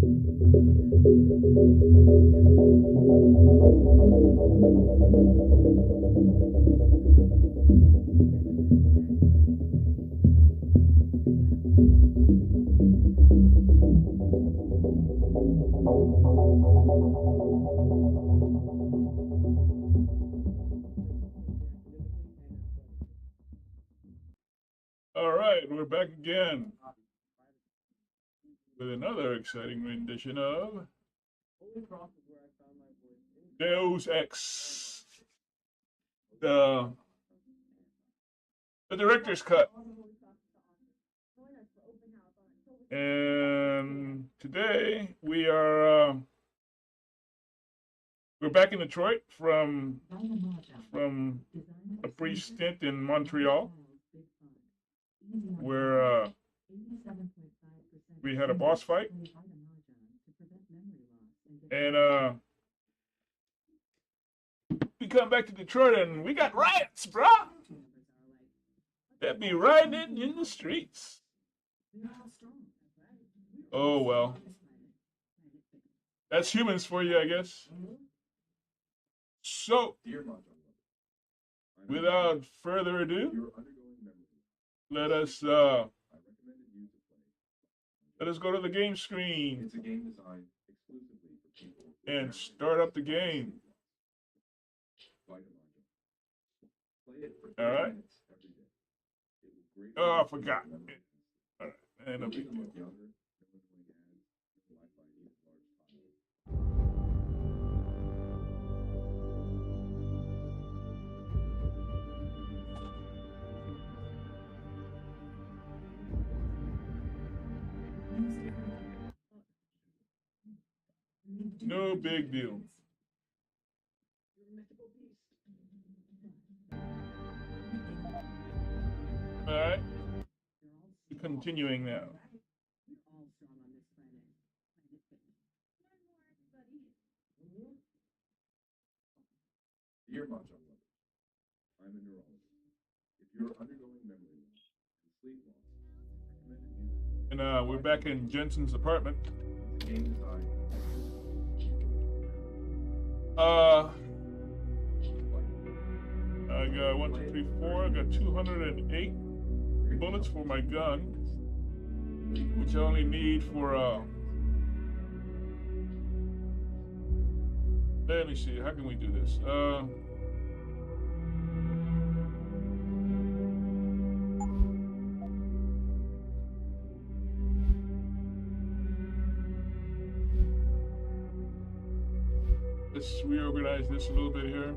All right, we're back again with another exciting rendition of Deus Ex, the the director's cut. And today we're back in Detroit from a brief stint in Montreal, where we had a boss fight, and we come back to Detroit and we got riots, bruh. They'd be rioting in the streets. Oh well, that's humans for you, I guess. So, without further ado, let us go to the game screen and start up the game. All right. Oh, I forgot. All right, and no big deal. No big deal. All right. Continuing now. Dear Macho Mother, I'm a neurologist. If you're undergoing memory loss and sleep loss, recommended music. And we're back in Jensen's apartment. It's a game designed. I got 1, 2, 3, 4. I got 208 bullets for my gun, which I only need for let me see. How can we do this? Let's reorganize this a little bit here.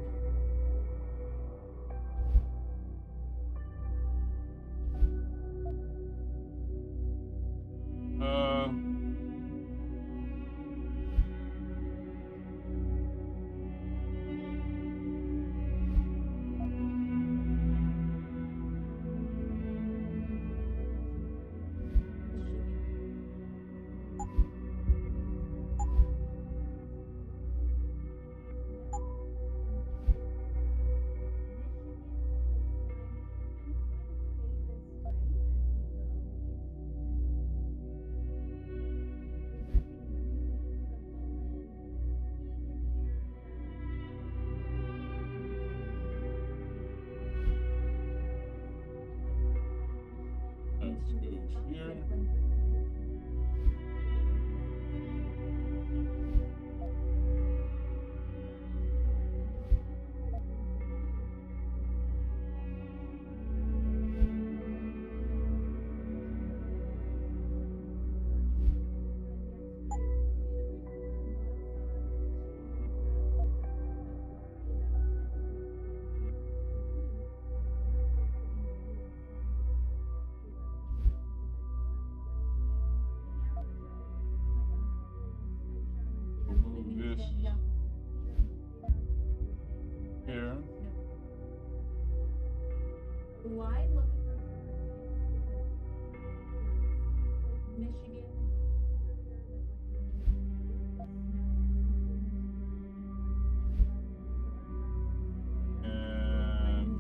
Let's go here. Move this here. Why look Michigan? And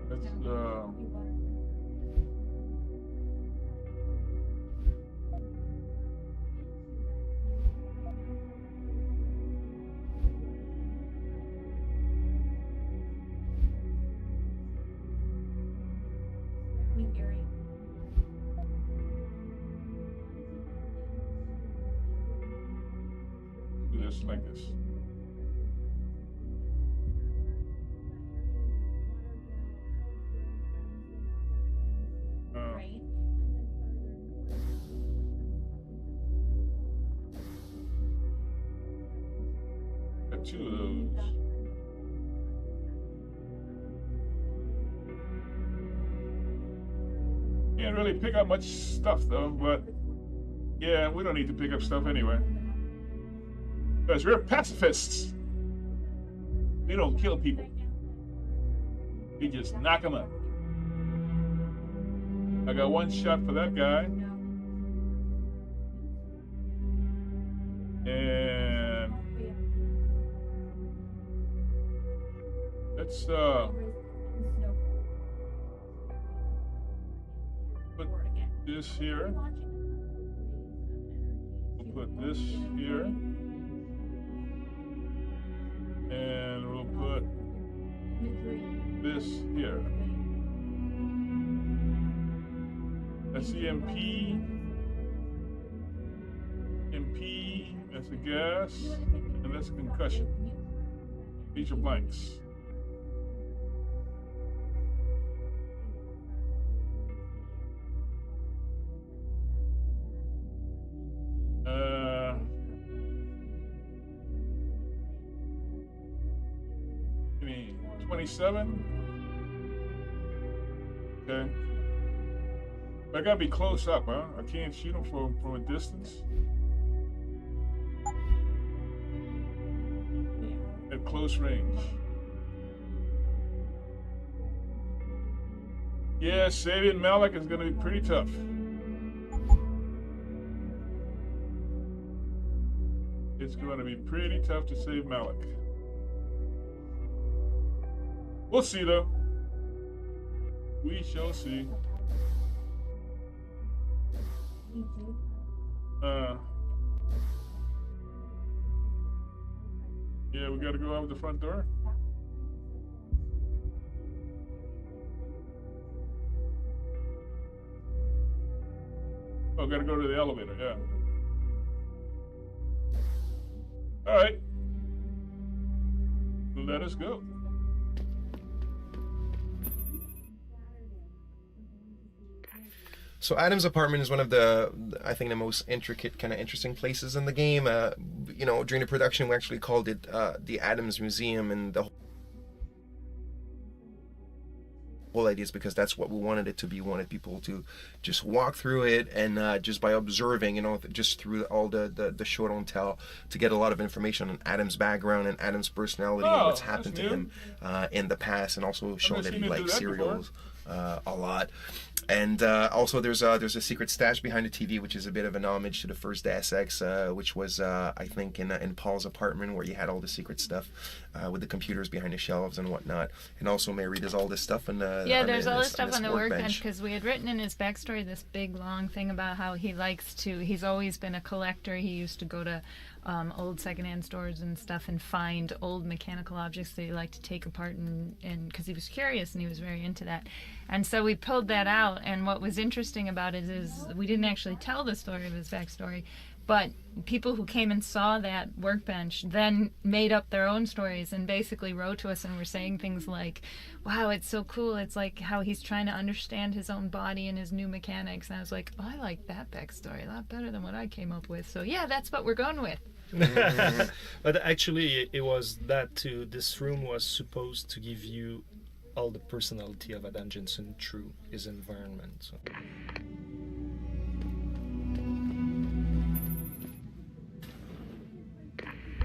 let's, 1, this like this. Right? Got two of those. Can't really pick up much stuff though, but yeah, we don't need to pick up stuff anyway. Because we're pacifists. We don't kill people. We just knock them up. I got one shot for that guy. And let's put this here. We'll put this here. And we'll put this here. That's EMP. MP, that's a gas, and that's a concussion. These are blanks. Give me 27. Okay. I gotta be close up, huh? I can't shoot them from a distance. At close range. Yeah, saving Malik is gonna be pretty tough. It's gonna be pretty tough to save Malik. We'll see though. We shall see. Yeah, we gotta go out the front door. Oh, gotta go to the elevator, yeah. Alright. Let us go. So Adam's apartment is one of the, I think, the most intricate, kind of interesting places in the game. You know, during the production, we actually called it the Adams Museum, and the whole idea is because that's what we wanted it to be. We wanted people to just walk through it and just by observing, you know, just through all the show don't tell, to get a lot of information on Adam's background and Adam's personality and what's happened to him in the past, and also showing that he likes cereals a lot. And also there's a secret stash behind the TV, which is a bit of an homage to the first Deus Ex, which was I think in Paul's apartment, where you had all the secret stuff with the computers behind the shelves and whatnot. And also Mary does all this stuff on the there's all this stuff on the workbench, because we had written in his backstory this big long thing about how he's always been a collector. He used to go to old secondhand stores and stuff and find old mechanical objects that he liked to take apart, and because he was curious and he was very into that. And so we pulled that out, and what was interesting about it is we didn't actually tell the story of his backstory, but people who came and saw that workbench then made up their own stories and basically wrote to us and were saying things like, wow, it's so cool, it's like how he's trying to understand his own body and his new mechanics. And I was like, oh, I like that backstory a lot better than what I came up with. So yeah, that's what we're going with. But actually it was that too. This room was supposed to give you all the personality of Adam Jensen through his environment. So.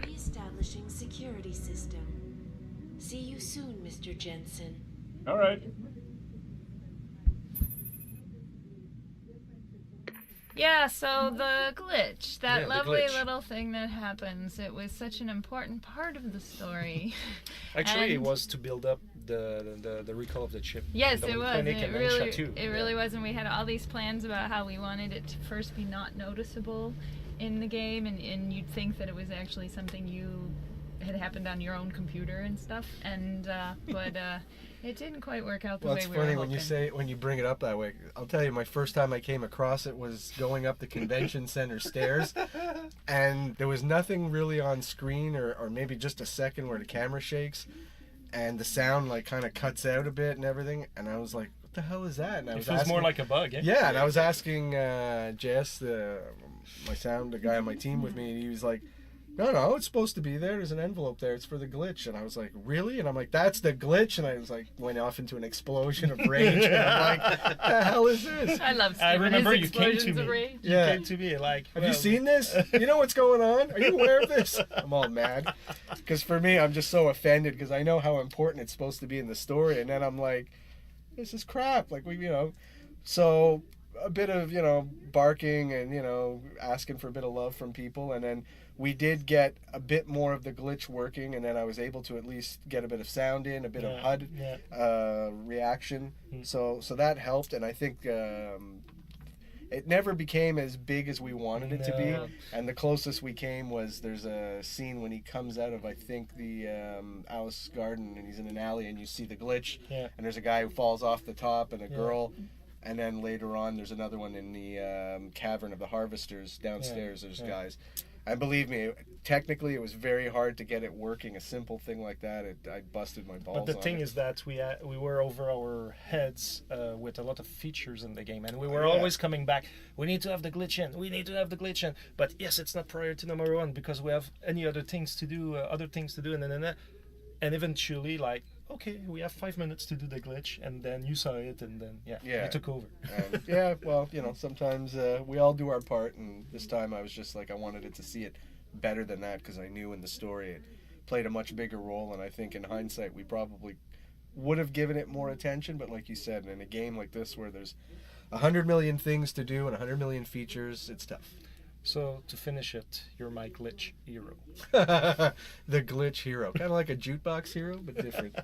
Reestablishing security system. See you soon, Mr. Jensen. All right. Yeah, so the glitch, that lovely glitch. little thing that happens, it was such an important part of the story. Actually, it was to build up the recall of the chip. Yes, in the it was. clinic, and then shot too. It really was, and we had all these plans about how we wanted it to first be not noticeable in the game, and you'd think that it was actually something you had happened on your own computer and stuff, and but it didn't quite work out the Well, way it's we were funny hoping. when you bring it up that way. I'll tell you, my first time I came across it was going up the convention center stairs, and there was nothing really on screen, or maybe just a second where the camera shakes, and the sound like kind of cuts out a bit and everything, and I was like, what the hell is that? And I It was feels more like a bug, eh? Yeah, and I was asking Jess, the guy on my team with me, and he was like, no, it's supposed to be there. There's an envelope there. It's for the glitch. And I was like, really? And I'm like, that's the glitch. And I was like, went off into an explosion of rage. And I'm like, what the hell is this? I love Steve I and remember his you came to explosions of me. rage. You Yeah. came to me like, Have you well, seen this? You know what's going on? Are you aware of this? I'm all mad. Because for me, I'm just so offended because I know how important it's supposed to be in the story. And then I'm like, this is crap. Like, so a bit of, barking and, asking for a bit of love from people. And then we did get a bit more of the glitch working. And then I was able to at least get a bit of sound in, a bit of HUD reaction. So that helped. And I think it never became as big as we wanted it to be. And the closest we came was there's a scene when he comes out of, I think, the Alice Garden, and he's in an alley, and you see the glitch. Yeah. And there's a guy who falls off the top and a girl. And then later on, there's another one in the Cavern of the Harvesters downstairs. There's guys. And believe me, technically, it was very hard to get it working. A simple thing like that, I busted my balls. But the on thing it. is that we were over our heads with a lot of features in the game, and we were always coming back. We need to have the glitch in. We need to have the glitch in. But yes, it's not priority number one because we have any other things to do, and eventually, like, okay, we have 5 minutes to do the glitch, and then you saw it, and then you took over. Well, sometimes we all do our part, and this time I was just like, I wanted it to see it better than that because I knew in the story it played a much bigger role, and I think in hindsight we probably would have given it more attention, but like you said, in a game like this where there's 100 million things to do and 100 million features, it's tough. So to finish it, you're my glitch hero. The glitch hero. Kind of like a jukebox hero, but different.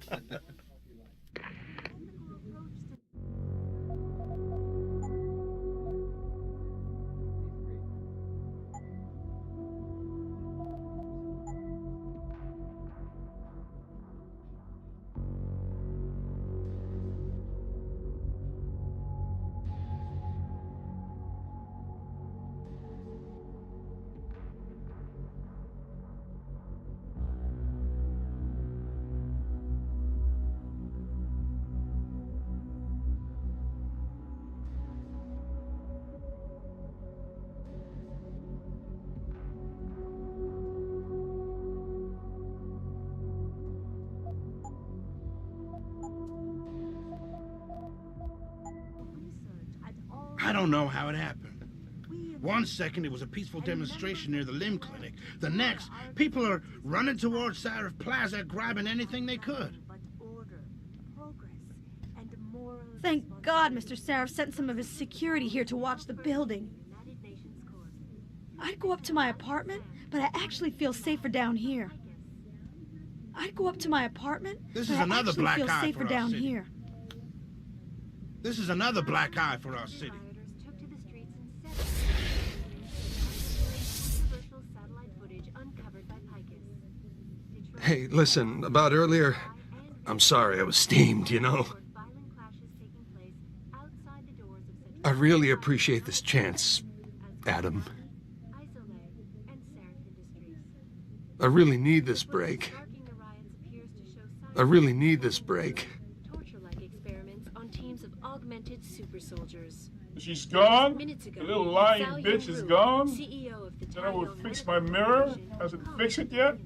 I don't know how it happened. One second it was a peaceful demonstration near the limb clinic. The next, people are running towards Sarif Plaza grabbing anything they could. Thank God Mr. Sarif sent some of his security here to watch the building. I'd go up to my apartment, but I actually feel safer down here. This is another black eye safer for our down city. here. This is another black eye for our city. Hey, listen, about earlier, I'm sorry, I was steamed, I really appreciate this chance, Adam. I really need this break. Torture-like experiments on teams of augmented super soldiers. She's gone? Minutes ago, The little lying Sal bitch is Yunru, gone? CEO of the Then I will Taiyo fix Medical my mirror? Corporation, Hasn't fixed it yet?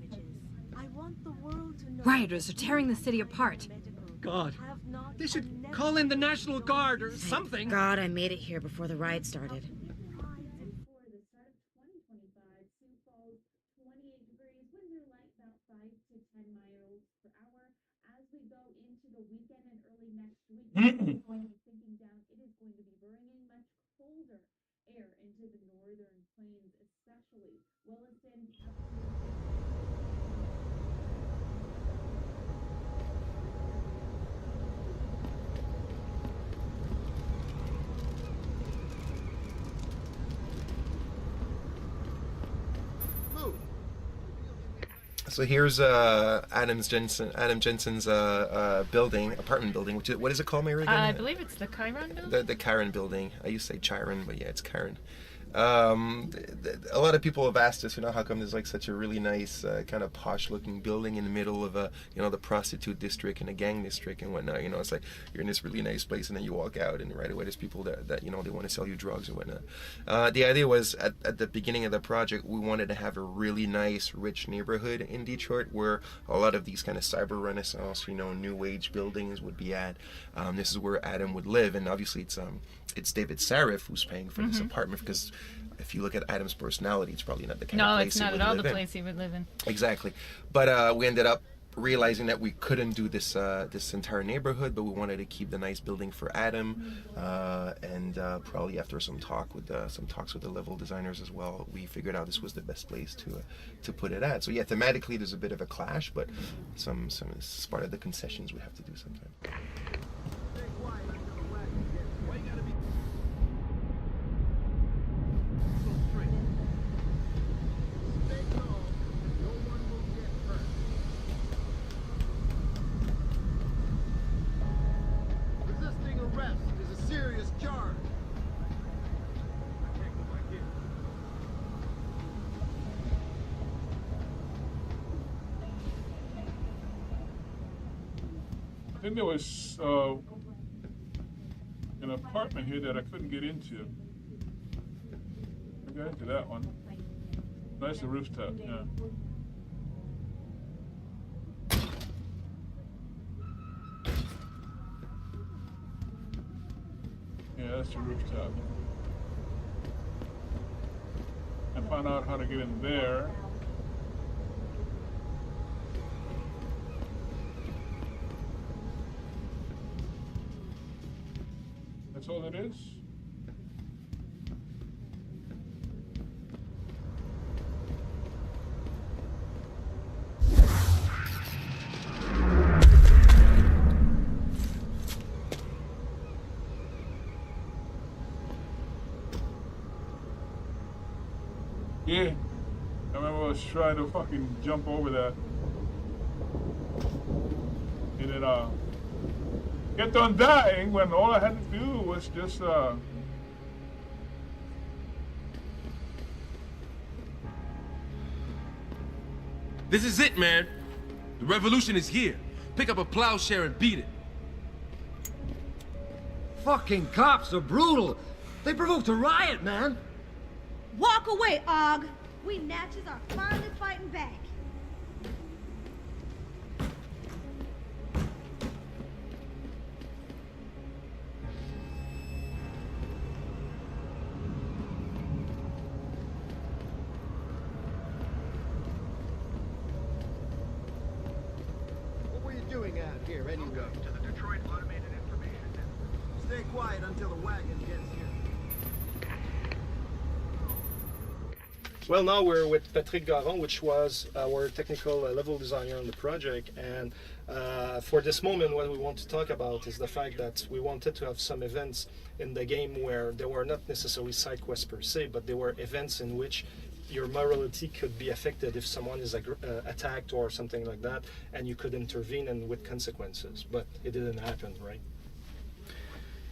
Rioters are tearing the city apart. God, they should call in the National Guard or something. God, I made it here before the riot started. So here's Adam Jensen's apartment building. What is it called, Mary? Again? I believe it's the Chiron building. The Chiron building. I used to say Chiron, but yeah, it's Chiron. A lot of people have asked us, how come there's like such a really nice kind of posh-looking building in the middle of the prostitute district and a gang district and whatnot. It's like you're in this really nice place and then you walk out and right away there's people that they want to sell you drugs or whatnot. The idea was at the beginning of the project we wanted to have a really nice, rich neighborhood in Detroit where a lot of these kind of cyber renaissance, new age buildings would be at. This is where Adam would live, and obviously it's David Sarif who's paying for this apartment because if you look at Adam's personality, it's probably not the kind of place he would live in. No, it's not at all the place he would live in. Exactly. But we ended up realizing that we couldn't do this entire neighborhood, but we wanted to keep the nice building for Adam. And probably after some talks with the level designers as well, we figured out this was the best place to put it at. So yeah, thematically there's a bit of a clash, but some it's part of the concessions we have to do sometimes. I think there was an apartment here that I couldn't get into. I got into that one. That's the rooftop, yeah. Yeah, that's the rooftop. I found out how to get in there. That's all it is? Yeah. I remember I was trying to fucking jump over that. And then, get done dying when all I had to do was just This is it, man. The revolution is here. Pick up a plowshare and beat it. Fucking cops are brutal. They provoked a riot, man. Walk away, Og. We Natchez are finally fighting back. What were you doing out here, anyway? Welcome to the Detroit Automated Information Network. Stay quiet until the wagon gets here. Well, now we're with Patrick Garon, which was our technical level designer on the project, and for this moment what we want to talk about is the fact that we wanted to have some events in the game where they were not necessarily side quests per se, but they were events in which your morality could be affected if someone is attacked or something like that, and you could intervene and with consequences, but it didn't happen, right?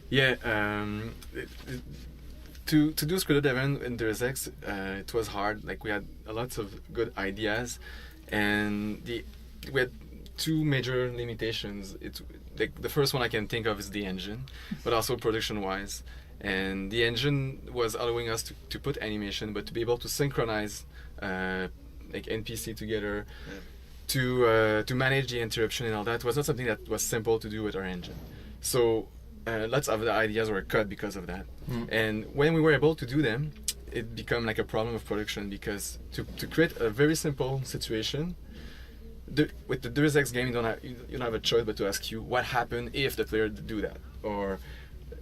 Yeah, to do Scripted event in Deus Ex, it was hard. Like we had lots of good ideas, and we had two major limitations. It's like the first one I can think of is the engine, but also production-wise. And the engine was allowing us to put animation, but to be able to synchronize like NPC together, to manage the interruption and all that was not something that was simple to do with our engine. So lots of the ideas were cut because of that. And when we were able to do them, it became like a problem of production, because to create a very simple situation, with the Deus Ex game, you don't have a choice but to ask you what happened if the player do that, or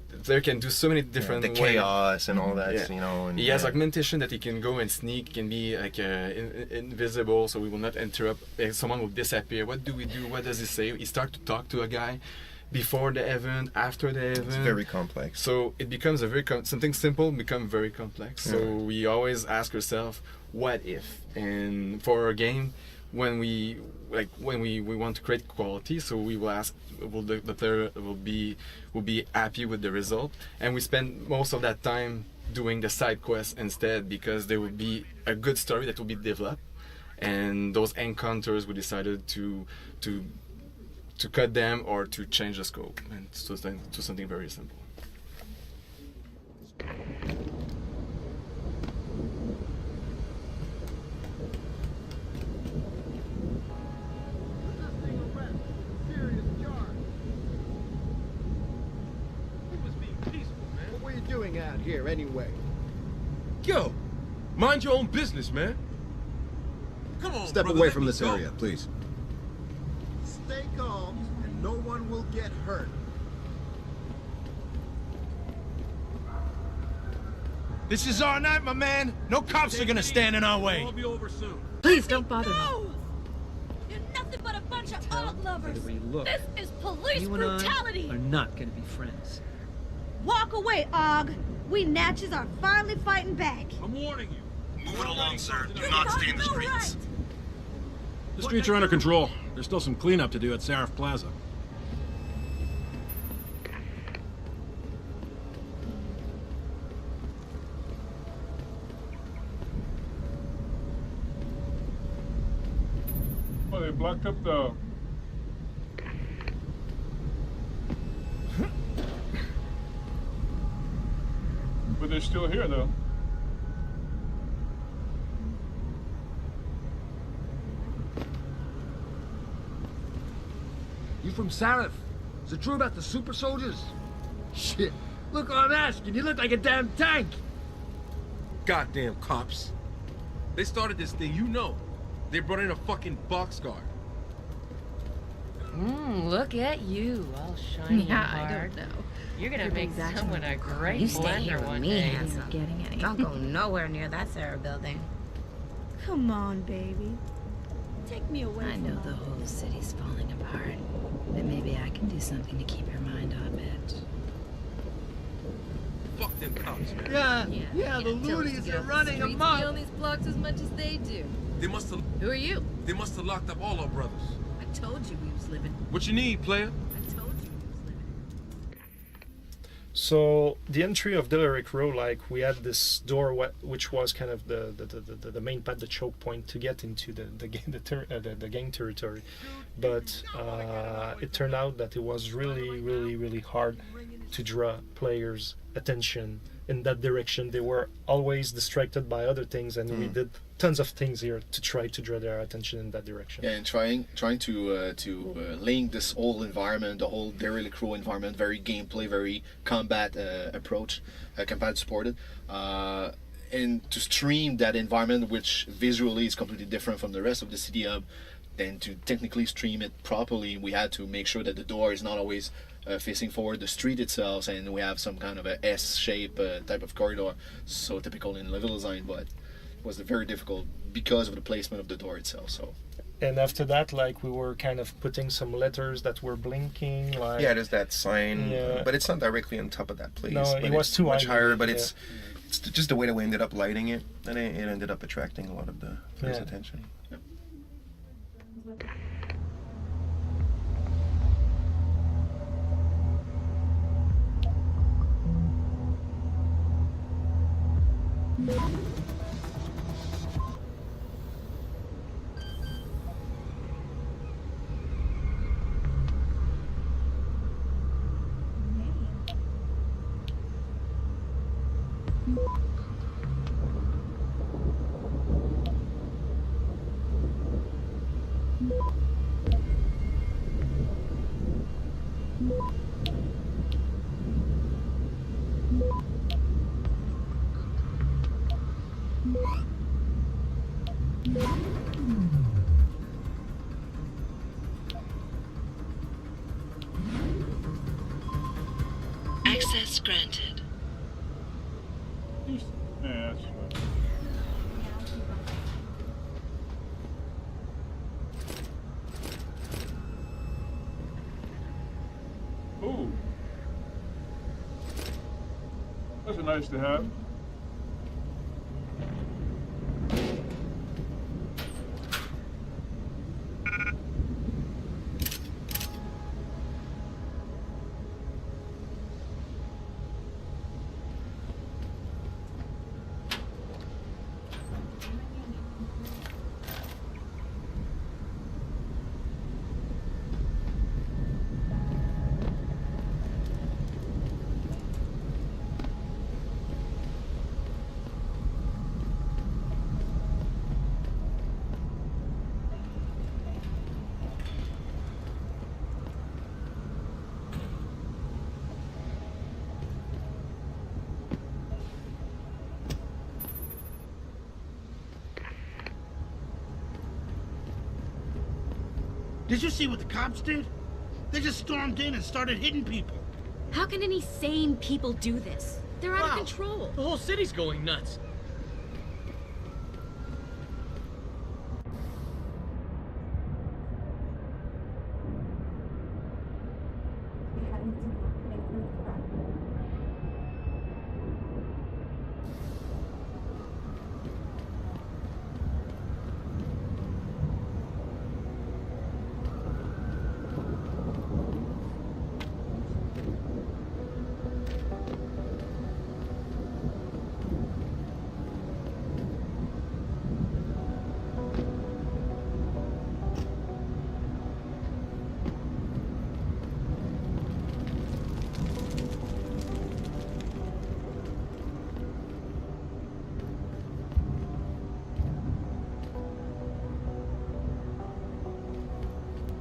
the player can do so many different the chaos and all that, you know. And, he has augmentation that he can go and sneak, can be like invisible, so we will not interrupt. Someone will disappear. What do we do? What does he say? He start to talk to a guy before the event, after the event. It's very complex. So it becomes a very something simple become very complex. So we always ask ourselves, what if? And for our game, when we want to create quality, so we will ask, will the player will be happy with the result, and we spend most of that time doing the side quests instead, because there will be a good story that will be developed, and those encounters we decided to cut them or to change the scope and to something very simple. What are you doing out here anyway? Yo, mind your own business, man. Come on, Step brother, away let from me this go. area, please. Stay calm, and no one will get hurt. This is our night, my man. No cops are gonna stand in our way. It'll be over soon. Please don't bother me. No! You're nothing but a bunch of art lovers. Whether we look, This is police you and brutality. I are not gonna be friends. Walk away, Og. We Natchez are finally fighting back. I'm warning you. Move it along, sir. Do You not got stay in the no streets. right. The streets are under control. There's still some cleanup to do at Seraph Plaza. Oh, they blocked up the... But they're still here, though. You from Seraph? Is it true about the super soldiers? Shit. Look, I'm asking. You look like a damn tank. Goddamn cops. They started this thing, you know. They brought in a fucking box guard. Look at you, all shiny Yeah, and I hard. don't know. You're gonna make someone a great You stay here blender with one me, day. handsome. Getting any. Don't go nowhere near that Sarah building. Come on, baby. Take me away I from know her. the whole city's falling apart, but maybe I can do something to keep your mind off it. Fuck them cops, man. Yeah, the loonies are running amok. on these blocks as much as they do. They must have Who are you? locked up all our brothers. I told you we was living. What you need, player? I told you we was living. So the entry of Delaric Row, like we had this door, which was kind of the main path, the choke point to get into the gang territory, but it turned out that it was really hard to draw players' attention in that direction. They were always distracted by other things, and we did tons of things here to try to draw their attention in that direction. Yeah, and trying to link this whole environment, the whole Derelict Row environment, very gameplay, very combat approach, combat supported, and to stream that environment, which visually is completely different from the rest of the city hub. Then to technically stream it properly, we had to make sure that the door is not always facing forward the street itself, and we have some kind of a S-shape type of corridor, so typical in level design, but it was very difficult because of the placement of the door itself. So. And after that, like we were kind of putting some letters that were blinking, like Yeah, there's that sign, Yeah. but it's not directly on top of that place. No, but it was it's too much high, higher, but yeah. it's just the way that we ended up lighting it, and it ended up attracting a lot of the players' Yeah. attention. Yep. Access granted. Yeah, that's fine. Ooh. Those are nice to have. Did you see what the cops did? They just stormed in and started hitting people. How can any sane people do this? They're out of control. The whole city's going nuts.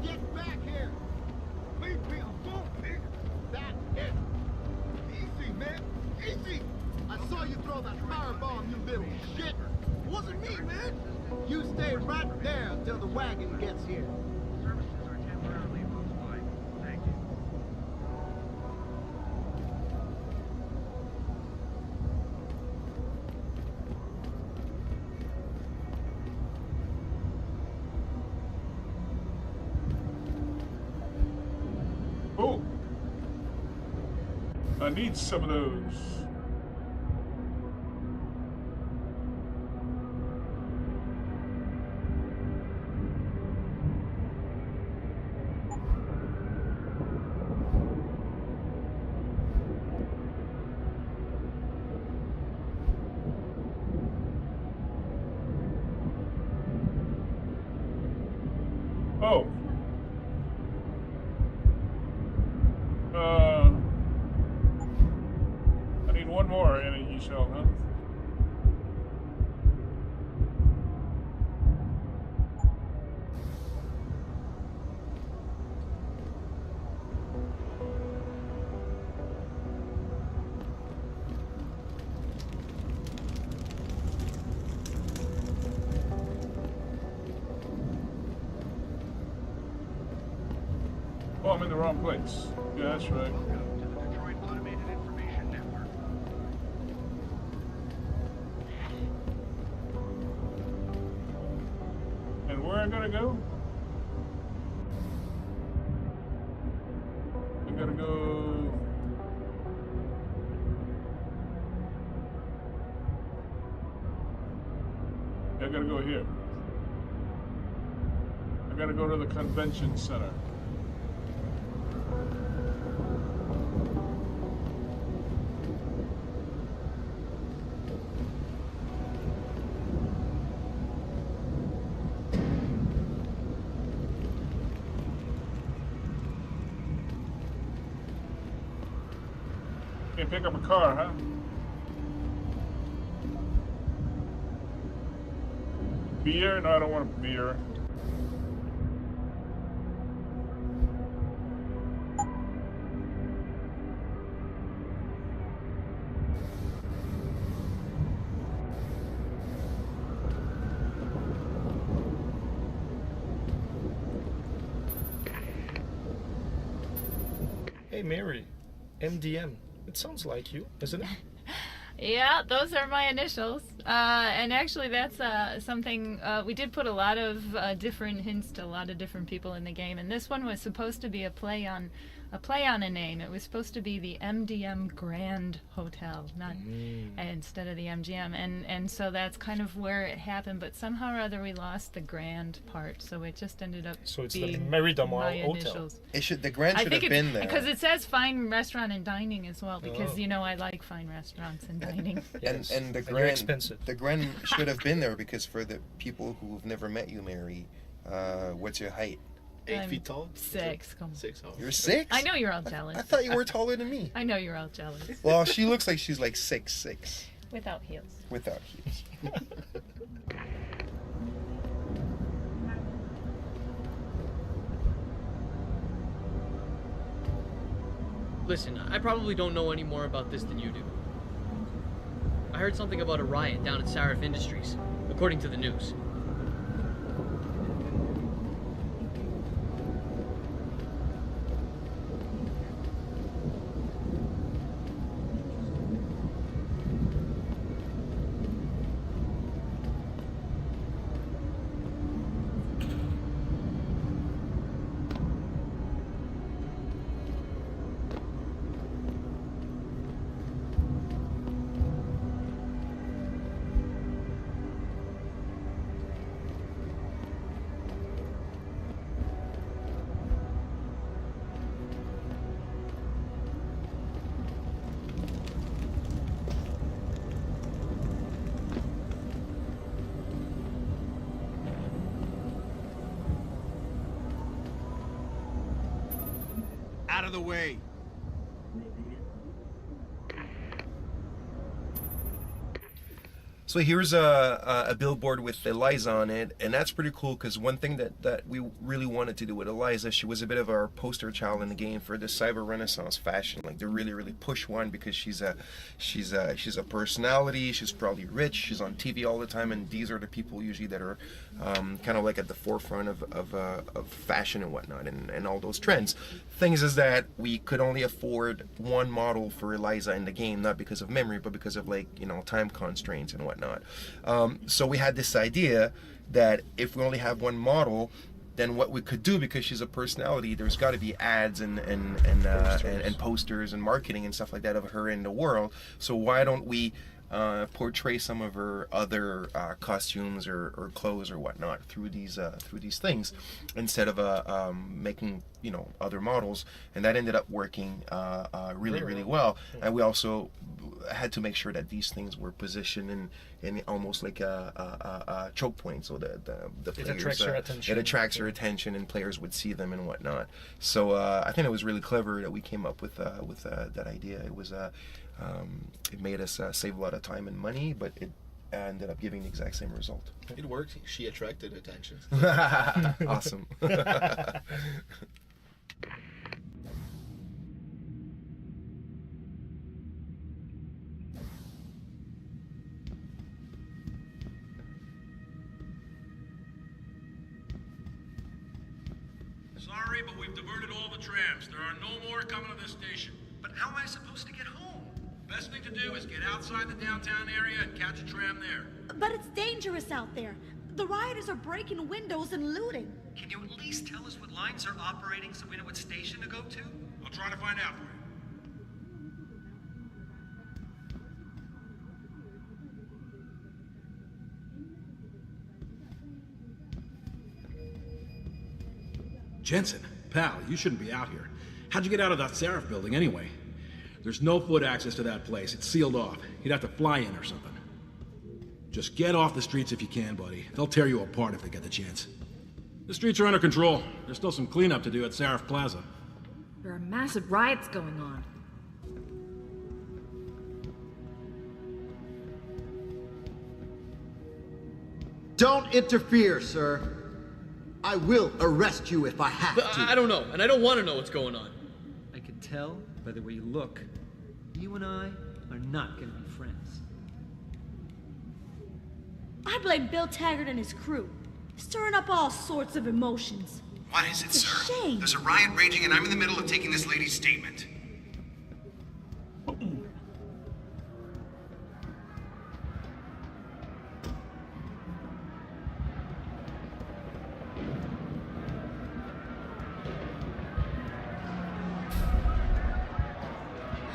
Get back here! Leave me alone, nigga! That's it! Easy, man! Easy! I saw you throw that firebomb, you little shit! It wasn't me, man! You stay right there until the wagon gets here. Services are temporarily offline. Thank you. Oh! I need some of those. Oh. I need one more energy cell, huh? Oh, I'm in the wrong place. Yeah, that's right. Welcome to the Detroit Automated Information Network. And where I gotta go? I gotta go. I gotta go here. I gotta go to the convention center. Can't pick up a car, huh? Beer? No, I don't want beer. Hey, Mary. MDM. It sounds like you, isn't it? Yeah, those are my initials. And actually, that's something we did put a lot of different hints to a lot of different people in the game. And this one was supposed to be a play on a name. It was supposed to be the MDM Grand Hotel, not instead of the MGM. And so that's kind of where it happened. But somehow or other, we lost the Grand part, so it just ended up. So it's the being Mary de my Hotel. initials. The Grand should have been there. Because it says fine restaurant and dining as well. Because you know I like fine restaurants and dining. And the And you're Grand, expensive. the Grand should have been there because for the people who've never met you, Mary, what's your height? 8 I'm feet tall? 6. Come on. 6. Oh. You're 6? I know you're all jealous. I thought you were taller than me. I know you're all jealous. Well, she looks like she's like 6'6". Without heels. Without heels. Listen, I probably don't know any more about this than you do. I heard something about a riot down at Sarif Industries, according to the news. Out of the way. So here's a billboard with Eliza on it, and that's pretty cool because one thing that we really wanted to do with Eliza, she was a bit of our poster child in the game for the cyber renaissance fashion, like to really push one, because she's a personality, she's probably rich, she's on TV all the time, and these are the people usually that are kind of like at the forefront of fashion and whatnot, and all those trends. Things is that we could only afford one model for Eliza in the game, not because of memory, but because of, like, you know, time constraints and whatnot. So we had this idea that if we only have one model, then what we could do, because she's a personality, there's got to be ads and posters and marketing and stuff like that of her in the world. So why don't we portray some of her other costumes or clothes or whatnot through these things, instead of making, you know, other models. And that ended up working really well. And we also had to make sure that these things were positioned in almost like a choke point, so the players, it attracts your attention and players would see them and whatnot. So I think it was really clever that we came up with that idea. It was it made us save a lot of time and money, but it ended up giving the exact same result. It worked. She attracted attention. Awesome. Sorry, but we've diverted all the trams. There are no more coming to this station. But how am I supposed to get home? Best thing to do is get outside the downtown area and catch a tram there. But it's dangerous out there. The rioters are breaking windows and looting. Can you at least tell us what lines are operating so we know what station to go to? I'll try to find out for you. Jensen, pal, you shouldn't be out here. How'd you get out of that Seraph building anyway? There's no foot access to that place. It's sealed off. You'd have to fly in or something. Just get off the streets if you can, buddy. They'll tear you apart if they get the chance. The streets are under control. There's still some cleanup to do at Seraph Plaza. There are massive riots going on. Don't interfere, sir. I will arrest you if I have to. I don't know, and I don't want to know what's going on. I can tell by the way you look. You and I are not going to be friends. I blame Bill Taggart and his crew, stirring up all sorts of emotions. What is it, It's a sir? shame. There's a riot raging and I'm in the middle of taking this lady's statement.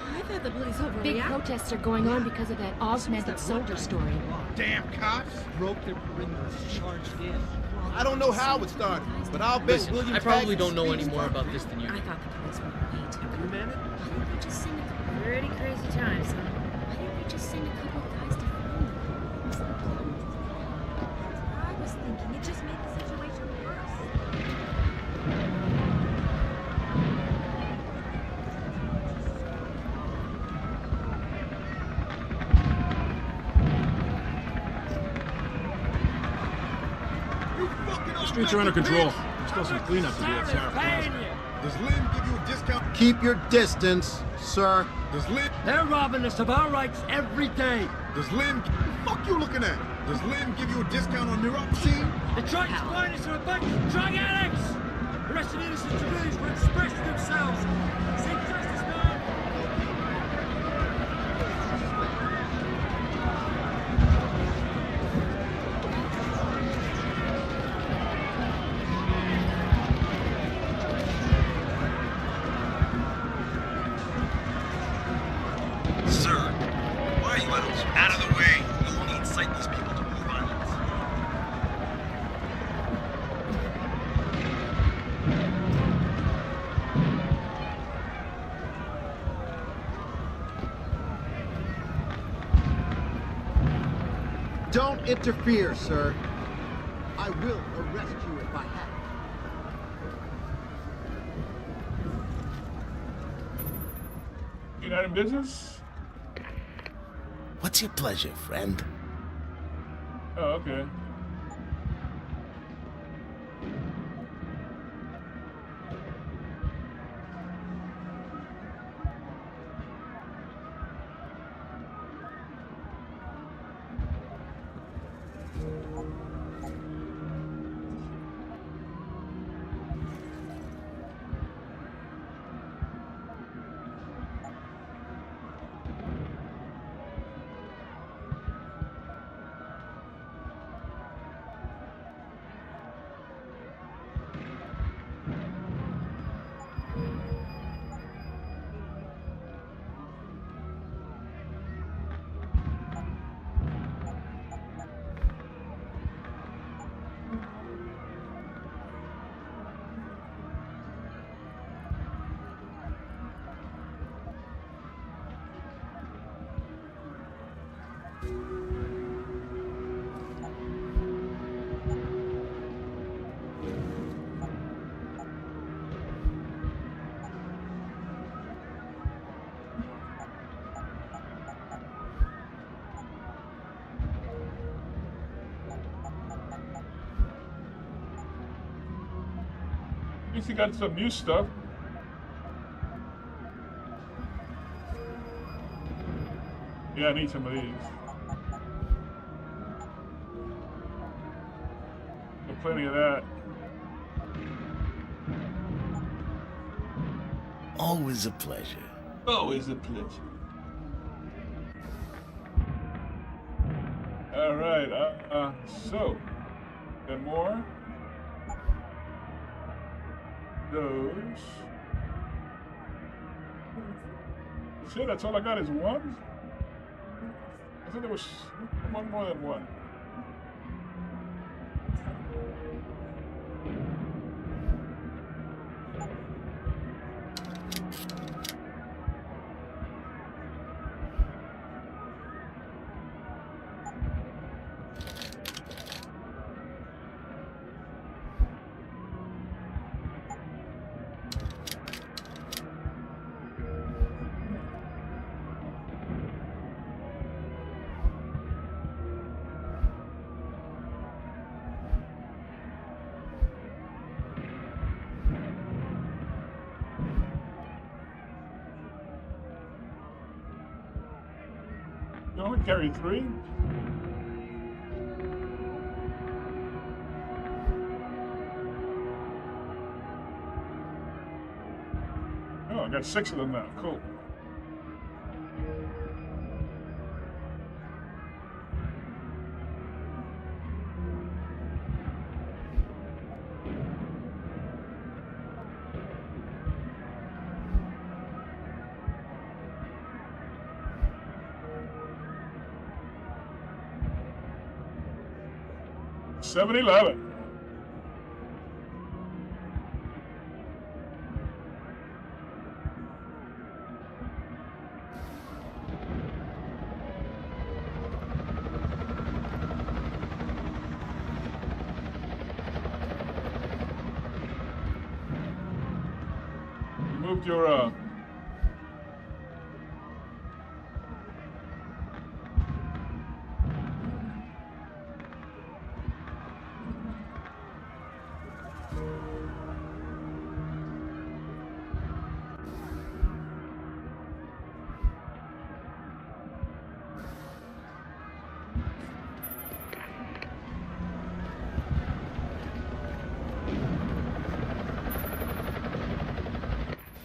I thought the police overreacted. Big protests are going on because of that augmented soldier story. Damn cops! Broke their perimeter, charged in. I don't know how it started, but I'll bet Listen, William I probably Taggart's don't know speech any more started about it. this than you do. I thought the police were way too You man it? They just send a pretty crazy times, huh? Why didn't they just send a couple of guys to film them? I was thinking it just made the situation worse. The streets are under control. There's still some cleanup to do at Seraph Plaza. Does Lynn give you a discount? Keep your distance, sir. Does Lynn? They're robbing us of our rights every day. Does Lynn? The fuck you looking at? Does Lynn give you a discount on neuropathy? The truck's finest are a bunch of drug addicts. Arrested innocent civilians for expressing themselves. Seek justice, man. Sir, why are you out of the way? You'll only incite these people to more violence. Don't interfere, sir. I will arrest you if I have You're not in business? What's your pleasure, friend? Oh, okay. At least he got some new stuff. Yeah, I need some of these. Got plenty of that. Always a pleasure. Always a pleasure. All right. So, and more. Those. Shit, that's all I got is one? I thought there was one more than one. You only carry 3? Oh, I got 6 of them now. Cool. $7-11. You moved your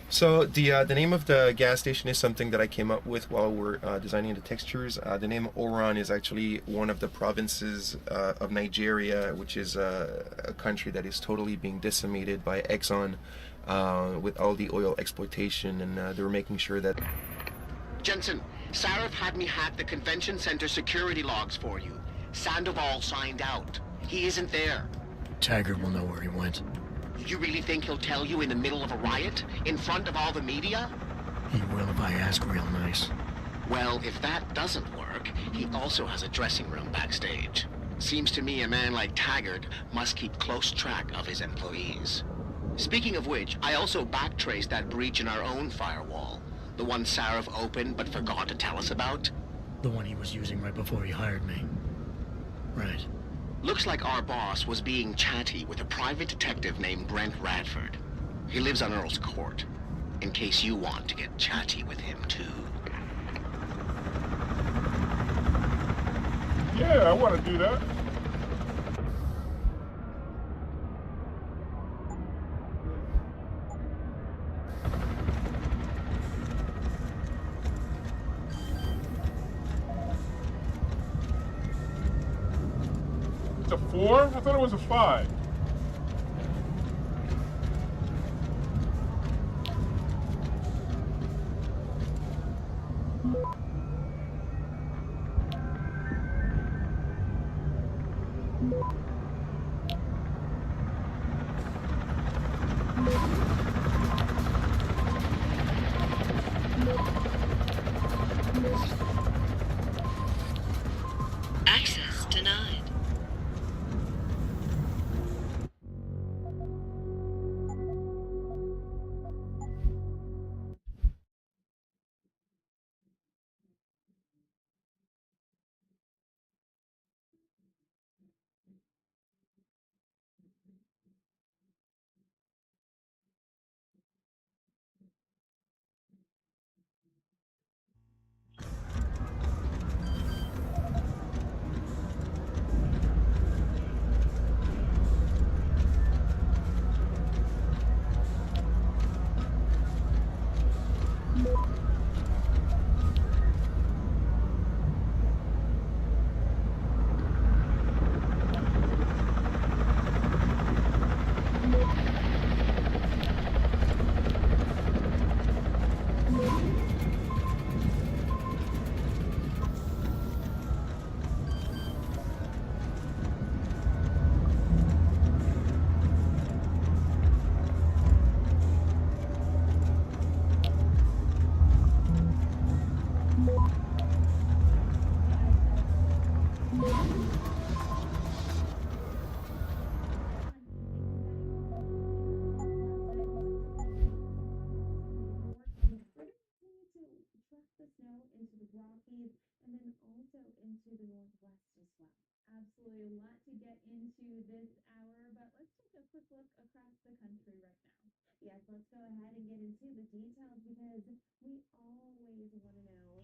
So the name of the gas station is something that I came up with while we're designing the textures. The name Oran is actually one of the provinces of Nigeria, which is a country that is totally being decimated by Exxon with all the oil exploitation, and they were making sure that... Jensen, Sarif had me hack the convention center security logs for you. Sandoval signed out. He isn't there. Taggart will know where he went. You really think he'll tell you in the middle of a riot? In front of all the media? He will if I ask real nice. Well, if that doesn't work, he also has a dressing room backstage. Seems to me a man like Taggart must keep close track of his employees. Speaking of which, I also backtraced that breach in our own firewall. The one Sarif opened but forgot to tell us about? The one he was using right before he hired me. Right. Looks like our boss was being chatty with a private detective named Brent Radford. He lives on Earl's Court, in case you want to get chatty with him too. Yeah, I want to do that. It's a 4? I thought it was a 5. Access denied. Absolutely a lot to get into this hour, but let's take a quick look across the country right now. Yes, let's go ahead and get into the details because we always want to know.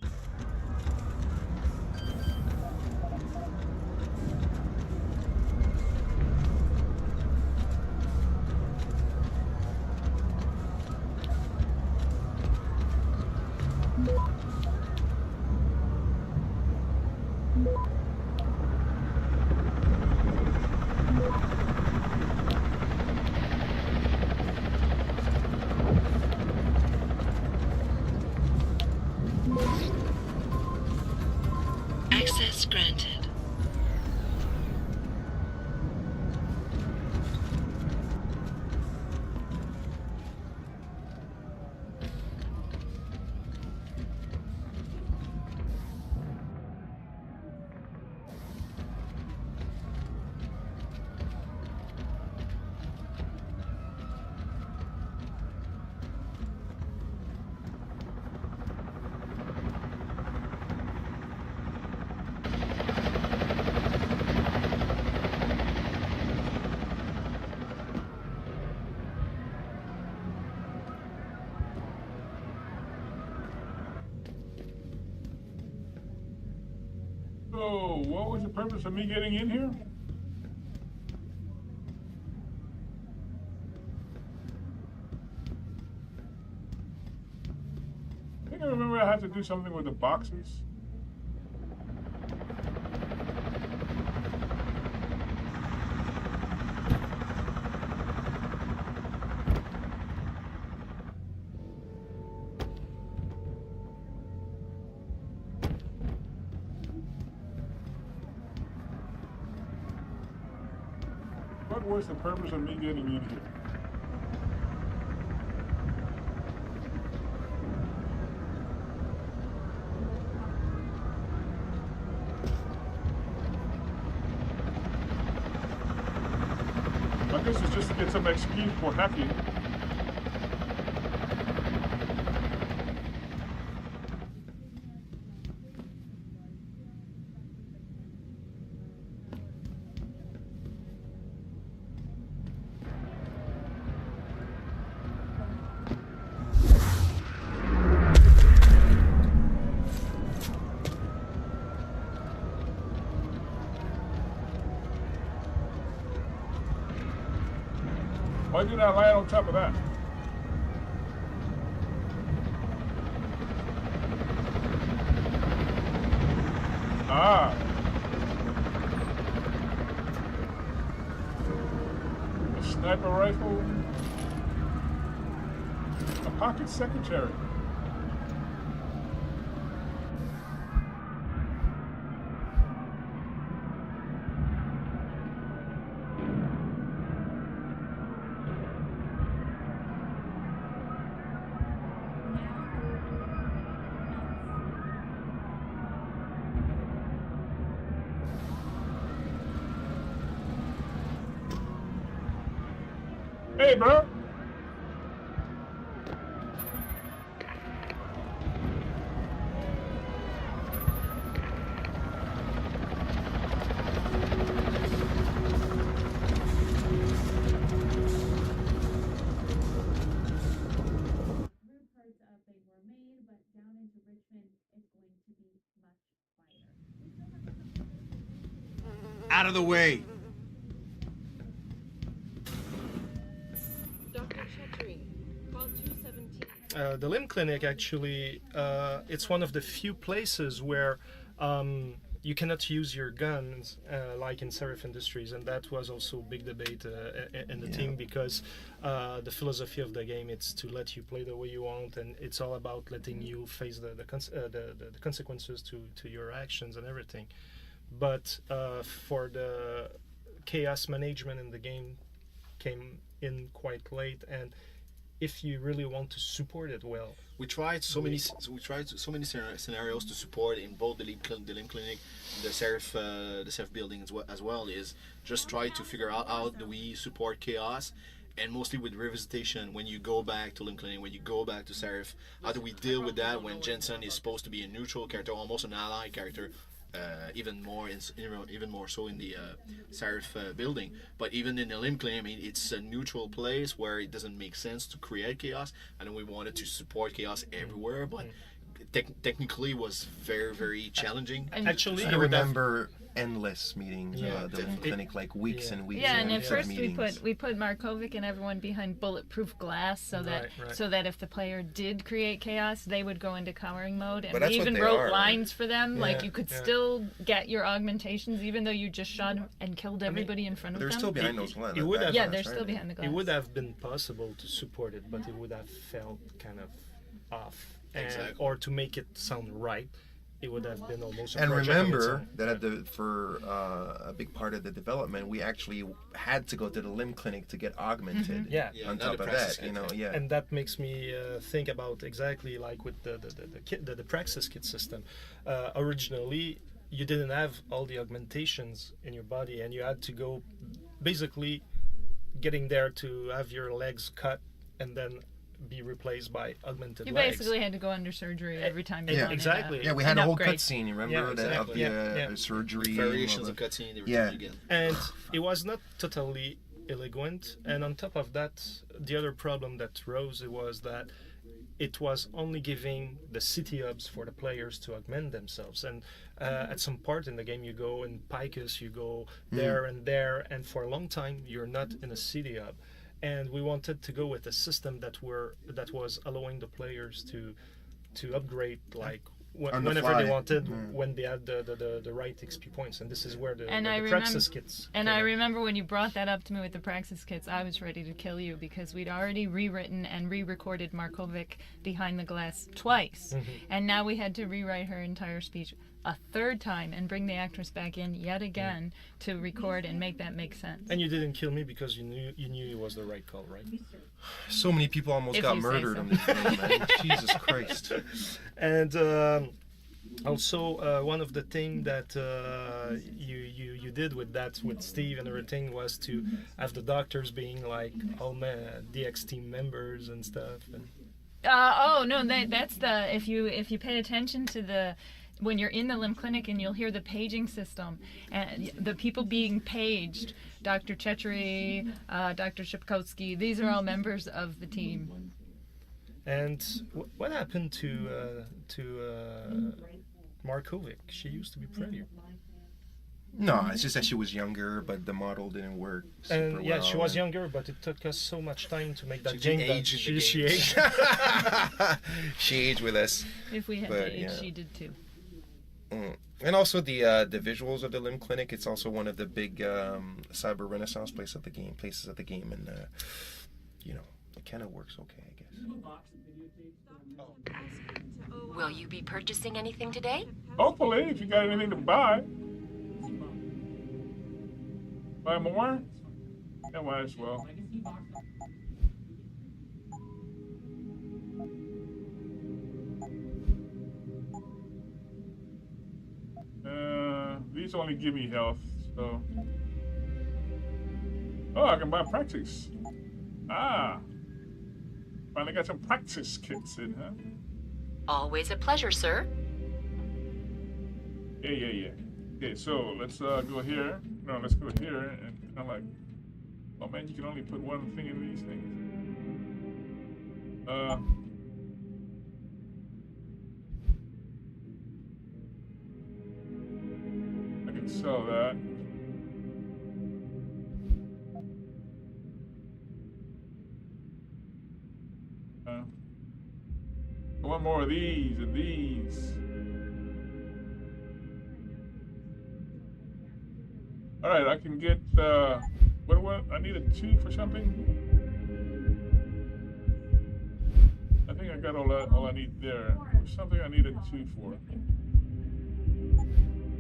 Access granted. So, what was the purpose of me getting in here? I think I remember I had to do something with the boxes. What was the purpose of me getting in here? I guess it's just to get some XP for hacking. Why do not land on top of that? Ah. A sniper rifle. A pocket secretary. Hey, bro. Out of the way! Dr. Chetri, call 217. The limb clinic actually, it's one of the few places where you cannot use your guns like in Serif Industries, and that was also a big debate in the team because the philosophy of the game it's to let you play the way you want, and it's all about letting you face the consequences to your actions and everything. But for the chaos management in the game came in quite late, and if you really want to support it well, we tried so many scenarios to support in both the limb clinic, the Serif building as well. Is just try to figure out how do we support chaos, and mostly with revisitation. When you go back to limb clinic, when you go back to Serif, how do we deal with that when Jensen is supposed to be a neutral character, almost an ally character? Even more so in the Serif building, but even in the limb clinic, I mean, it's a neutral place where it doesn't make sense to create chaos, and we wanted to support chaos everywhere, but technically was very, very challenging. Actually, I remember endless meetings, the limb clinic, like weeks and weeks. Yeah, and weeks at first meetings. we put Markovic and everyone behind bulletproof glass so that if the player did create chaos, they would go into cowering mode, and we even wrote lines for them, like you could still get your augmentations even though you just shot and killed everybody in front of them. They're still behind those lines. They're still behind the glass. It would have been possible to support it, but it would have felt kind of off. Or to make it sound right, it would have been almost. And remember that for a big part of the development, we actually had to go to the limb clinic to get augmented. On top of that, And that makes me think about exactly like with the Praxis kit system. Originally, you didn't have all the augmentations in your body, and you had to go basically getting there to have your legs cut and then be replaced by augmented legs. You basically had to go under surgery every time you wanted exactly. Yeah, we had a whole cutscene, you remember? Of the surgery. Variations of cutscene, again. And it was not totally elegant, and on top of that, the other problem that rose was that it was only giving the city hubs for the players to augment themselves, and at some part in the game you go in Picus, you go there and there, and for a long time you're not in a city hub. And we wanted to go with a system that was allowing the players to upgrade whenever they wanted, when they had the right XP points, and this is where the Praxis kits. And I remember when you brought that up to me with the Praxis kits, I was ready to kill you because we'd already rewritten and re-recorded Markovic behind the glass twice, and now we had to rewrite her entire speech a third time and bring the actress back in yet again to record and make that make sense. And you didn't kill me because you knew it was the right call, right? So many people almost got murdered on this game, man. Jesus Christ. And also one of the things that you did with Steve and everything was to have the doctors being like DX team members and stuff. And... that's the if you pay attention to when you're in the limb clinic and you'll hear the paging system and the people being paged, Dr. Chetri, Dr. Shipkowski, these are all members of the team. And what happened to Markovic? She used to be prettier. No, it's just that she was younger, but the model didn't work super And yeah, well, she was and- younger, but it took us so much time to make that She game that aged in the she game. aged. She aged with us. If we had But, to age, yeah. she did too. And also the visuals of the Limb Clinic. It's also one of the big cyber renaissance places of the game, and you know, it kind of works okay, I guess. Will you be purchasing anything today? Hopefully, if you got anything to buy. Buy more? Yeah, might as well. These only give me health, so. Oh, I can buy practice. Ah. Finally got some practice kits in, huh? Always a pleasure, sir. Yeah. Okay, so let's go here. No, let's go here and kind of like. Oh man, you can only put one thing in these things. I can sell that. One more of these and these. All right, I can get what I needed 2 for something. I think I got all I need there. There's something I needed 2 for.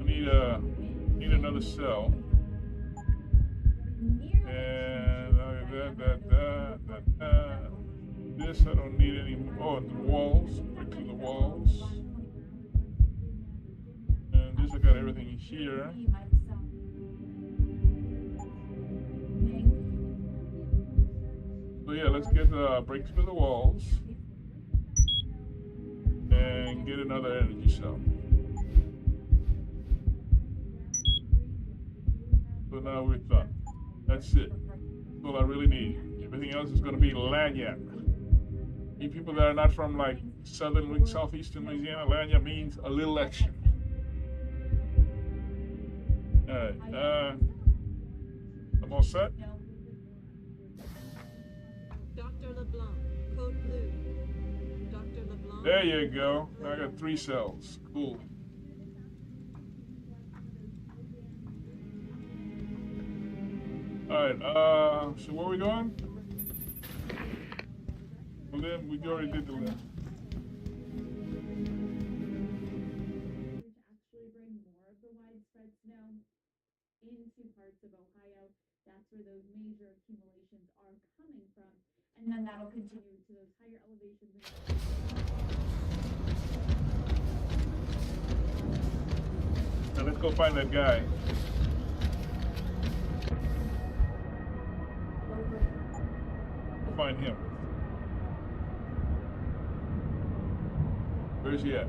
I need another cell. And this I don't need any more. Oh, the walls. Break through the walls. And this I got everything here. So yeah, let's get break through the walls and get another energy cell. So now we're done. That's it. That's all I really need. Everything else is going to be lagniappe. You people that are not from like southeastern Louisiana, lagniappe means a little extra. All right. I'm all set. Dr. LeBlanc, code blue. Dr. LeBlanc. There you go. Now I got 3 cells. Cool. Alright, so where are we going? Limb, we already did the limb. Actually bring more of the widespread snow into parts of Ohio. That's where those major accumulations are coming from. And then that'll continue to those higher elevations. Now let's go find that guy. We'll find him. Where's he at?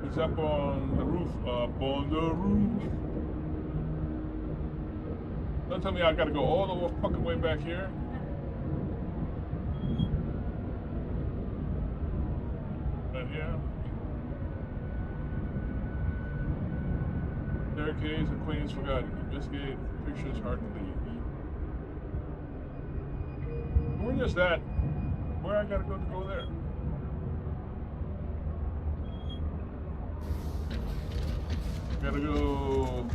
He's up on the roof. Up on the roof. Don't tell me I gotta go all the fucking way back here. Right here. Staircase, acquaintance forgotten. Investigate. Pictures hard to leave. Where is that? Where I gotta go to go there? Gotta go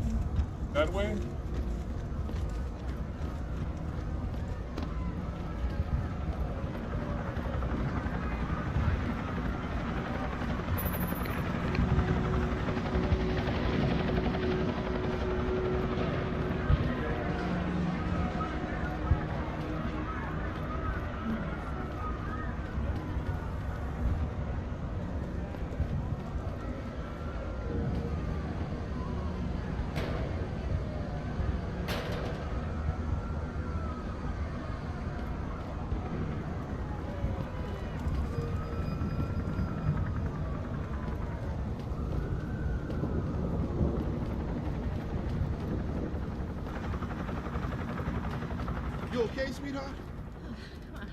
that way? You okay, sweetheart?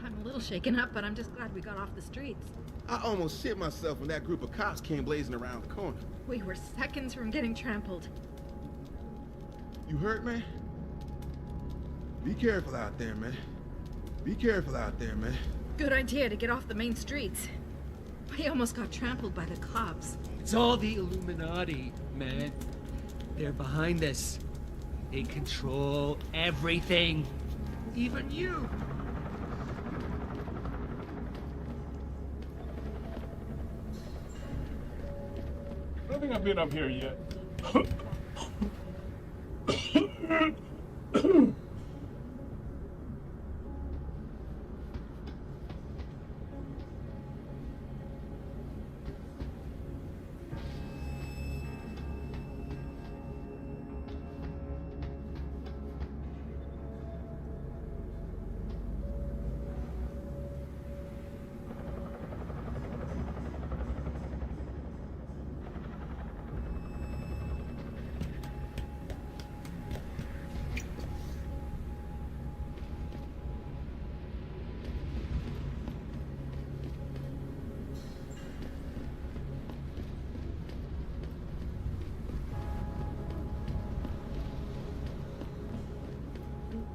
I'm a little shaken up, but I'm just glad we got off the streets. I almost shit myself when that group of cops came blazing around the corner. We were seconds from getting trampled. You hurt, man? Be careful out there, man. Be careful out there, man. Good idea to get off the main streets. I almost got trampled by the cops. It's all the Illuminati, man. They're behind this. They control everything. Even you. I don't think I've been up here yet.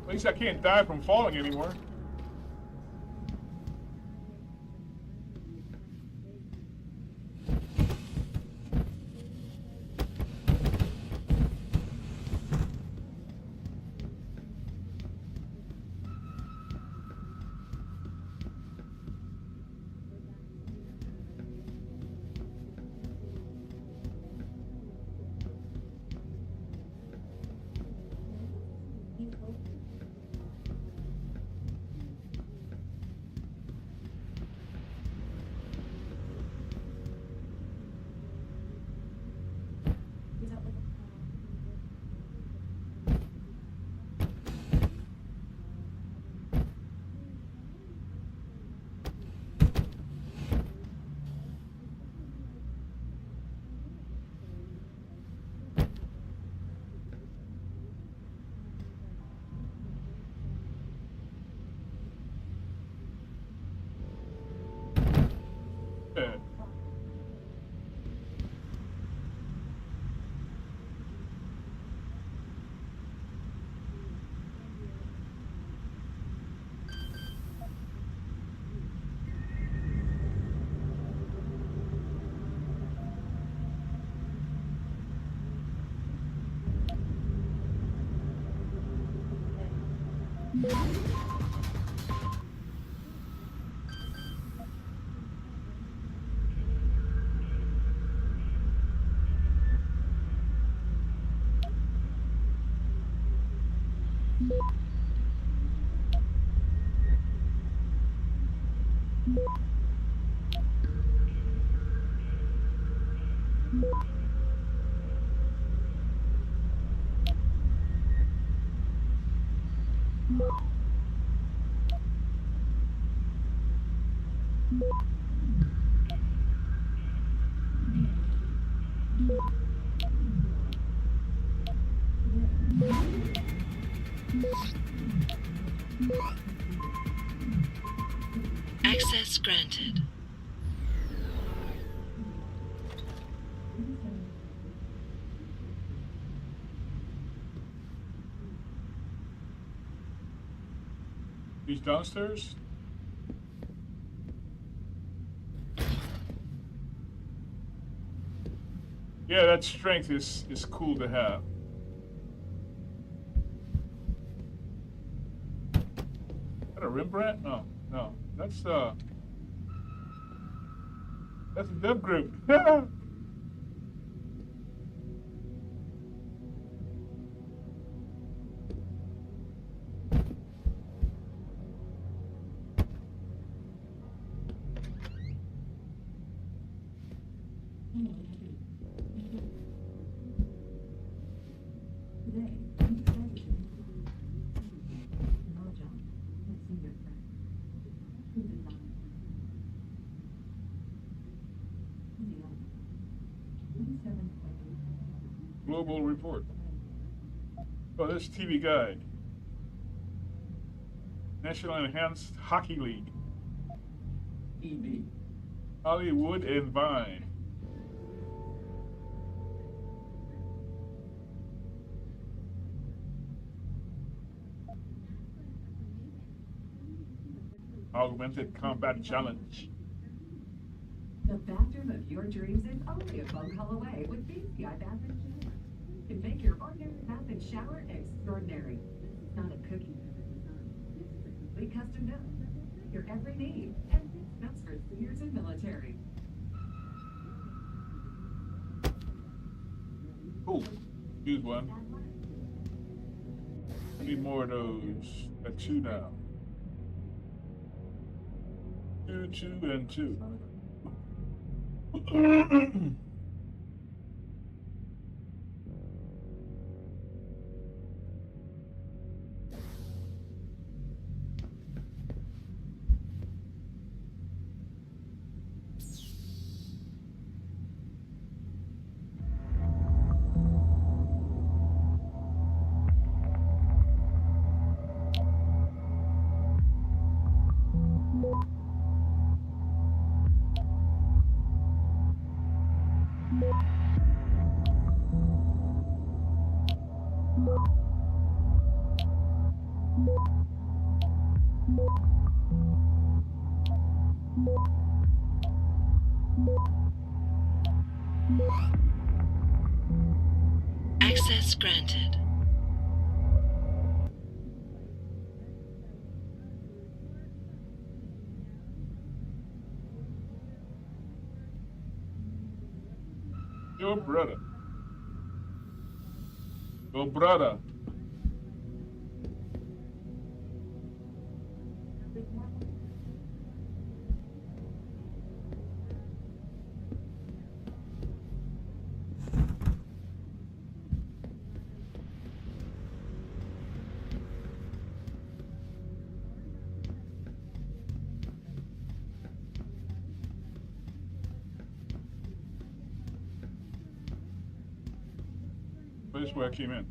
At least I can't die from falling anymore. Access granted. He's downstairs? Yeah, that strength is cool to have. Is that a Rembrandt? No, no. That's a dev group. Global report. Oh, this TV guide. National Enhanced Hockey League. EB. Hollywood and Vine. Augmented combat challenge. The bathroom of your dreams is only a phone call away with BCI Bath and Shower. You can make your ordinary bath and shower extraordinary. It's not a cookie cutter design. It's a complete custom build. Your every need, and that's for seniors and military. Cool. Here's one. I need more of those. Got 2 now. 2, 2, and 2. Access granted. Your brother. Your brother. This is where I came in.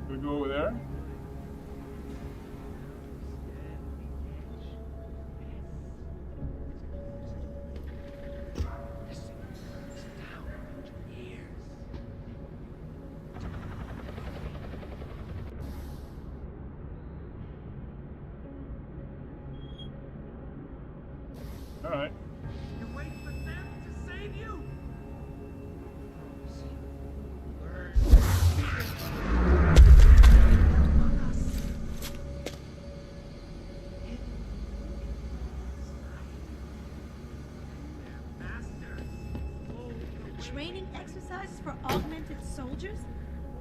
We go over there. All right. You wait for them to save you? Training exercises for augmented soldiers?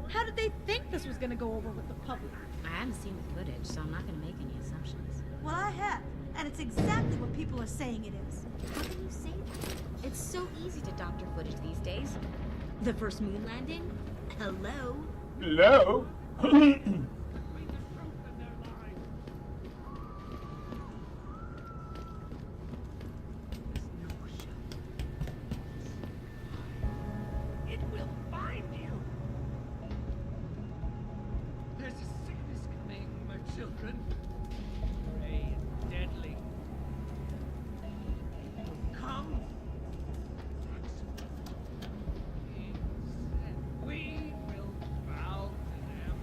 How did they think this was going to go over with the public? I haven't seen the footage, so I'm not going to make any assumptions. Well, I have, and it's exactly what people are saying it is. How can you say that? It's so easy to doctor footage these days. The first moon landing? Hello? Hello? It will find you. There's a sickness coming, my children. Gray and deadly. Come. And we will bow to them.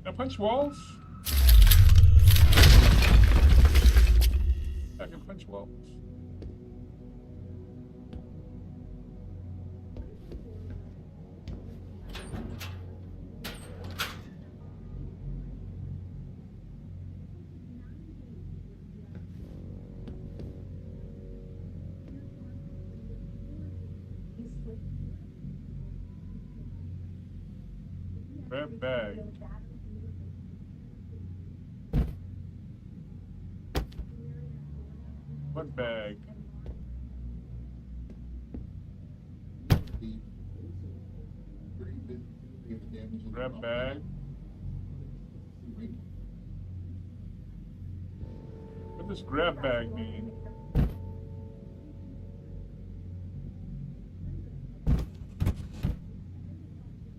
I punch walls? I can punch walls. Grab bag. What bag? Grab bag. What does grab bag mean?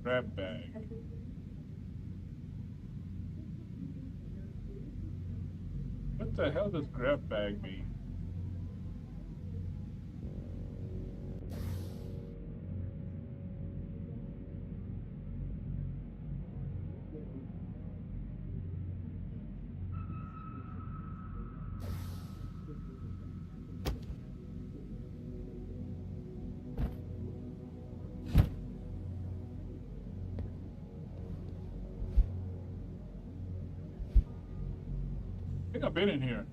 Grab bag. What the hell does grab bag mean? I think I've been in here.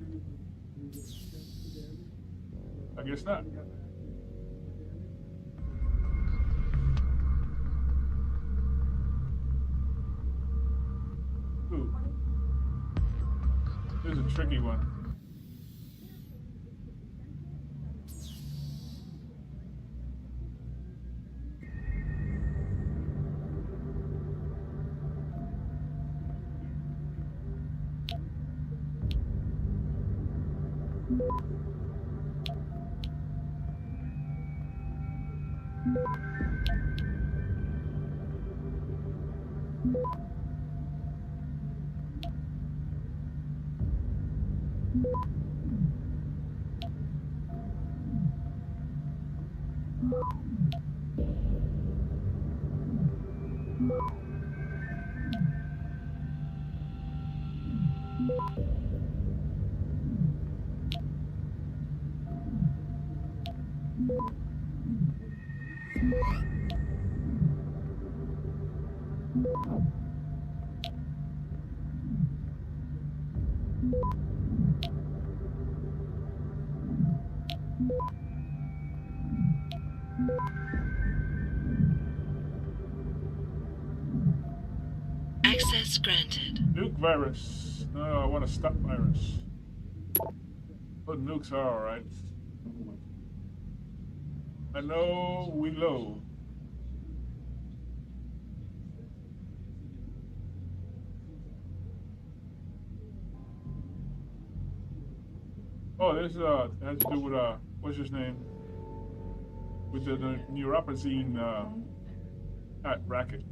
I guess not. Ooh. This is a tricky one. Access granted. Nuke virus. No, I want to stop virus. But nukes are alright. I know we low. Oh, this has to do with what's his name? With the neuropazine racket.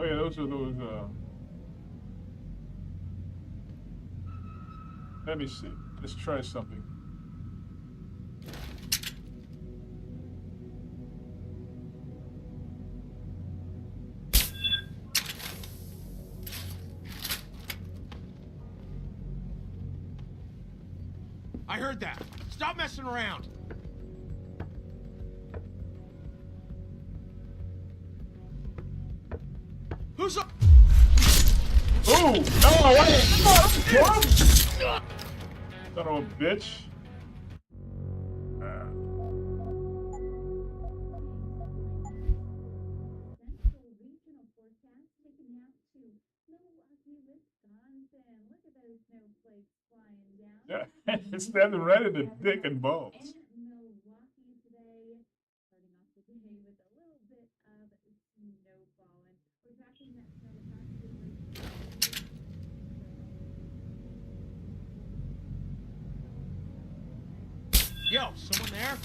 Oh yeah, those are those. Let me see. Let's try something. I heard that. Stop messing around. Who's up? Oh! No! What? Son of a bitch. Yeah, it's standing right in the dick and balls. Yo, someone there?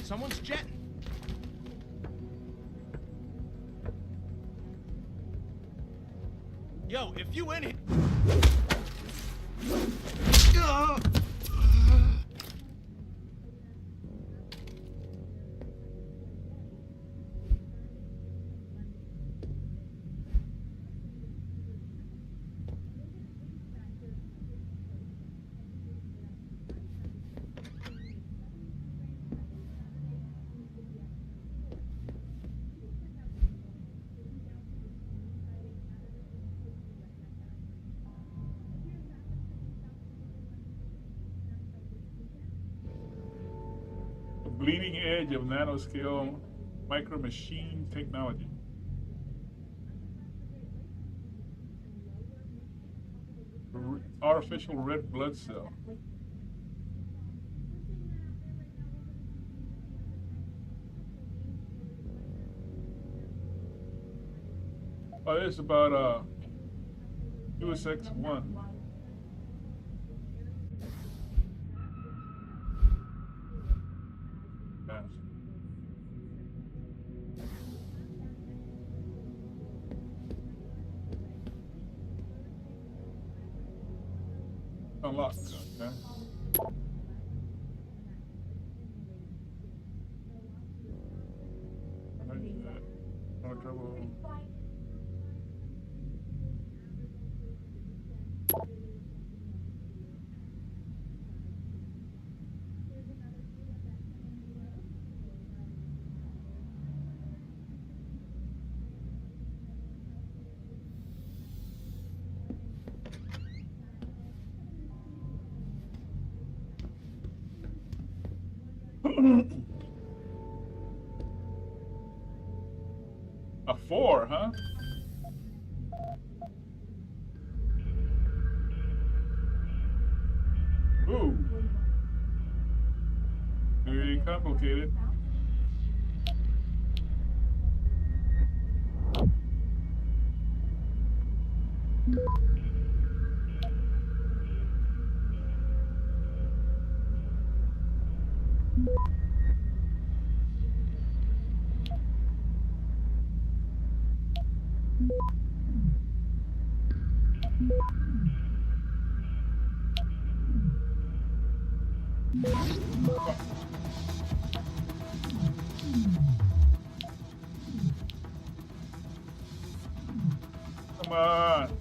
Someone's jetting. Yo, if you in here... Bleeding edge of nanoscale micro machine technology. Artificial red blood cell. Oh, it's about USX-1. Unlocked. Okay. No trouble. A 4, huh? Ooh. Very complicated. Come on.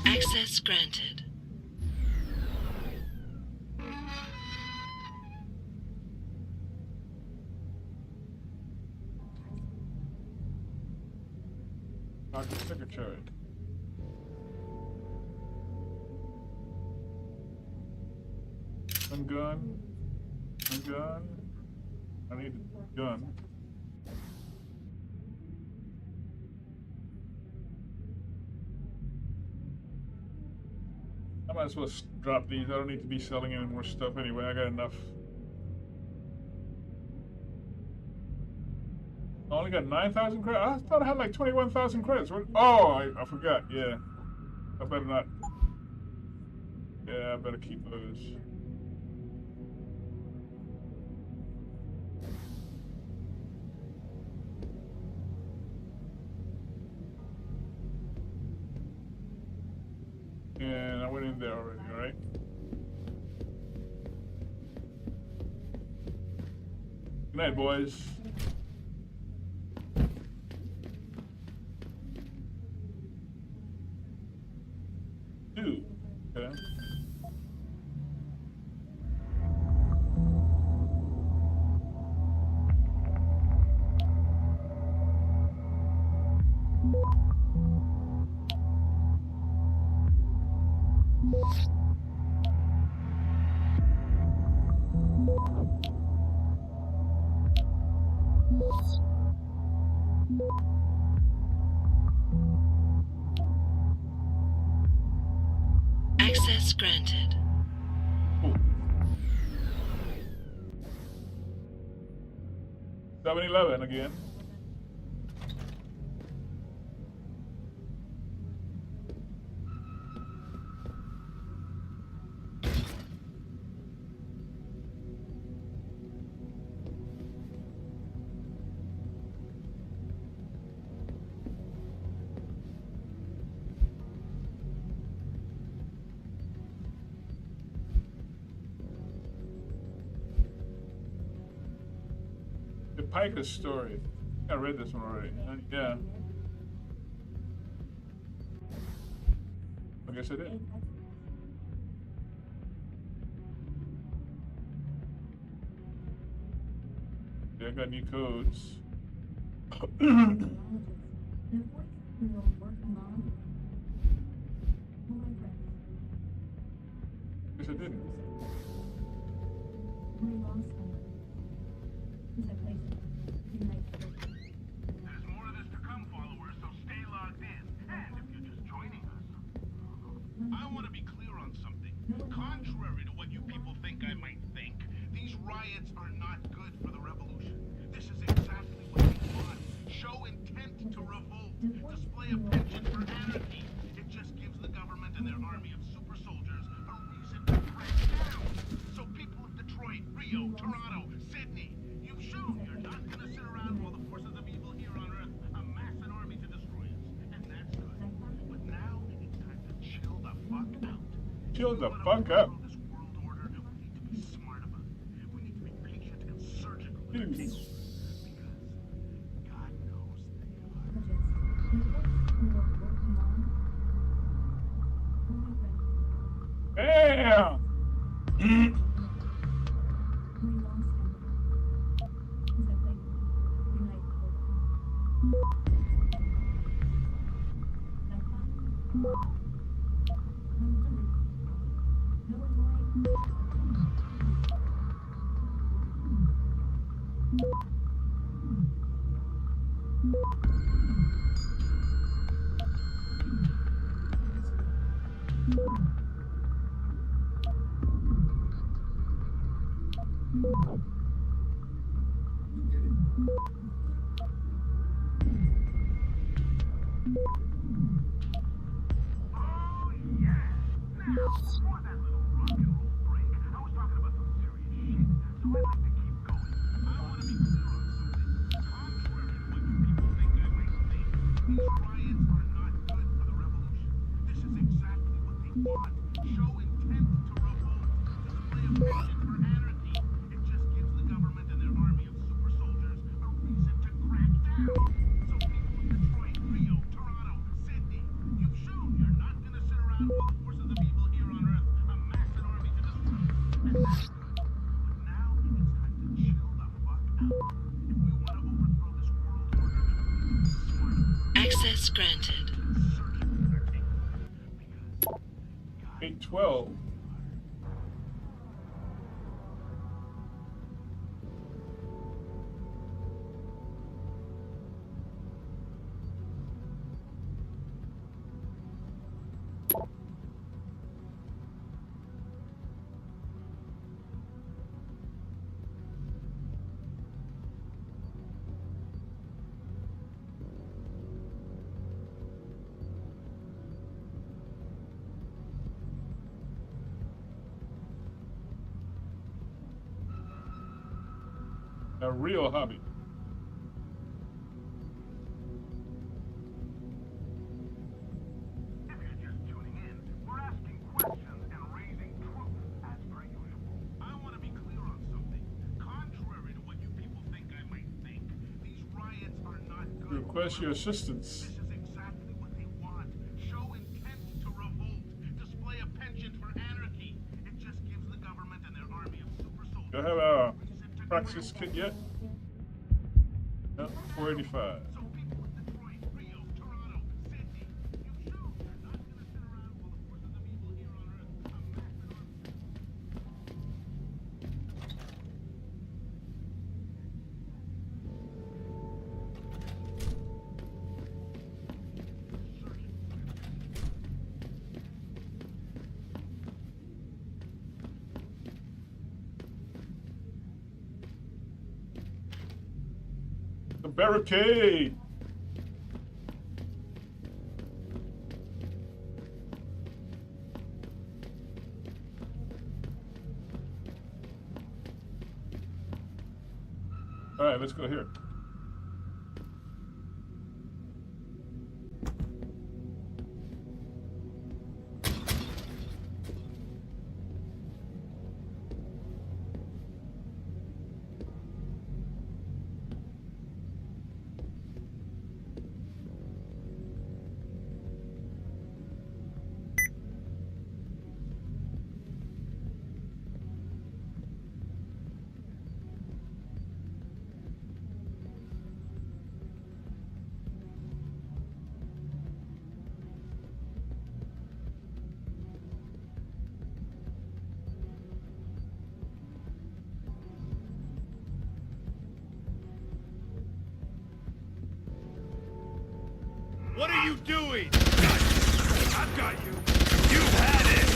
Access granted. One gun. One gun. I need a gun. I might as well drop these. I don't need to be selling any more stuff anyway. I got enough. I only got 9,000 credits. I thought I had like 21,000 credits. Oh, I forgot. Yeah. I better not. Yeah, I better keep those. And I went in there already, alright? Good night, boys. Two. Okay. Access granted. 7-Eleven again. Piker's story. I read this one already. Yeah. I guess I did. Yeah, I got new codes. Guess I didn't. There's more of this to come, followers, so stay logged in. And if you're just joining us, I want to be clear on something. Contrary to what you people think I might think, these riots are not good for the revolution. This is exactly what we want. Show intent to revolt. Display a penchant for anarchy. It just gives the government and their army of super soldiers a reason to crack down. So people of Detroit, Rio, Toronto, Sydney, you've shown you're not going to sit around while the forces of evil here on Earth amass an army to destroy us. And that's good. But now it's time to chill the fuck out. Chill the fuck out. This world order, we need to be smart about it. We need to be patient and surgical with our people. Because God knows they are. Damn! Access granted. 812. A real hobby. Request your assistance. Do I have a practice kit yet? No, 485. The barricade! All right, let's go here. What are you doing? I've got you. You've had it.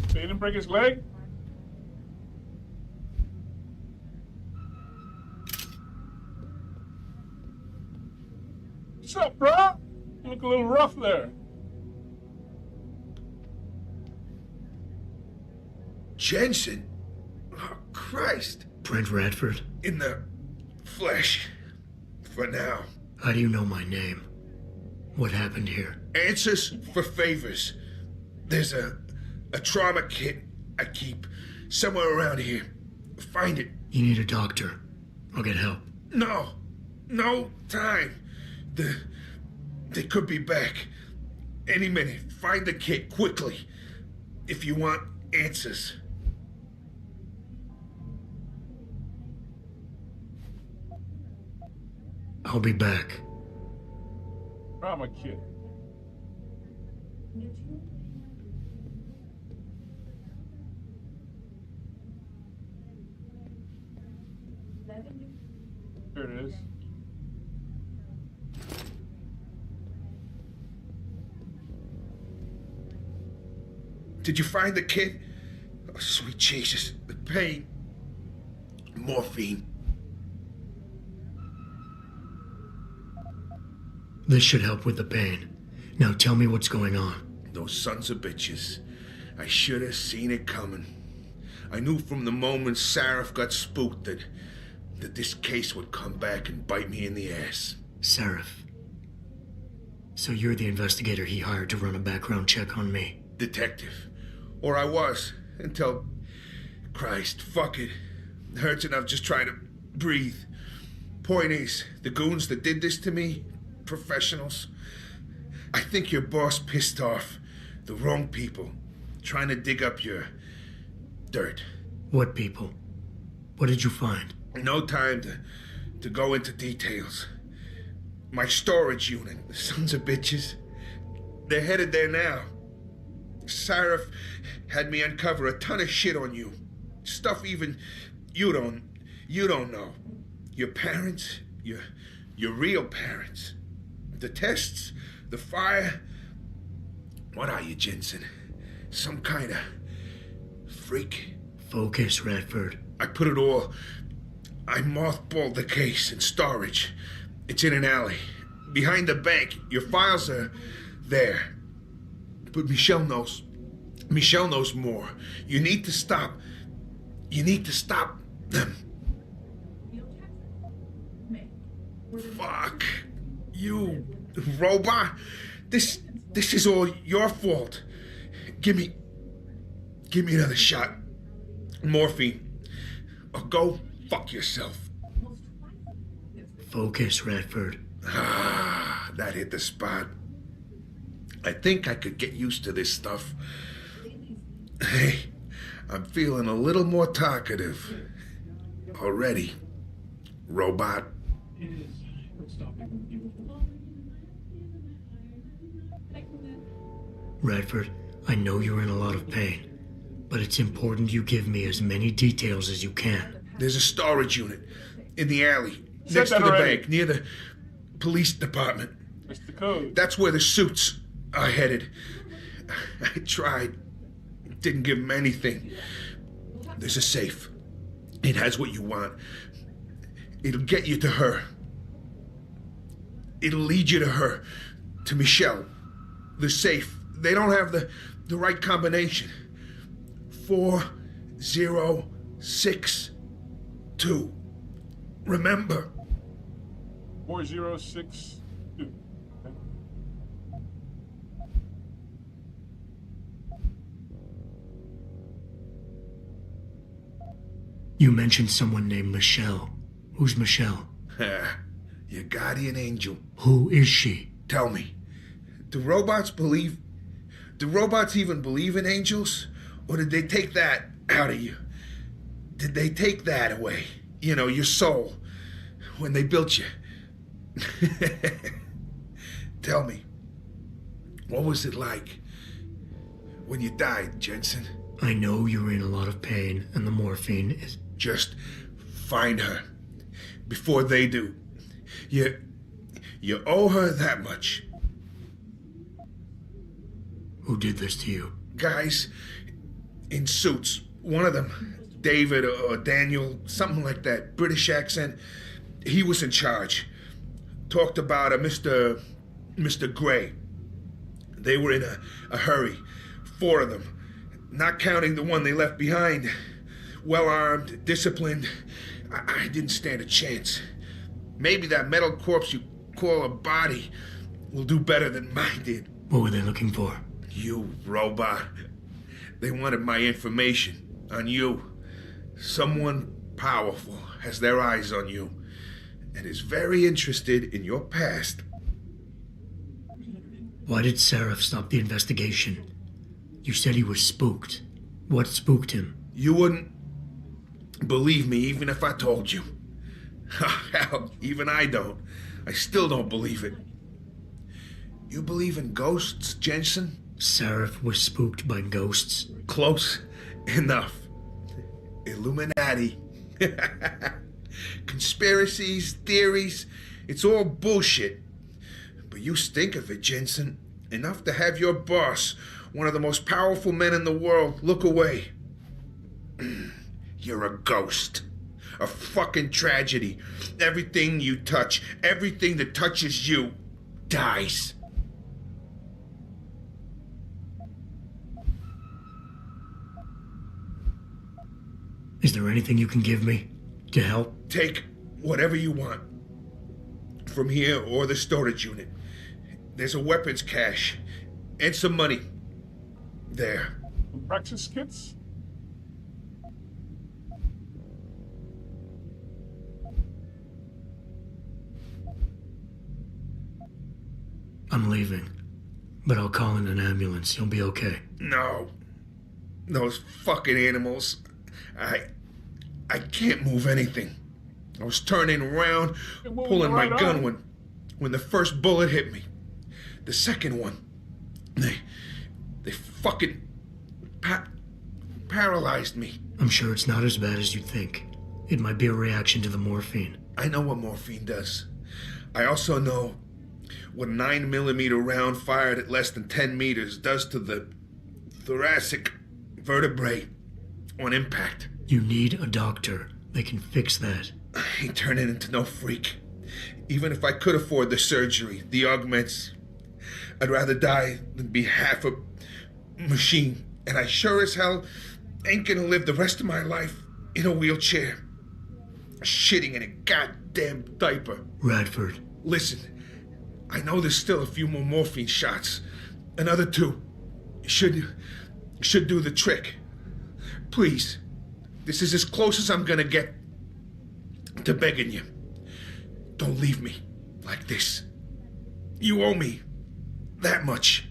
So he didn't break his leg? What's up, bro? You look a little rough there. Jensen? Oh, Christ. Brent Radford? In the flesh. For now. How do you know my name? What happened here? Answers for favors. There's a trauma kit I keep somewhere around here. Find it. You need a doctor. I'll get help. No time. They could be back any minute. Find the kit quickly if you want answers. I'll be back. Trauma kit. Here it is. Did you find the kit? Oh, sweet Jesus. The pain. Morphine. This should help with the pain. Now tell me what's going on. Those sons of bitches. I should have seen it coming. I knew from the moment Sarif got spooked that this case would come back and bite me in the ass. Sarif. So you're the investigator he hired to run a background check on me? Detective. Or I was, until... Christ, fuck it. It hurts enough just trying to breathe. Point is, the goons that did this to me, professionals. I think your boss pissed off the wrong people, trying to dig up your dirt. What people? What did you find? No time to go into details. My storage unit, the sons of bitches, they're headed there now. Sarif had me uncover a ton of shit on you. Stuff even you don't know. Your parents, your Your real parents. The tests, the fire. What are you, Jensen? Some kind of freak? Focus, Radford. I put it all... I mothballed the case in storage. It's in an alley. Behind the bank. Your files are there. But Michelle knows. Michelle knows more. You need to stop. You need to stop them. Fuck. You robot. This is all your fault. Give me another shot. Morphine. Or go fuck yourself. Focus, Radford. Ah, that hit the spot. I think I could get used to this stuff. Hey, I'm feeling a little more talkative. Already. Robot. Radford, I know you're in a lot of pain, but it's important you give me as many details as you can. There's a storage unit in the alley, Said next to that the already. bank, near the police department. That's the code. That's where the suits are headed. I tried. Didn't give them anything. There's a safe. It has what you want. It'll get you to her. It'll lead you to her. To Michelle. The safe. They don't have the right combination. 4062. Remember. 4062. You mentioned someone named Michelle. Who's Michelle? Your guardian angel. Who is she? Tell me. Do robots even believe in angels? Or did they take that out of you? Did they take that away? You know, your soul. When they built you. Tell me. What was it like when you died, Jensen? I know you're in a lot of pain, and the morphine is... Just find her. Before they do. You owe her that much. Who did this to you? Guys in suits. One of them, David or Daniel, something like that, British accent. He was in charge. Talked about a Mr. Gray. They were in a hurry. 4 of them. Not counting the one they left behind. Well-armed, disciplined. I didn't stand a chance. Maybe that metal corpse you call a body will do better than mine did. What were they looking for? You robot. They wanted my information on you. Someone powerful has their eyes on you and is very interested in your past. Why did Seraph stop the investigation? You said he was spooked. What spooked him? You wouldn't believe me even if I told you. Hell, even I don't. I still don't believe it. You believe in ghosts, Jensen? Seraph was spooked by ghosts. Close enough. Illuminati. Conspiracies, theories, it's all bullshit. But you stink of it, Jensen. Enough to have your boss, one of the most powerful men in the world, look away. You're a ghost. A fucking tragedy. Everything you touch, everything that touches you, dies. Is there anything you can give me to help? Take whatever you want. From here or the storage unit. There's a weapons cache. And some money. There. Practice kits? I'm leaving, but I'll call in an ambulance. You'll be okay. No. Those fucking animals. I can't move anything. I was turning around, pulling my gun when the first bullet hit me. The second one, they fucking paralyzed me. I'm sure it's not as bad as you think. It might be a reaction to the morphine. I know what morphine does. I also know what a 9mm round fired at less than 10 meters does to the thoracic vertebrae on impact. You need a doctor. They can fix that. I ain't turning into no freak. Even if I could afford the surgery, the augments, I'd rather die than be half a machine. And I sure as hell ain't gonna live the rest of my life in a wheelchair, shitting in a goddamn diaper. Radford. Listen, I know there's still a few more morphine shots. Another 2 should do the trick. Please, this is as close as I'm gonna get to begging you. Don't leave me like this. You owe me that much.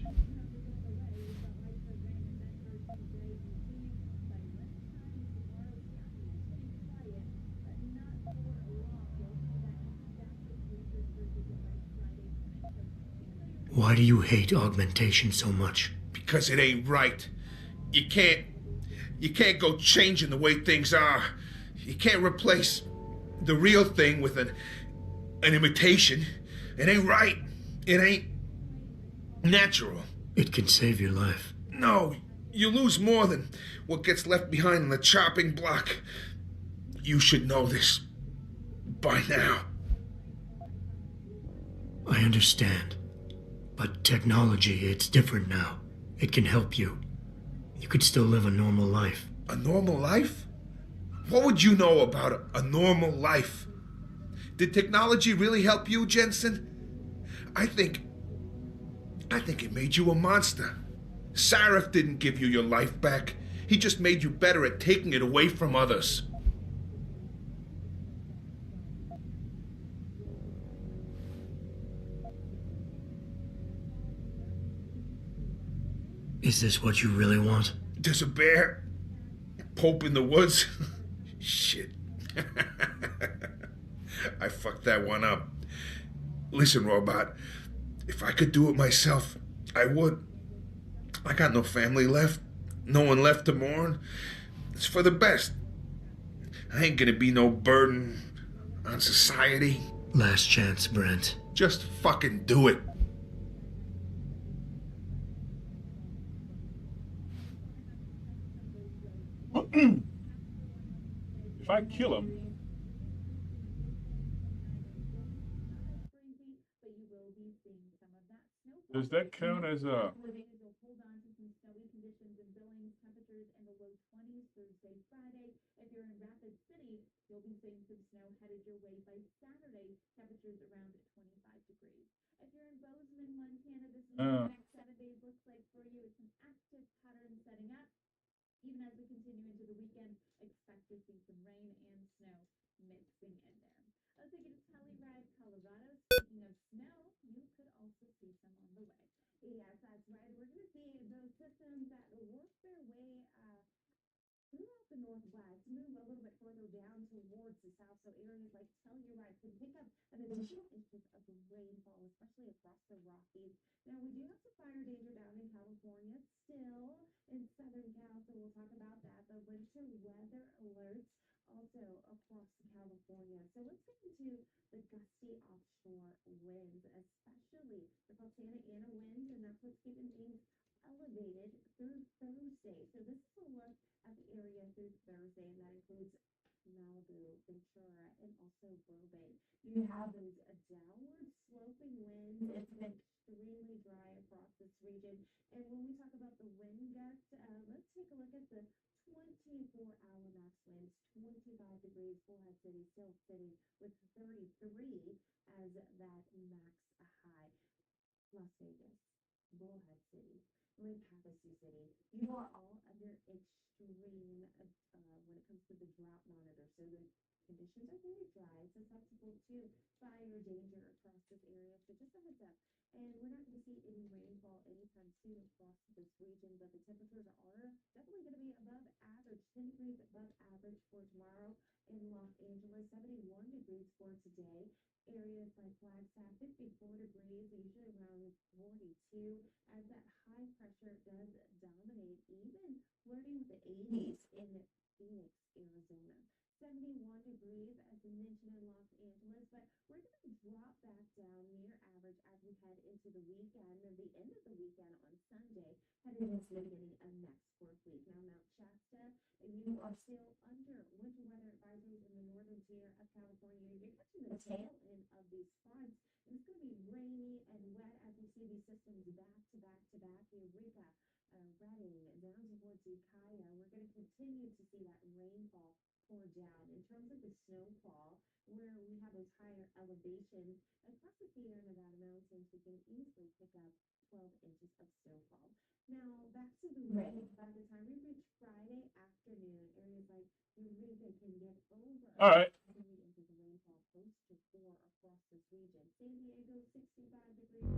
Why do you hate augmentation so much? Because it ain't right. You can't go changing the way things are. You can't replace the real thing with an imitation. It ain't right. It ain't natural. It can save your life. No, you lose more than what gets left behind on the chopping block. You should know this by now. I understand. But technology, it's different now. It can help you. You could still live a normal life. A normal life? What would you know about a normal life? Did technology really help you, Jensen? I think it made you a monster. Sarif didn't give you your life back. He just made you better at taking it away from others. Is this what you really want? There's a bear? Pope in the woods? Shit. I fucked that one up. Listen, Robot, if I could do it myself, I would. I got no family left, no one left to mourn. It's for the best. I ain't gonna be no burden on society. Last chance, Brent. Just fucking do it. If I kill him, does that count as a... Even as we continue into the weekend, expect to see some rain and snow mixing in there. Let's take it to Telluride, Colorado. Speaking of snow, you could also see some on the way. Yes, that's right. We're going to see those systems that work their way throughout the Northwest, move a little bit further down towards the south, so areas like Telluride could pick up an additional inches of rainfall, especially across the Rockies. Now, we do have some fire danger down in California still in Southern Cal, so we'll talk about that. The winter weather alerts also across California. So let's get into the gusty offshore winds, especially the Santa Ana winds, and that's what's keeping things elevated through Thursday. So this is a look at the area through Thursday, and that includes Malibu, Ventura, and also Burbank. You have those downward sloping winds. It's been extremely dry across this region. And when we talk about the wind gusts, let's take a look at the 24-hour max winds. 25 degrees, Bullhead City still sitting with 33 as that max high. Las Vegas, Bullhead City, Lake Havasu City, you are all under extreme when it comes to the drought monitor. So the conditions are very dry, susceptible to fire danger across this area. So just a heads up. And we're not going to see any rainfall anytime soon across this region, but the temperatures are definitely going to be above average, 10 degrees above average for tomorrow in Los Angeles, 71 degrees for today. Areas like Flagstaff, 54 degrees, usually around 42, as that high pressure does dominate, even flirting with the 80s in Phoenix, Arizona. 71 degrees, as we mentioned in Los Angeles, but we're going to drop back down near average as we head into the weekend, and the end of the weekend on Sunday, headed into the beginning of next work week. Now, Mount Shasta, you are still under winter weather advisories in the northern tier of California. You're catching the tail end of these fronts, and it's going to be rainy and wet as we see these systems back to back to back. Eureka, Redding, down towards Ukiah. We're going to continue to see that rainfall pour down. In terms of the snowfall, where we have those higher elevations across the Sierra Nevada mountains, we can easily pick up 12 inches of snowfall. Now, back to the rain. By the time we reach Friday afternoon, areas like Eureka can get over. All right. Into the rainfall close to 4 across this region. San Diego, 65 degrees.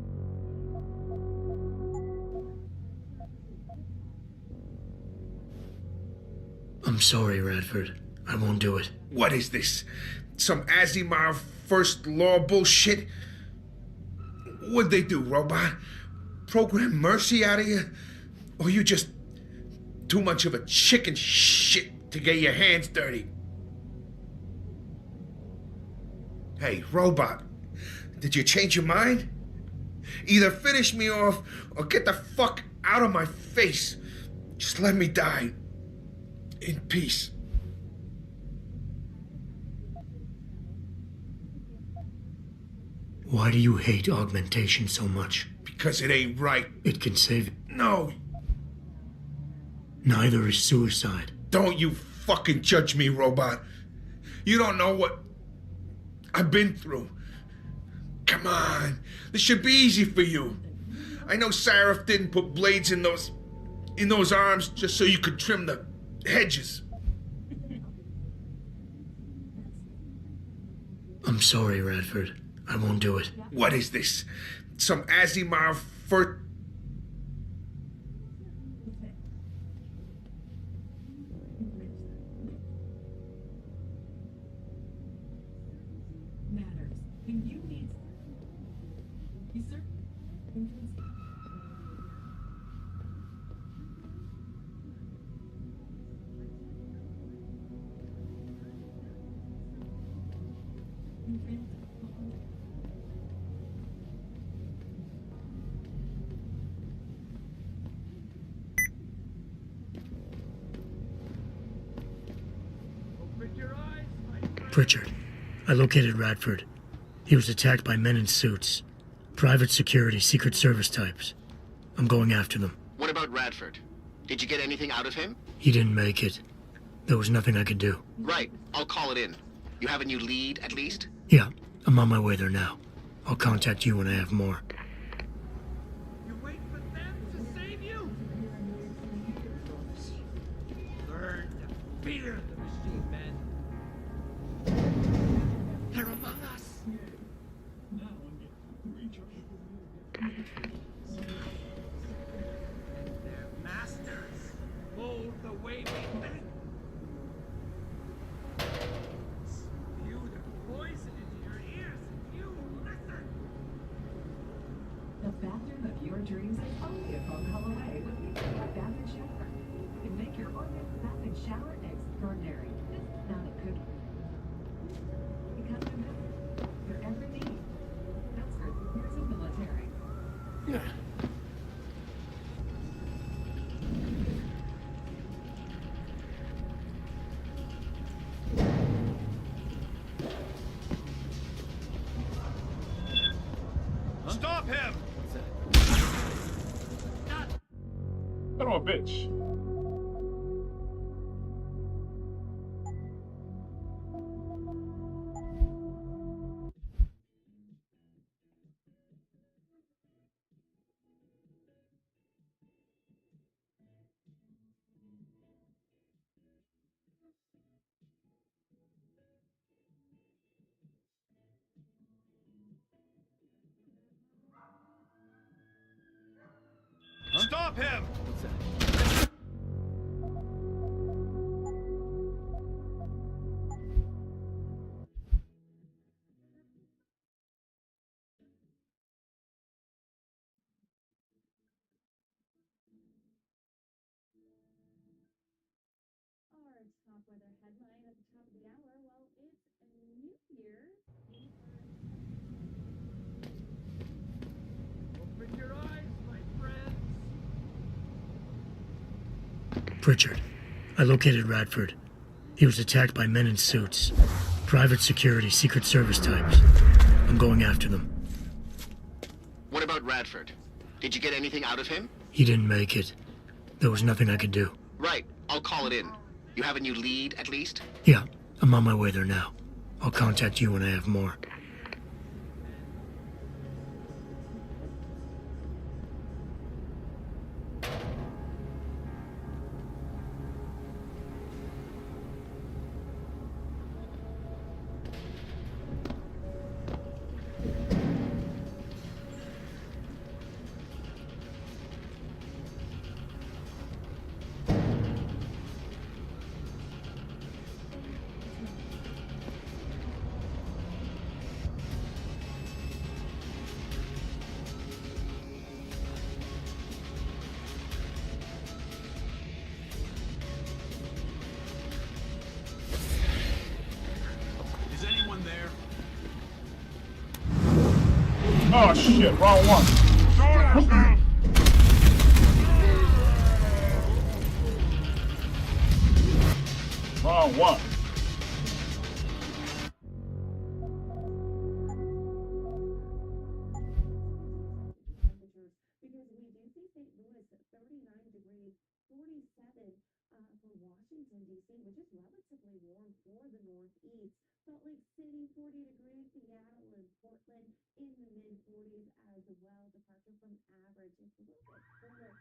I'm sorry, Radford. I won't do it. What is this? Some Asimov first law bullshit? What'd they do, robot? Program mercy out of you? Or you just too much of a chicken shit to get your hands dirty? Hey, robot, did you change your mind? Either finish me off or get the fuck out of my face. Just let me die in peace. Why do you hate augmentation so much? Because it ain't right. It can save... No. Neither is suicide. Don't you fucking judge me, robot. You don't know what I've been through. Come on. This should be easy for you. I know Sarif didn't put blades in those arms just so you could trim the hedges. I'm sorry, Radford. I won't do it. What is this? Some Asimov first... Matters. When you need... You, sir? Pritchard. I located Radford. He was attacked by men in suits. Private security, Secret Service types. I'm going after them. What about Radford? Did you get anything out of him? He didn't make it. There was nothing I could do. Right. I'll call it in. You have a new lead, at least? Yeah, I'm on my way there now. I'll contact you when I have more. You wait for them to save you? Learn to fear the machine men. They're among us. And their masters mold the way we think. Spew the poison into your ears and you listen. The bathroom of your dreams is only a phone call away with me, Bath and Shower. You can make your orgasm bath and shower extraordinary. This is not a cookie. Because for every need. That's for years of military. Stop him! Son of a bitch. top weather headline at the top of the hour. Well, it's a new year. Open your eyes, my friends. Pritchard, I located Radford. He was attacked by men in suits. Private security, Secret Service types. I'm going after them. What about Radford? Did you get anything out of him? He didn't make it. There was nothing I could do. Right. I'll call it in. You have a new lead, at least? Yeah, I'm on my way there now. I'll contact you when I have more. Is anyone there? Oh shit, wrong one. Wrong one. Because we do see St. Louis at 39 degrees, 47 for Washington, D.C., which is relatively warm for the Northeast. Salt Lake City, 40 degrees, Seattle and Portland in the mid-40s as well. Departure from average. It's a little bit cooler.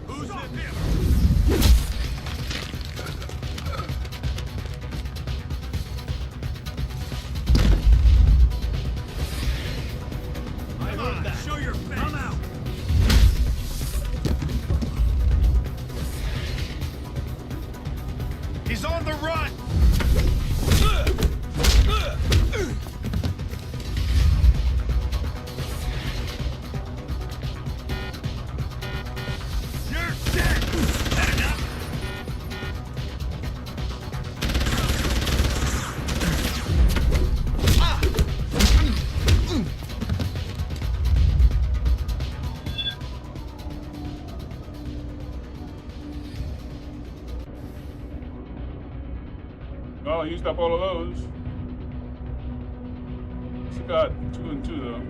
Who's up here? I heard that. Show your face. Come out. He's on the run. You're dead. That enough? Oh, I used up all of those. She got 2 and 2 though.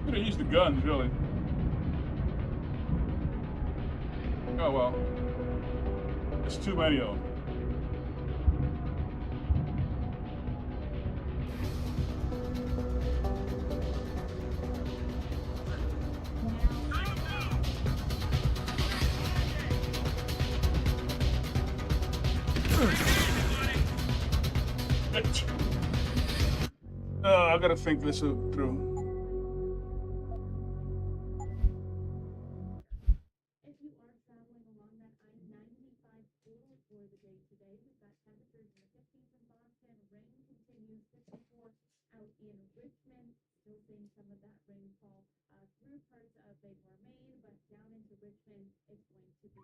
Could have used the guns, really. Oh well. There's too many of them. I gotta think this through. If you are traveling along that I-95 corridor for the day today, we've got temperatures in the 50s in Boston. Rain continues 54 out in Richmond. Still seeing some of that rainfall through parts of Bangor, Maine, but down into Richmond, it's going to be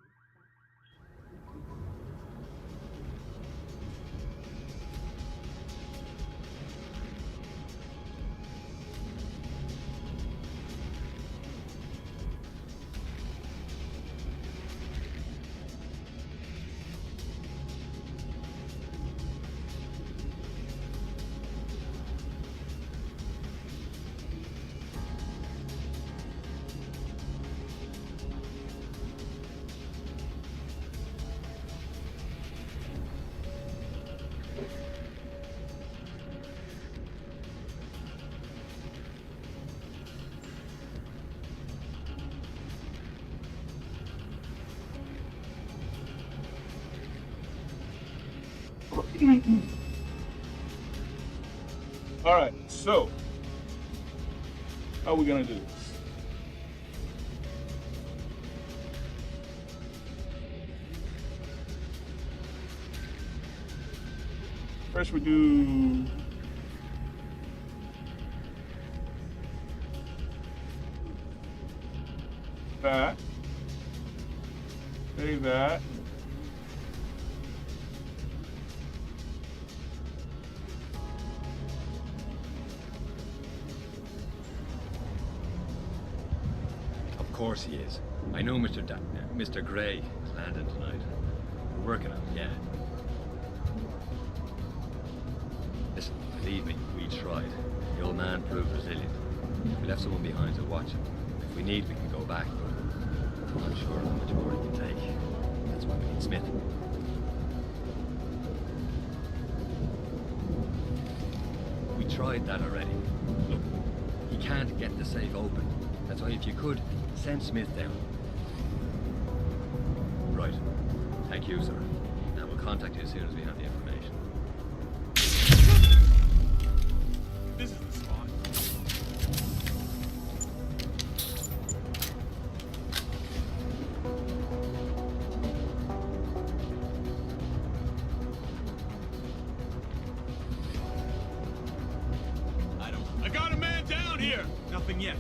All right, so how are we gonna do this? First, we do that. Save that. Of course he is. I know Mr. Gray is landing tonight. We're working on it, yeah. Listen, believe me, we tried. The old man proved resilient. We left someone behind to watch him. If we need, we can go back, but I'm not sure how much more he can take. That's why we need Smith. We tried that already. Look, he can't get the safe open. That's why if you could, send Smith down. Right. Thank you, sir. And we'll contact you as soon as we have the information. This is the spot. I got a man down here! Nothing yet.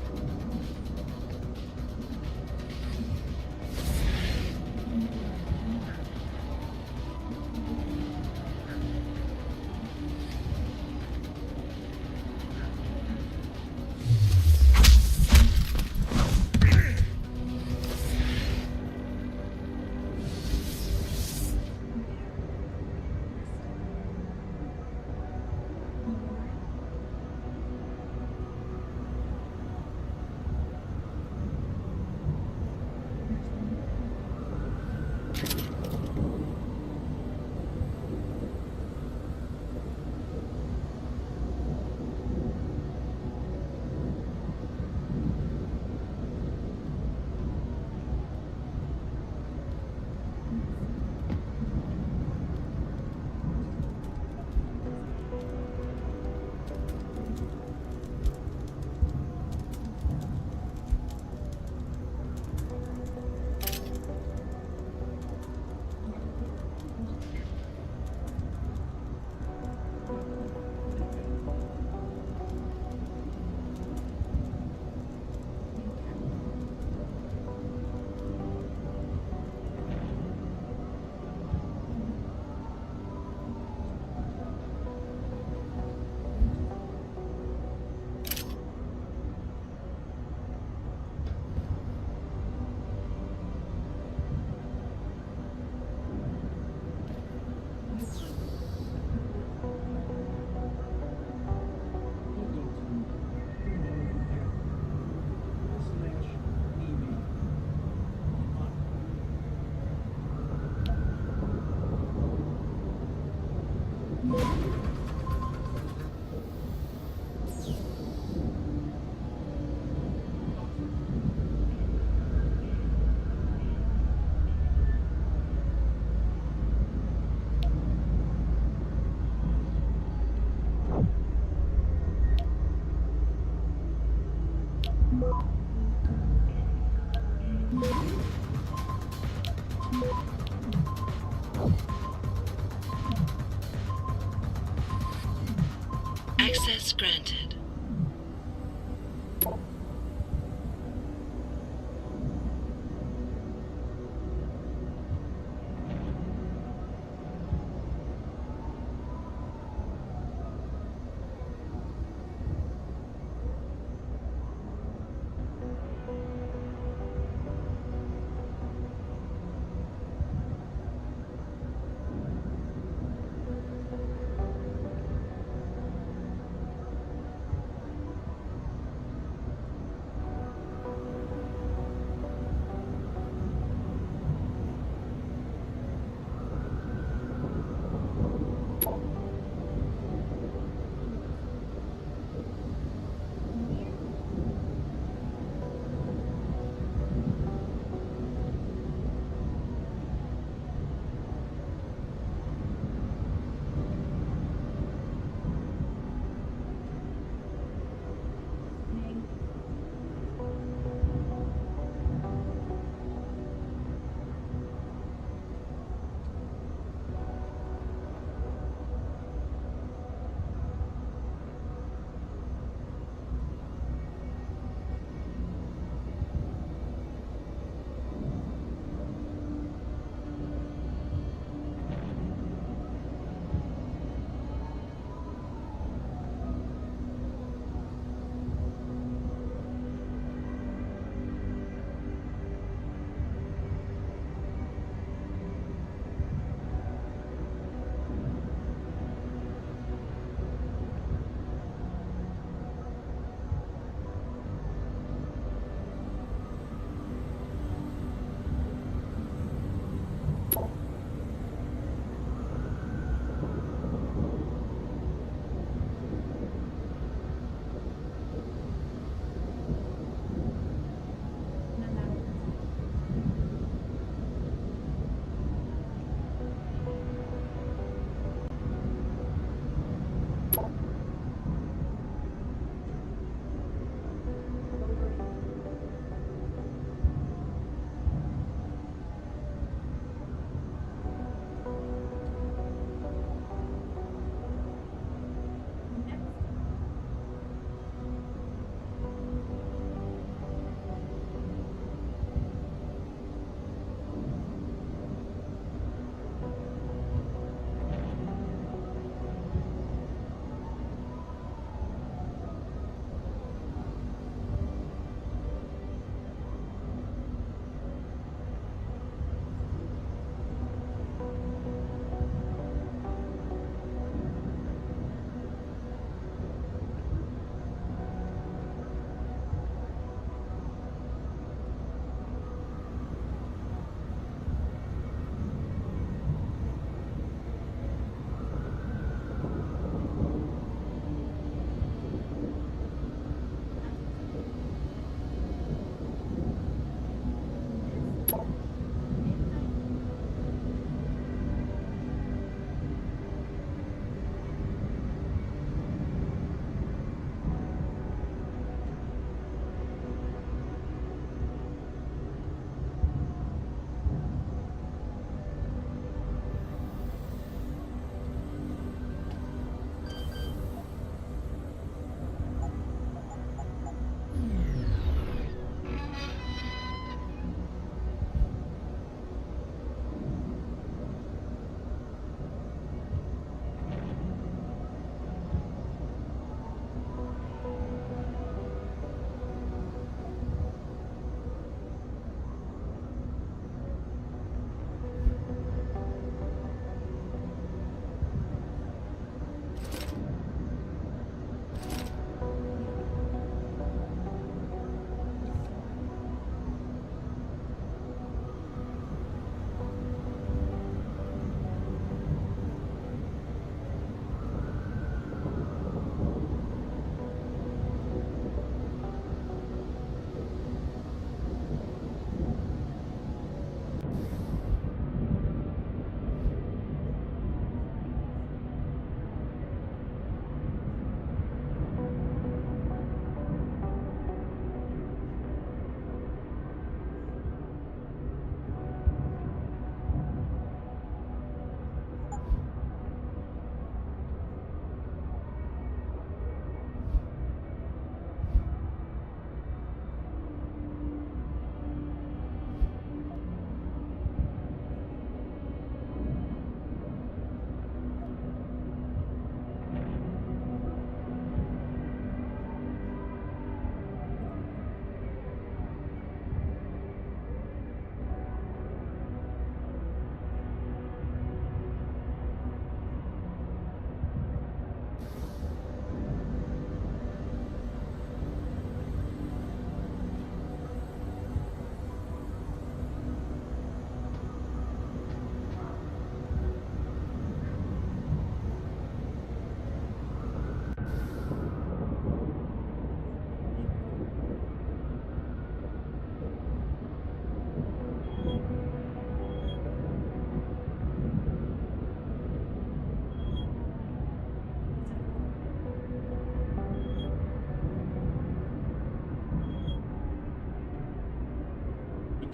Access granted.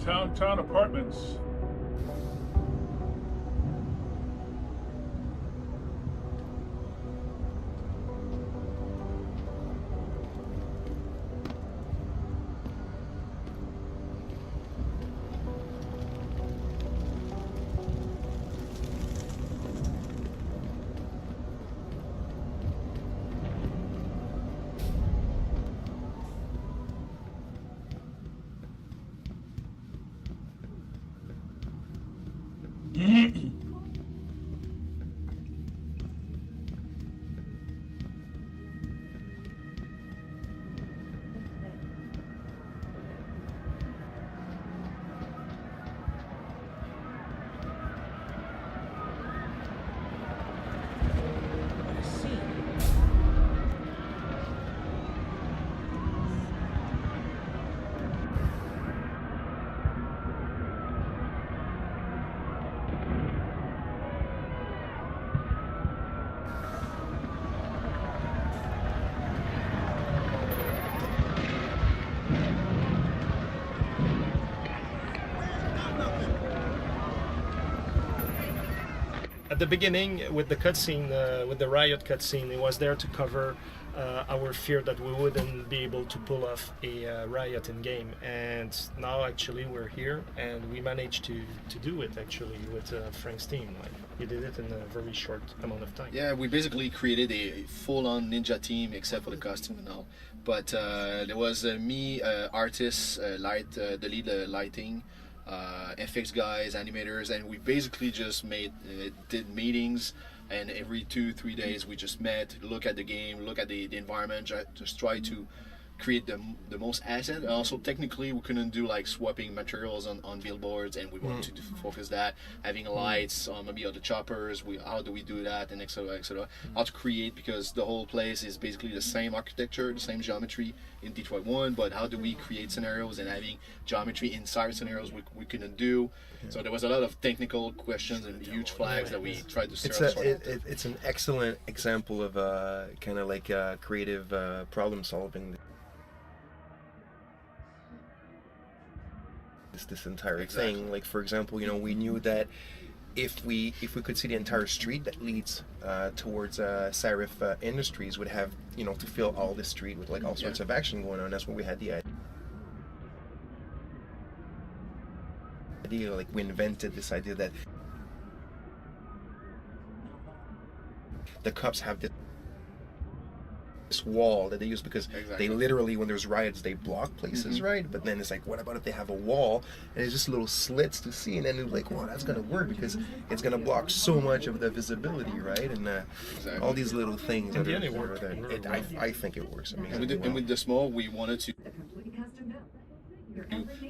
Town apartments. At the beginning, with the cutscene, with the riot cutscene, it was there to cover our fear that we wouldn't be able to pull off a riot in game. And now, actually, we're here, and we managed to do it actually with Frank's team. Like, he did it in a very short amount of time. Yeah, we basically created a full-on ninja team, except for the costume and all. But there was me, artists, the lead lighting. FX guys, animators, and we basically just did meetings, and every 2-3 days we just met, look at the game, look at the environment, just try to create the most asset. And also technically we couldn't do like swapping materials on billboards, and we wanted to focus that, having lights on maybe other choppers, how do we do that, and etc. How to create, because the whole place is basically the same architecture, the same geometry in Detroit 1, but how do we create scenarios and having geometry inside scenarios we couldn't do. So there was a lot of technical questions and huge flags that we tried to sort out. It's an excellent example of kind of like creative problem solving. This entire thing, like for example, we knew that if we could see the entire street that leads towards Serif Industries, would have to fill all the street with like all sorts of action going on. That's where we had the idea. Like we invented this idea that the cops have this wall that they use, because they literally, when there's riots, they block places, right? But then it's like, what about if they have a wall and it's just little slits to see? And then it's like, well, that's gonna work because it's gonna block so much of the visibility, right? And all these little things. And it worked. I think it works amazing. And with the small, we wanted to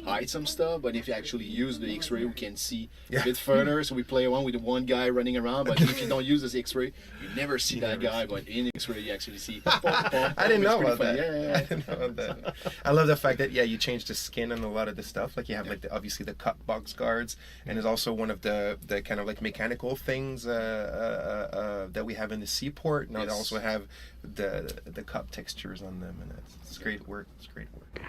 hide some stuff, but if you actually use the X-ray, we can see a bit further. So we play one with the one guy running around, but if you don't use this X-ray, you never see that guy. But in X-ray, you actually see. I didn't know about that. Yeah. I didn't know about that. I love the fact that you change the skin on a lot of the stuff. Like you have like obviously the cut box guards, and there's also one of the kind of like mechanical things that we have in the seaport. Now they also have the cup textures on them, and it's great work. It's great work.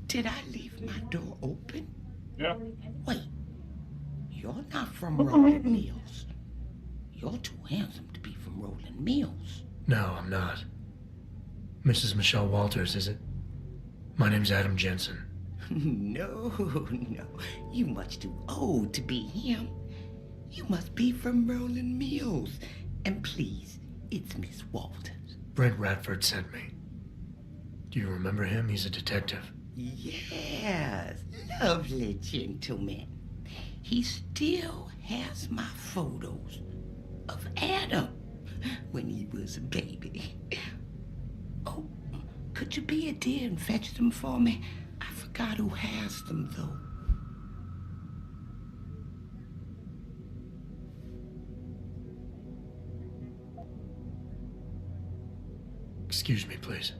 Did I leave my door open? Yeah. Wait, you're not from Rolling Mills. You're too handsome to be from Rolling Mills. No, I'm not. Mrs. Michelle Walters, is it? My name's Adam Jensen. No, no. You much too old to be him. You must be from Roland Mills. And please, it's Miss Walters. Brent Radford sent me. Do you remember him? He's a detective. Yes, lovely gentleman. He still has my photos of Adam when he was a baby. Oh, could you be a dear and fetch them for me? I forgot who has them, though. Excuse me, please.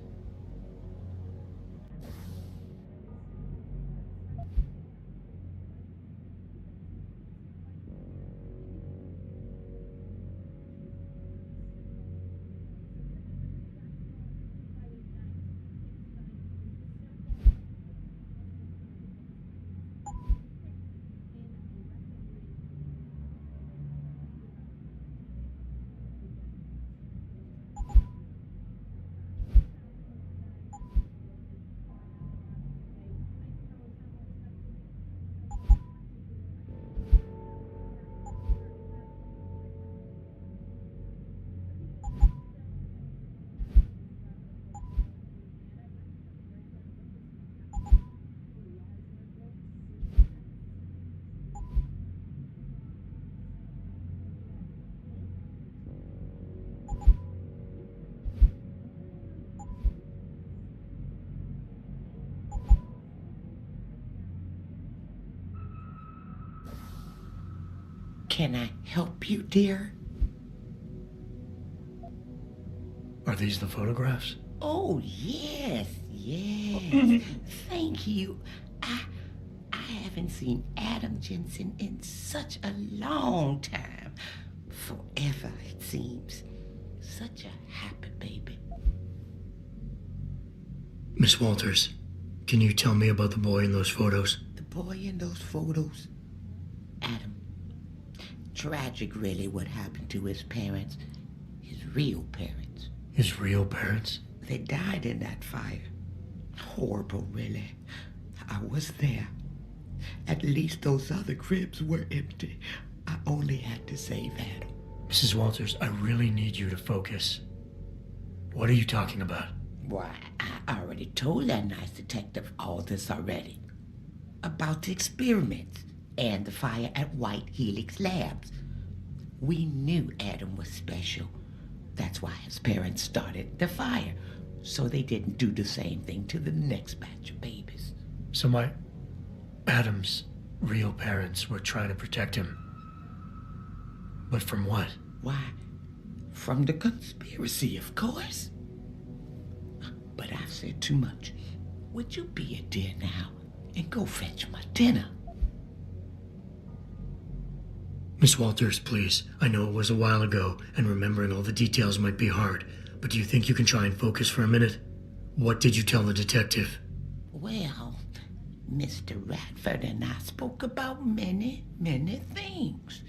Can I help you, dear? Are these the photographs? Oh, yes, yes. Thank you. I haven't seen Adam Jensen in such a long time. Forever, it seems. Such a happy baby. Miss Walters, can you tell me about the boy in those photos? The boy in those photos? Adam. Tragic, really, what happened to his parents. His real parents. His real parents? They died in that fire. Horrible, really. I was there. At least those other cribs were empty. I only had to save Adam. Mrs. Walters, I really need you to focus. What are you talking about? Why, I already told that nice detective all this already. About the experiments and the fire at White Helix Labs. We knew Adam was special. That's why his parents started the fire, so they didn't do the same thing to the next batch of babies. So Adam's real parents were trying to protect him. But from what? Why, from the conspiracy, of course. But I've said too much. Would you be a dear now and go fetch my dinner? Miss Walters, please. I know it was a while ago, and remembering all the details might be hard, but do you think you can try and focus for a minute? What did you tell the detective? Well, Mr. Radford and I spoke about many, many things.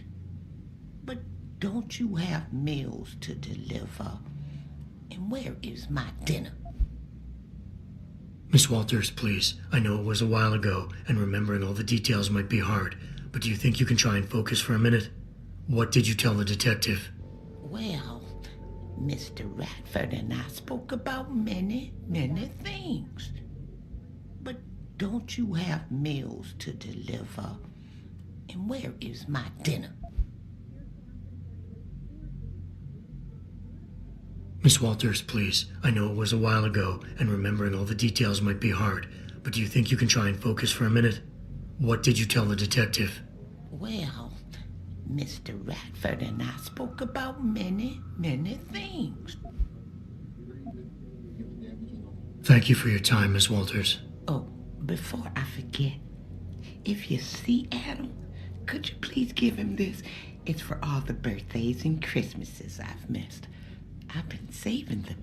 But don't you have meals to deliver? And where is my dinner? Miss Walters, please. I know it was a while ago, and remembering all the details might be hard, but do you think you can try and focus for a minute? What did you tell the detective? Well, Mr. Radford and I spoke about many, many things. But don't you have meals to deliver? And where is my dinner? Miss Walters, please. I know it was a while ago, and remembering all the details might be hard, but do you think you can try and focus for a minute? What did you tell the detective? Well, Mr. Radford and I spoke about many, many things. Thank you for your time, Miss Walters. Oh, before I forget, if you see Adam, could you please give him this? It's for all the birthdays and Christmases I've missed. I've been saving them.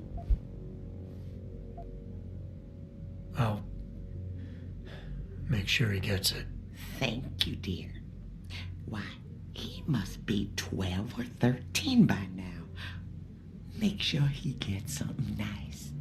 I'll make sure he gets it. Thank you, dear. Why, he must be 12 or 13 by now. Make sure he gets something nice.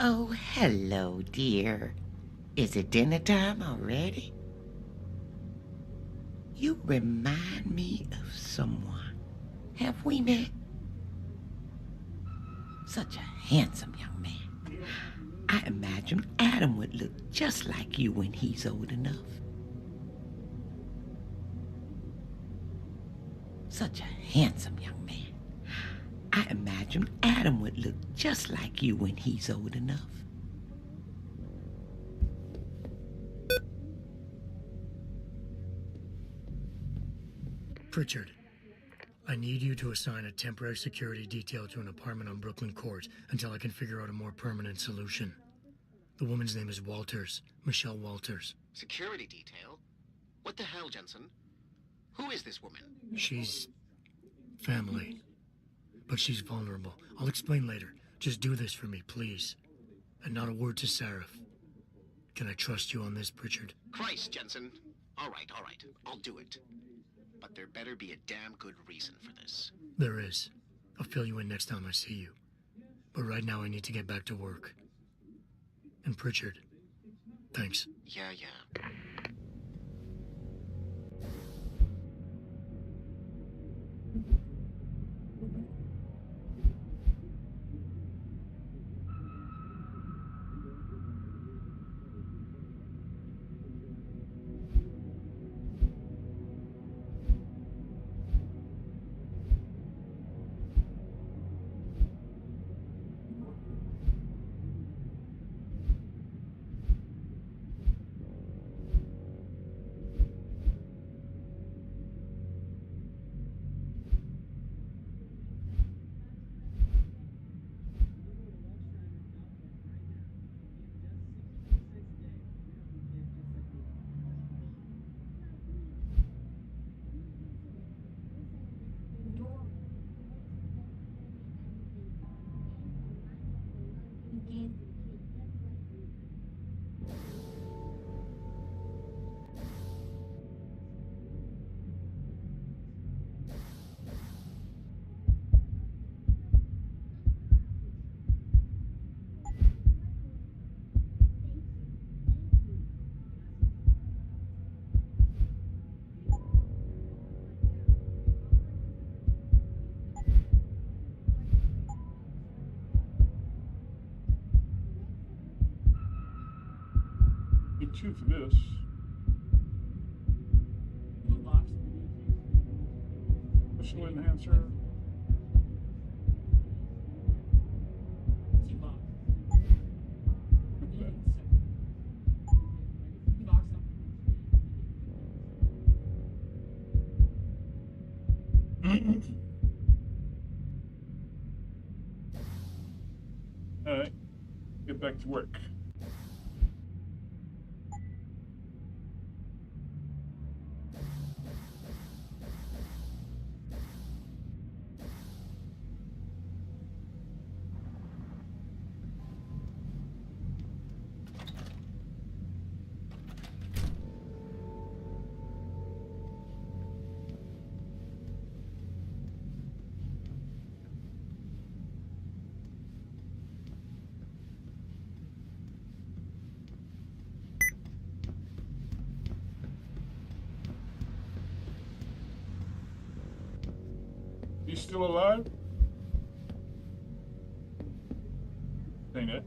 Oh, hello, dear. Is it dinner time already? You remind me of someone. Have we met? Such a handsome young man. I imagine Adam would look just like you when he's old enough. Such a handsome young man. I imagine Adam would look just like you when he's old enough. Pritchard, I need you to assign a temporary security detail to an apartment on Brooklyn Court until I can figure out a more permanent solution. The woman's name is Walters, Michelle Walters. Security detail? What the hell, Jensen? Who is this woman? She's family, but she's vulnerable. I'll explain later. Just do this for me, please. And not a word to Seraph. Can I trust you on this, Pritchard? Christ, Jensen. All right. I'll do it. But there better be a damn good reason for this. There is. I'll fill you in next time I see you. But right now I need to get back to work. And Pritchard, thanks. Yeah. Need two for this. Special enhancer. Alright, get back to work. You still alive? Ain't it?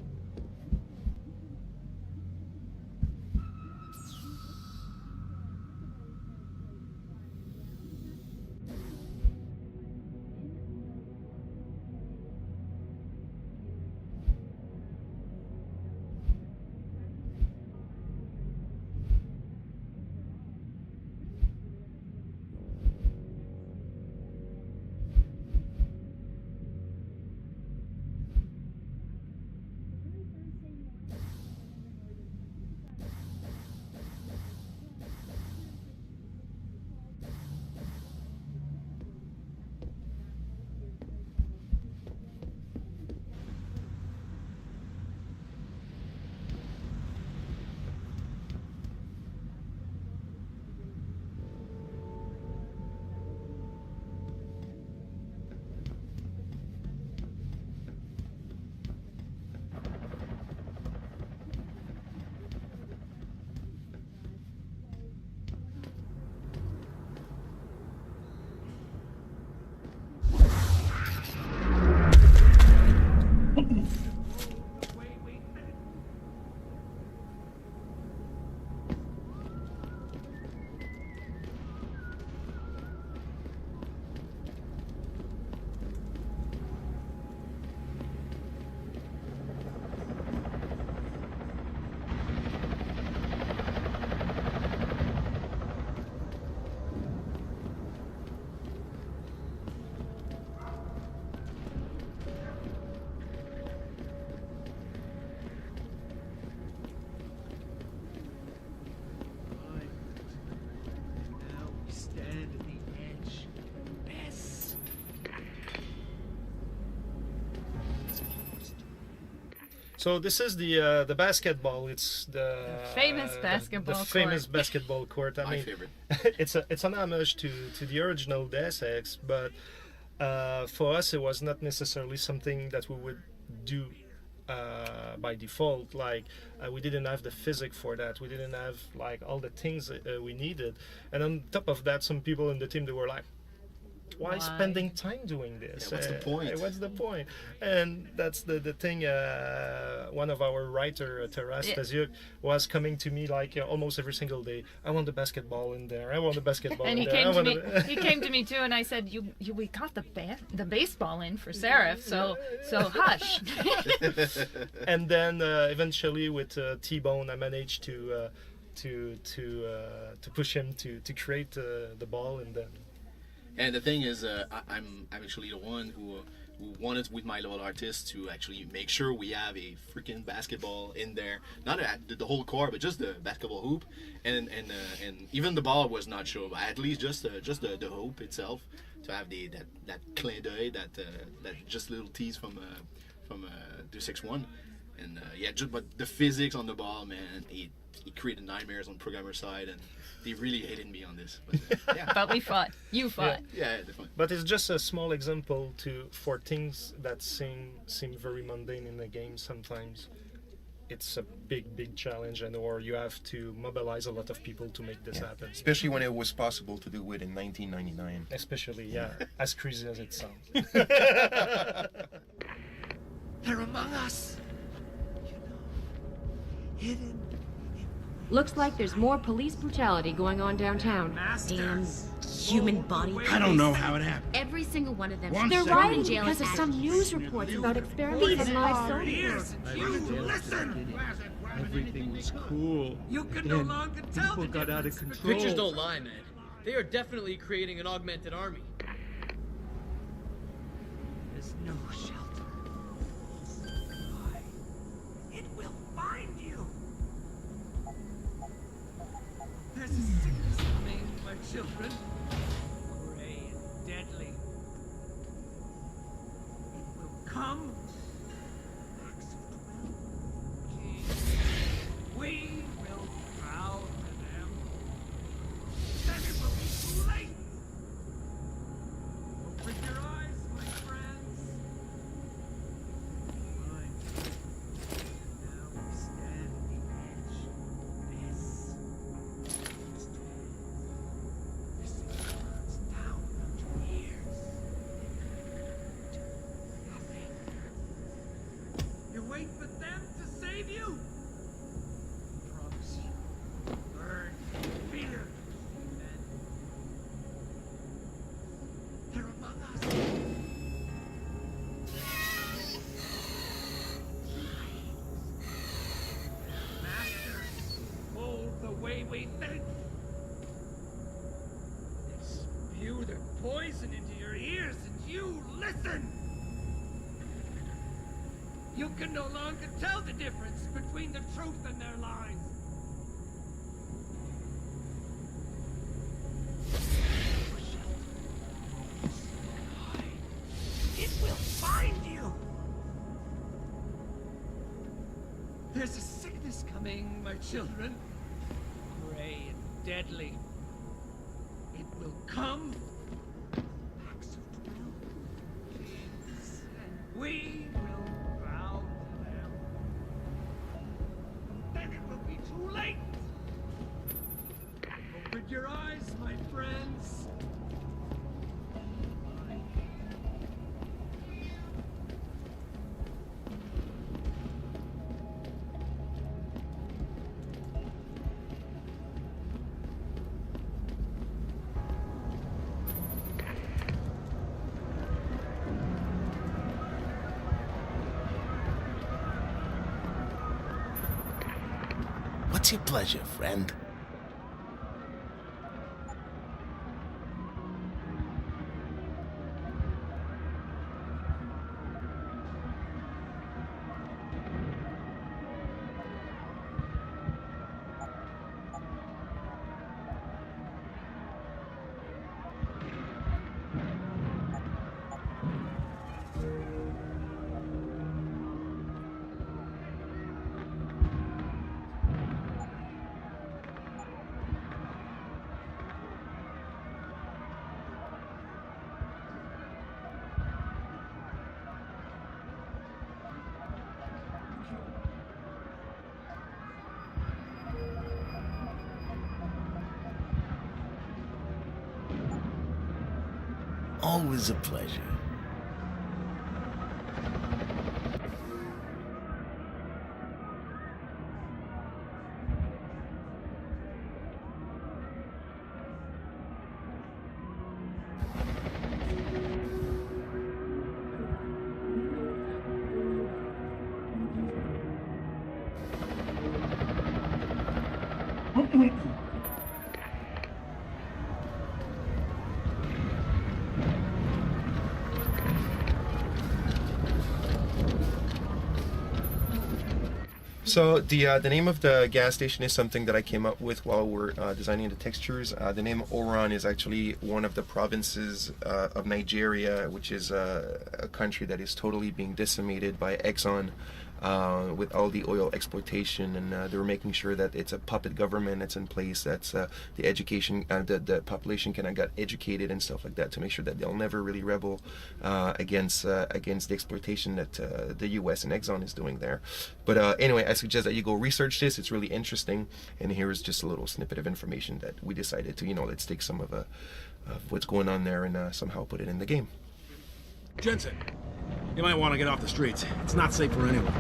So this is the basketball. It's the famous basketball the famous court. basketball court. I My mean, favorite. it's an homage to the original Deus Ex, but for us it was not necessarily something that we would do by default. Like we didn't have the physics for that. We didn't have like all the things we needed. And on top of that, some people in the team, they were like, why spending time doing this? Yeah, what's the point? What's the point? And that's the thing. One of our writer, Taras Taziuk, was coming to me like almost every single day. I want the basketball in there. I want the basketball And in he there. came to me. He came to me too, and I said, we got the baseball in for Seraph, so hush." And then eventually with T-Bone, I managed to push him to create the ball, and then. And the thing is, I'm actually the one who wanted with my little artist to actually make sure we have a freaking basketball in there, not the whole court, but just the basketball hoop, and even the ball was not sure, but at least just the hoop itself, to have that clin d'oeil, that just little tease from 261, and but the physics on the ball, man, it created nightmares on programmer side, and they really hated me on this. But, yeah. But we fought. You fought. Yeah, definitely. But it's just a small example for things that seem very mundane in the game. Sometimes it's a big challenge, or you have to mobilize a lot of people to make this happen. Especially when it was possible to do it in 1999. Especially, as crazy as it sounds. They're among us. You know, hidden. Looks like there's more police brutality going on downtown. Damn human body. I don't know how it happened. Every single one of them. They're thrown rioting in jail because of as some news reports about experiments on live soldiers. You listen. Everything was cool. You can no Then longer tell people the got out of difference control. Pictures don't lie, man. They are definitely creating an augmented army. There's no shelter. It will find you. There's a sickness coming, my children. Gray and deadly. It will come. We will bow to them. Then it will be too late. Open your eyes, my friends. Fine. Now we stand the edge of this. This burns down your ears. Nothing. You wait for them to save you? Promise you. Burn fear. Amen. They're among us. Masters, hold the way we think. They spew their poison into your ears and you listen. You can no longer tell the difference between the truth and their lies. It will find you. There's a sickness coming, my children. Gray and deadly. It will come. Packs of 12 kings, and we will bow to them. Then it will be too late. Open your eyes, my friends. What's your pleasure, friend? Always a pleasure. So the name of the gas station is something that I came up with while we're designing the textures. The name Oran is actually one of the provinces of Nigeria, which is a country that is totally being decimated by Exxon with all the oil exploitation, and they're making sure that it's a puppet government that's in place, that's the education, the population kind of got educated and stuff like that to make sure that they'll never really rebel against the exploitation that the U.S. and Exxon is doing there. But anyway, I suggest that you go research this. It's really interesting, and here is just a little snippet of information that we decided to, let's take some of what's going on there and somehow put it in the game. Jensen, you might want to get off the streets. It's not safe for anyone.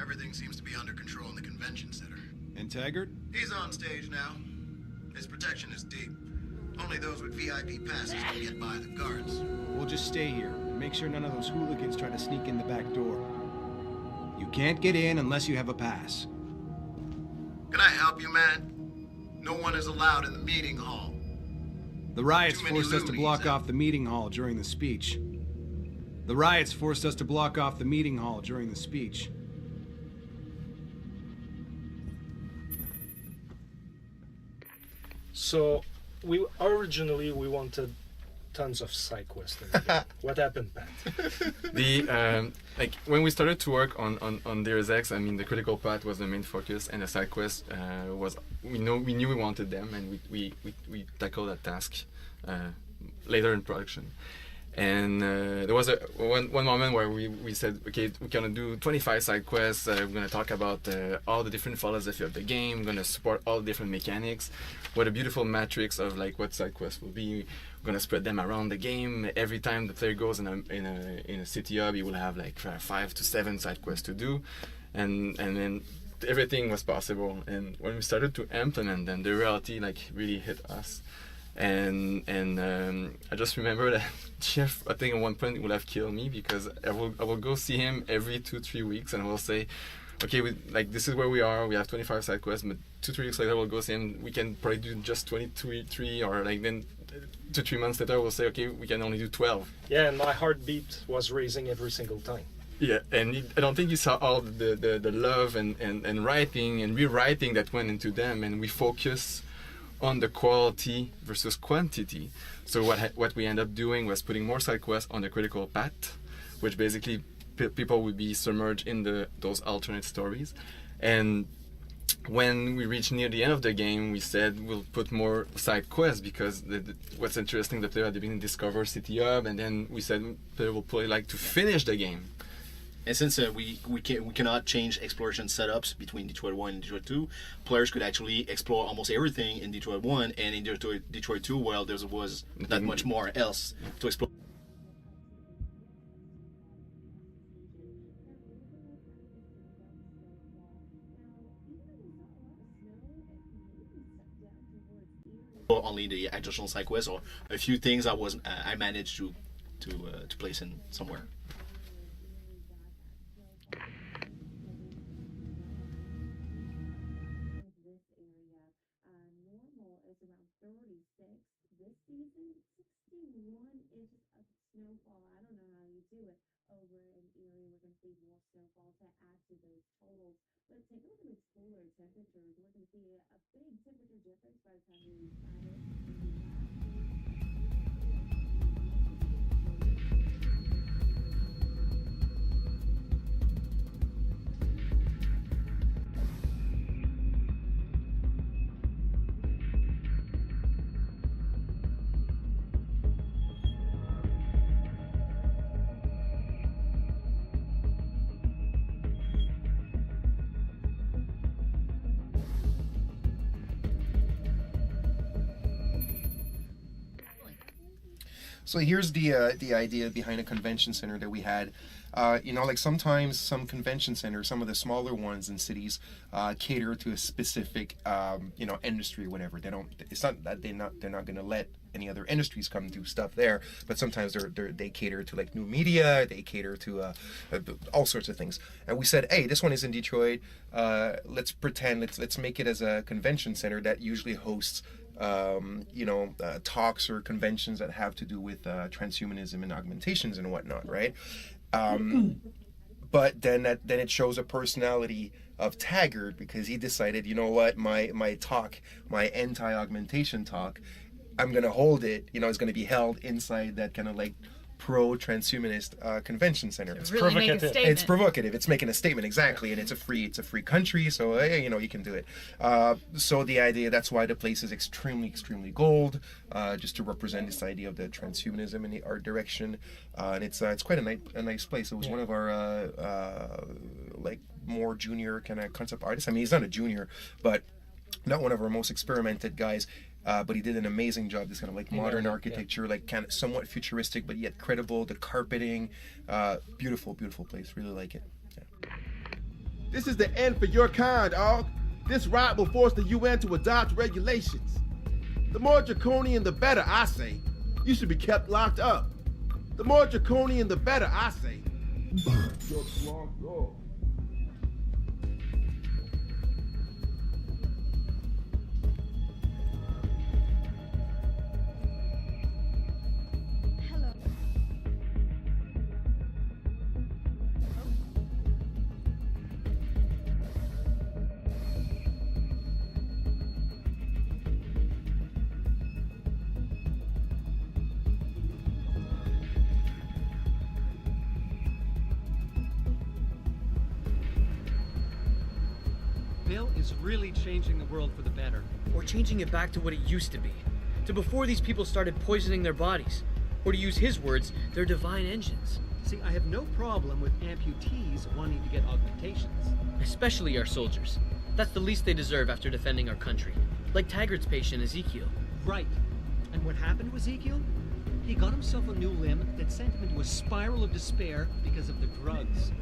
Everything seems to be under control in the convention center. And Taggart? He's on stage now. His protection is deep. Only those with VIP passes can get by the guards. We'll just stay here and make sure none of those hooligans try to sneak in the back door. You can't get in unless you have a pass. Can I help you, man? No one is allowed in the meeting hall. The riots Too many forced us to loonies, block off the meeting hall during the speech. The riots forced us to block off the meeting hall during the speech. So, originally we wanted tons of side quests. What happened, Pat? Like when we started to work on Deus Ex, I mean the critical path was the main focus, and the side quest was we knew we wanted them, and we tackled that task later in production. And there was one moment where we said, okay, we're gonna do 25 side quests. We're gonna talk about all the different philosophy of the game. We're gonna support all the different mechanics. What a beautiful matrix of like what side quests will be. We're gonna spread them around the game. Every time the player goes in a city hub, you will have like 5 to 7 side quests to do, and then everything was possible. And when we started to implement them, the reality like really hit us. And I just remember that Jeff, I think at one point would have killed me because I will go see him every 2-3 weeks, and I will say, okay, this is where we are. We have 25 side quests, but 2-3 weeks later we'll go see him. We can probably do just 23, or like then 2-3 months later we'll say, okay, we can only do 12. Yeah, and my heartbeat was raising every single time. Yeah, and I don't think you saw all the love and writing and rewriting that went into them, and we focus on the quality versus quantity. So what we end up doing was putting more side quests on the critical path, which basically people would be submerged in those alternate stories. And when we reached near the end of the game, we said we'll put more side quests because what's interesting, the player at the beginning discover City Hub, and then we said player will play like to finish the game. And since we cannot change exploration setups between Detroit 1 and Detroit 2, players could actually explore almost everything in Detroit 1, and in Detroit 2, well, there was not much more else to explore. Only the additional side quests, or a few things I managed to place in somewhere. So here's the idea behind a convention center that we had. Like sometimes some convention centers, some of the smaller ones in cities, cater to a specific, industry or whatever. They don't. It's not that they're not going to let any other industries come do stuff there, but sometimes they cater to like new media. They cater to all sorts of things. And we said, hey, this one is in Detroit. Let's pretend. Let's make it as a convention center that usually hosts talks or conventions that have to do with transhumanism and augmentations and whatnot, right? But then it shows a personality of Taggart, because he decided, you know what, my anti-augmentation talk, I'm gonna hold it. It's gonna be held inside that kind of like pro-transhumanist convention center. It's really make a statement. It's provocative. It's making a statement, exactly, and it's a free country, so you can do it. So the idea, that's why the place is extremely extremely just to represent this idea of the transhumanism in the art direction, and it's quite a nice place. It was one of our more junior kind of concept artists. I mean, he's not a junior, but not one of our most experimented guys. But he did an amazing job. This kind of like modern architecture, like kind of somewhat futuristic, but yet credible. The carpeting, beautiful place. Really like it. Yeah. This is the end for your kind, Og. This riot will force the UN to adopt regulations. The more draconian, the better, I say. You should be kept locked up. The more draconian, the better, I say. Bill is really changing the world for the better. Or changing it back to what it used to be. To before these people started poisoning their bodies. Or to use his words, their divine engines. See, I have no problem with amputees wanting to get augmentations. Especially our soldiers. That's the least they deserve after defending our country. Like Taggart's patient, Ezekiel. Right. And what happened to Ezekiel? He got himself a new limb that sent him into a spiral of despair because of the drugs.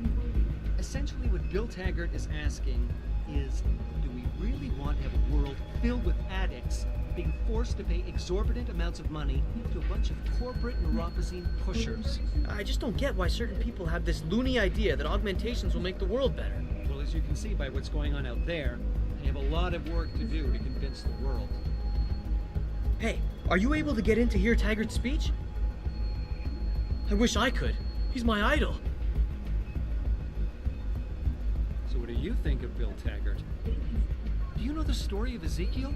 Essentially, what Bill Taggart is asking is, do we really want to have a world filled with addicts being forced to pay exorbitant amounts of money to a bunch of corporate neuropozyne pushers? I just don't get why certain people have this loony idea that augmentations will make the world better. Well, as you can see by what's going on out there, they have a lot of work to do to convince the world. Hey, are you able to get in to hear Taggart's speech? I wish I could. He's my idol. So what do you think of Bill Taggart? Do you know the story of Ezekiel?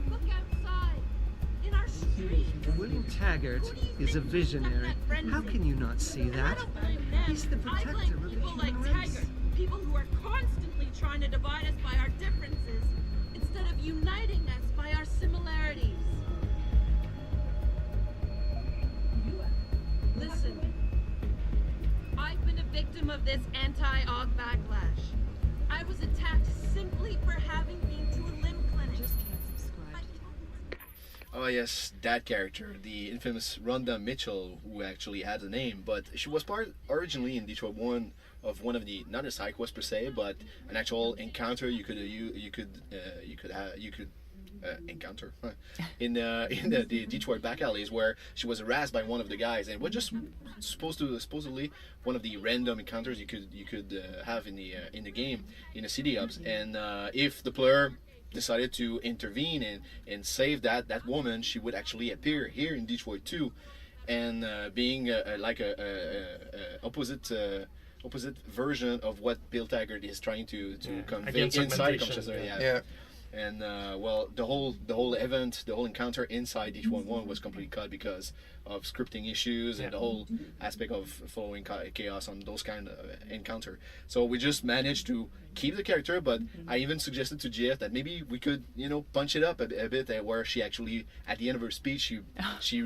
Look outside! In our street! William Taggart is a visionary. How can you not see that? He's the protector of the people like human race. Taggart. People who are constantly trying to divide us by our differences instead of uniting us by our similarities. Listen, I've been a victim of this anti-Og backlash. I was attacked simply for having been to a limb clinic. Just can't subscribe. Oh yes, that character, the infamous Rhonda Mitchell, who actually had a name, but she was part originally in Detroit one of the, not a side quest per se, but an actual encounter you could encounter in the Detroit back alleys, where she was harassed by one of the guys, and it was just supposedly one of the random encounters you could have in the game in the city hubs, and if the player decided to intervene and save that woman, she would actually appear here in Detroit too, and being like a opposite version of what Bill Taggart is trying to convey inside the conversation. Yeah. And well, the whole event, the whole encounter inside H11 was completely cut because of scripting issues and the whole aspect of following chaos on those kind of encounter. So we just managed to keep the character, but I even suggested to Jeff that maybe we could, you know, punch it up a bit, where she actually, at the end of her speech, she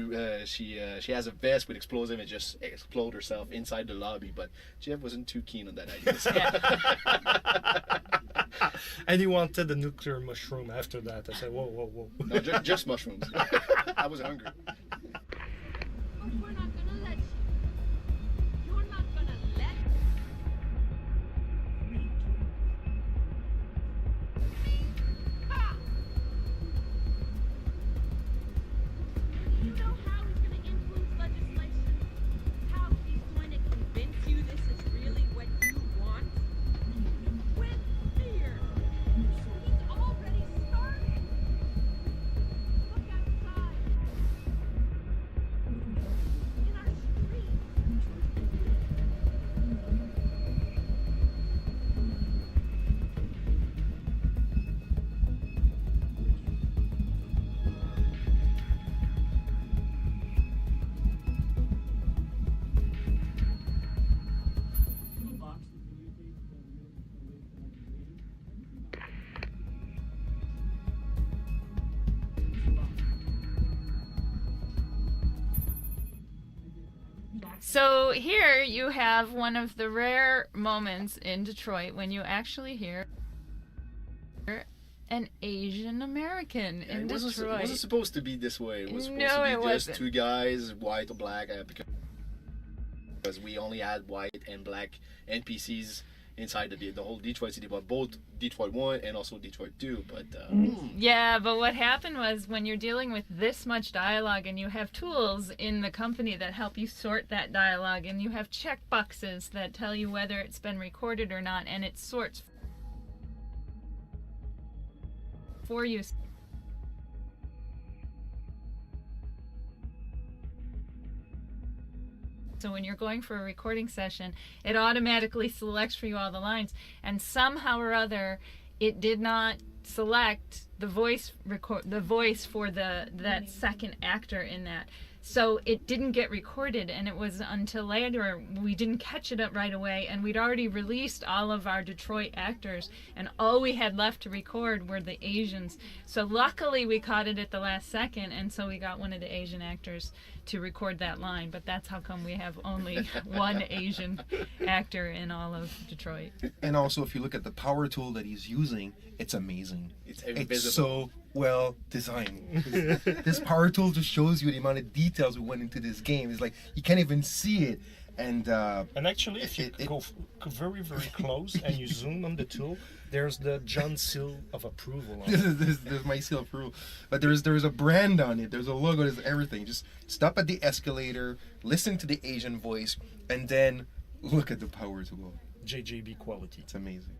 has a vest with explosive and just explode herself inside the lobby. But Jeff wasn't too keen on that idea. So. And he wanted the nuclear mushroom after that. I said, whoa, whoa, whoa. No, just mushrooms. I was hungry. We're not gonna let you. You're not gonna let Ha! You know how he's gonna influence legislation? How he's going to convince you this is really what you want? With fear. He's already started. Look outside. In our streets. So here you have one of the rare moments in Detroit when you actually hear an Asian American in Detroit. It wasn't supposed to be this way. It was supposed No, to it be just wasn't. two guys, white or black, because we only had white and black NPCs inside the whole Detroit city, but both Detroit 1 and also Detroit 2. But Yeah, but what happened was when you're dealing with this much dialogue and you have tools in the company that help you sort that dialogue and you have check boxes that tell you whether it's been recorded or not, and it sorts for you. So when you're going for a recording session, it automatically selects for you all the lines, and somehow or other, it did not select the voice for that second actor in that. So it didn't get recorded, and it was until later we didn't catch it up right away, and we'd already released all of our Detroit actors, and all we had left to record were the Asians. So luckily we caught it at the last second, and so we got one of the Asian actors to record that line, but that's how come we have only one Asian actor in all of Detroit. And also, if you look at the power tool that he's using, it's amazing. It's so well designed. This power tool just shows you the amount of details we went into this game. It's like you can't even see it. And actually, if you go very, very close and you zoom on the tool, there's the John seal of approval on it. There's my seal of approval. But there's a brand on it. There's a logo. There's everything. Just stop at the escalator, listen to the Asian voice, and then look at the power tool. JJB quality. It's amazing.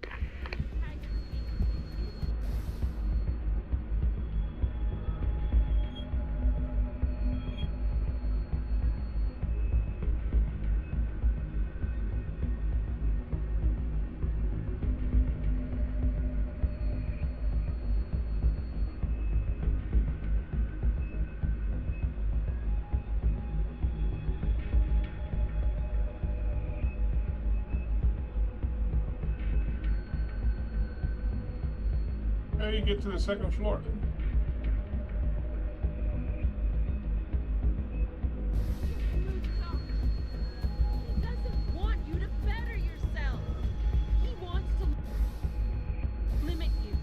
How do you get to the second floor? He doesn't want you to better yourself. He wants to limit you.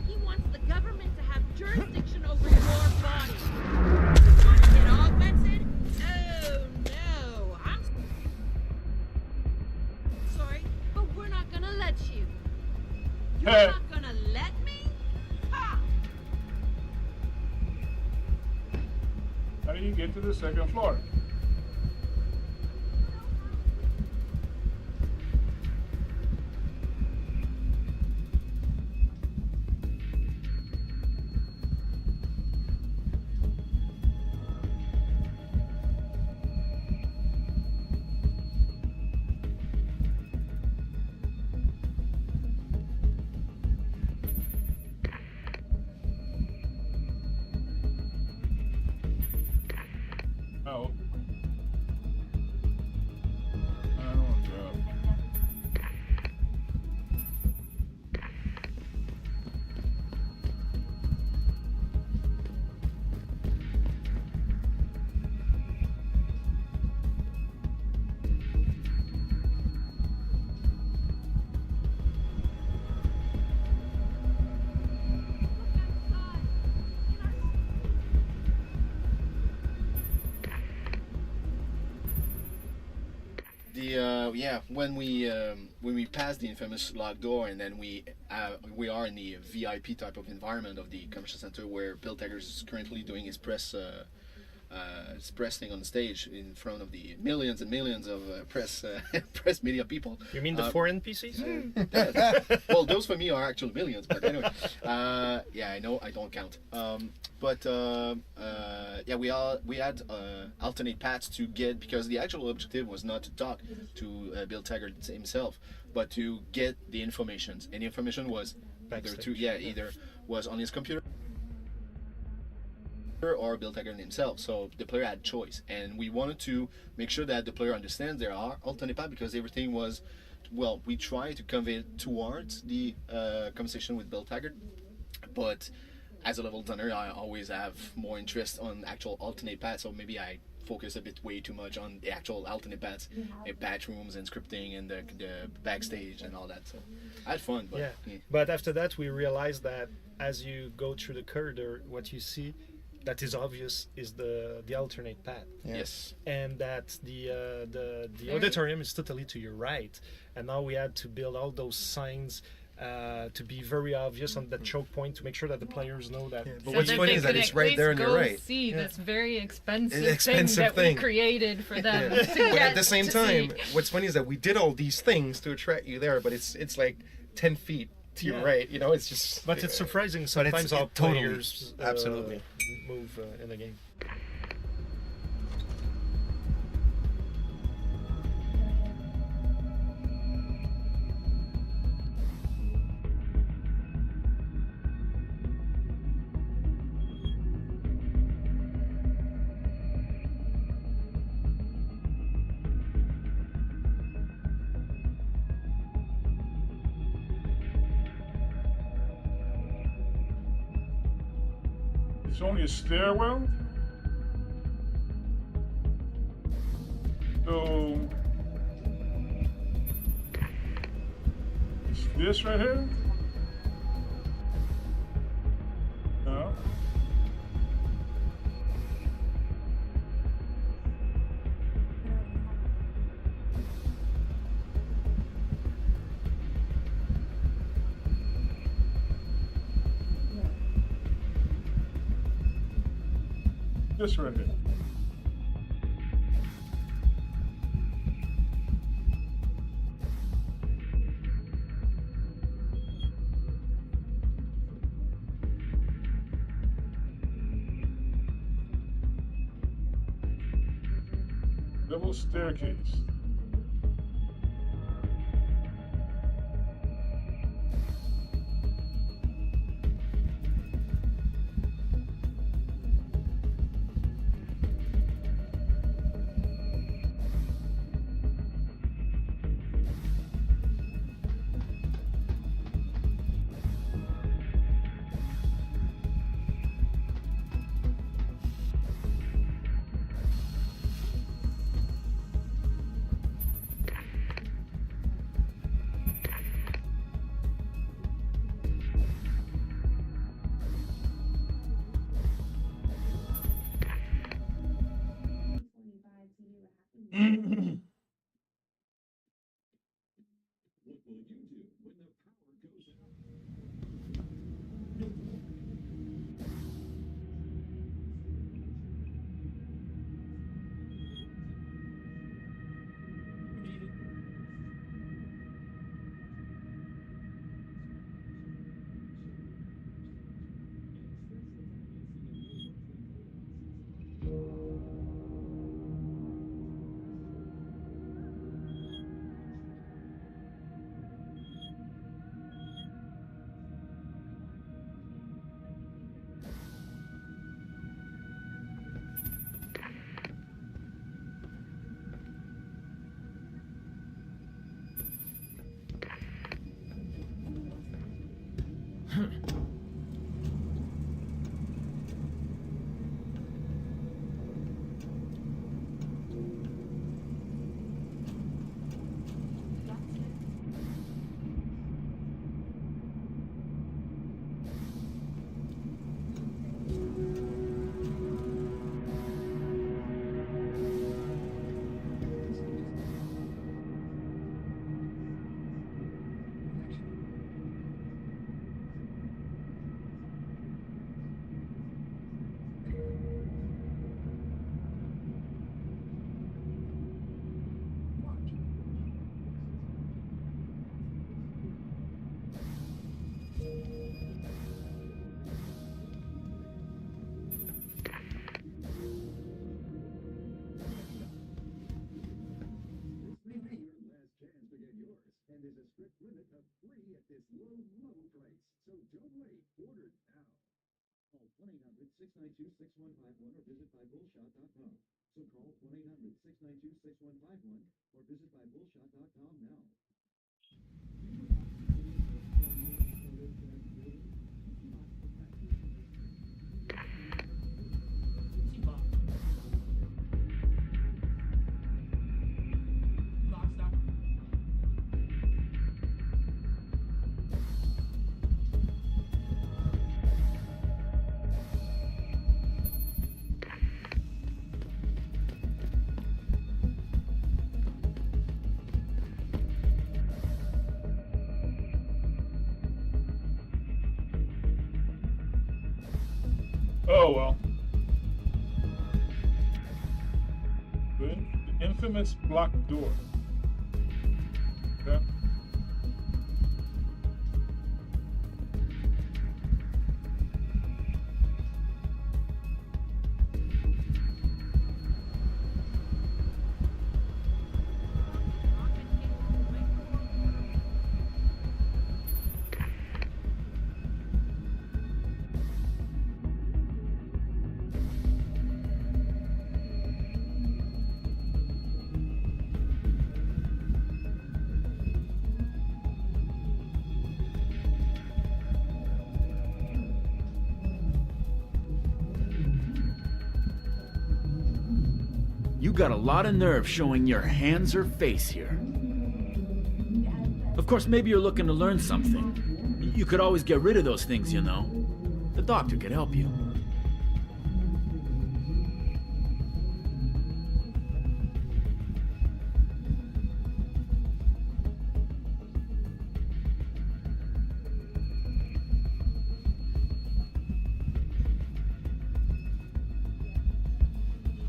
He wants the government to have jurisdiction over your body. You want to get augmented? Oh no, I'm sorry, but we're not gonna let you. You're not gonna let me? Ha! How do you get to the second floor? when we pass the infamous locked door, and then we are in the VIP type of environment of the convention center where Bill Taggart is currently doing his press thing on stage in front of the millions and millions of press media people. You mean the four NPCs? Well, those for me are actually millions, but anyway. I know I don't count. We had alternate paths to get, because the actual objective was not to talk to Bill Taggart himself, but to get the information. And the information was either was on his computer or Bill Taggart himself. So the player had choice, and we wanted to make sure that the player understands there are alternate paths, because everything was, well, we try to convey it towards the conversation with Bill Taggart, but as a level designer, I always have more interest on actual alternate paths, so maybe I focus a bit way too much on the actual alternate paths, batch rooms and scripting and the backstage and all that. So I had fun, but But after that, we realized that as you go through the corridor, what you see that is obvious is the alternate path. Yes. And that the auditorium is totally to your right, and now we had to build all those signs to be very obvious on the choke point to make sure that the players know that. But what's funny is that it's right there on your right. See this very expensive thing that we created for them to get But at the same to time, see. what's funny is that we did all these things to attract you there, but it's like 10 feet to your right. You know, it's just. But it's surprising sometimes how players absolutely move in the game. It's only a stairwell. So it's this right here. No. This right here. Double staircase. 1-800-692-6151 or visit bybullshot.com. So call 1-800-692-6151 or visit bybullshot.com now. Oh well. The infamous blocked door. Yeah. You got a lot of nerve showing your hands or face here. Of course, maybe you're looking to learn something. You could always get rid of those things, you know. The doctor could help you.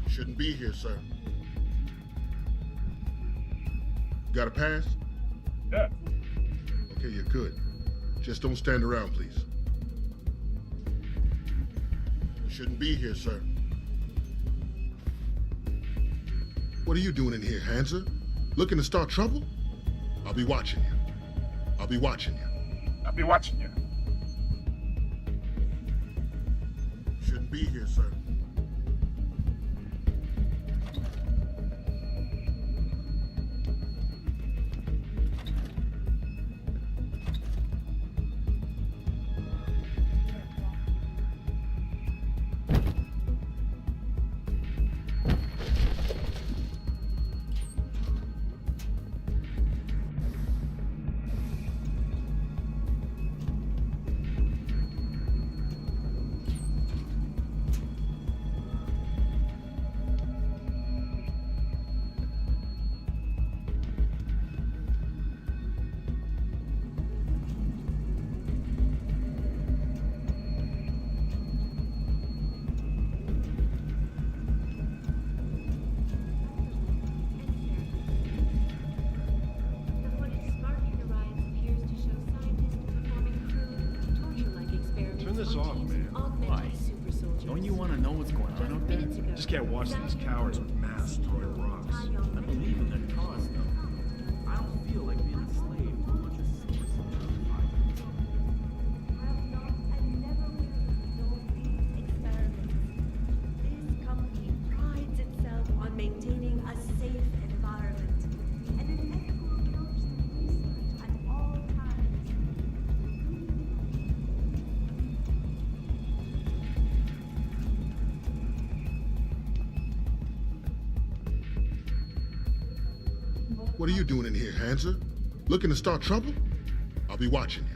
Shouldn't be here, sir. Got a pass? Yeah. Okay, you're good. Just don't stand around, please. Shouldn't be here, sir. What are you doing in here, Hansa? Looking to start trouble? I'll be watching you. I'll be watching you. I'll be watching you. Shouldn't be here, sir. Turn this off, man. Why? Don't you want to know what's going on out there? Just can't watch these cowards with masks throwing rocks. I believe in their cause, though. I don't feel like being a slave to a bunch of This company prides itself on maintaining a safe environment and an ethical approach to research at all times. What are you doing in here, Hansa? Looking to start trouble? I'll be watching you.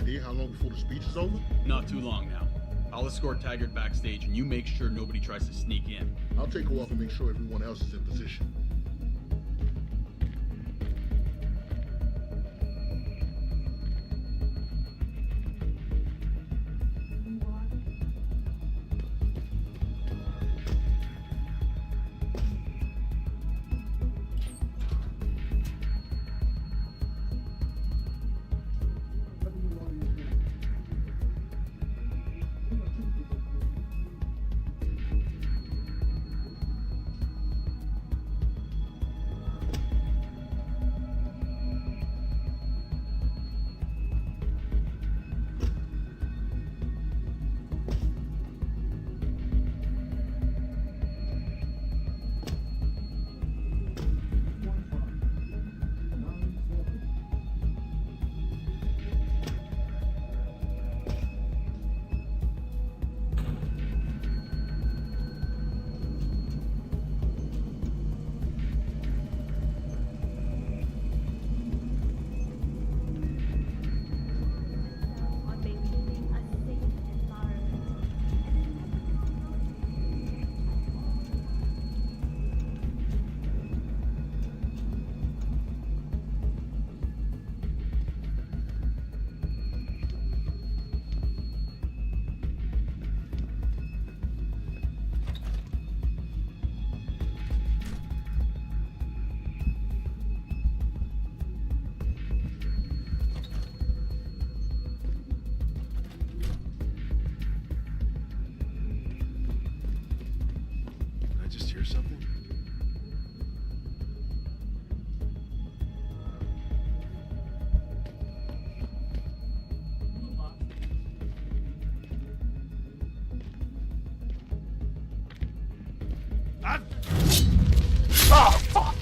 idea how long before the speech is over? Not too long now. I'll escort Taggart backstage and you make sure nobody tries to sneak in. I'll take a walk and make sure everyone else is in position. Something? Oh, fuck!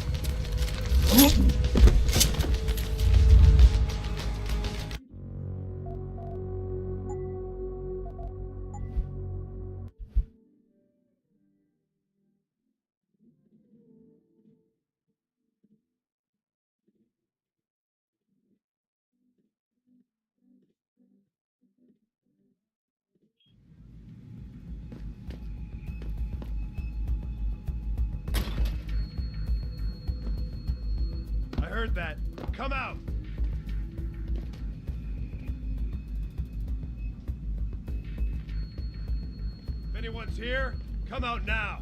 I heard that. Come out! If anyone's here, come out now!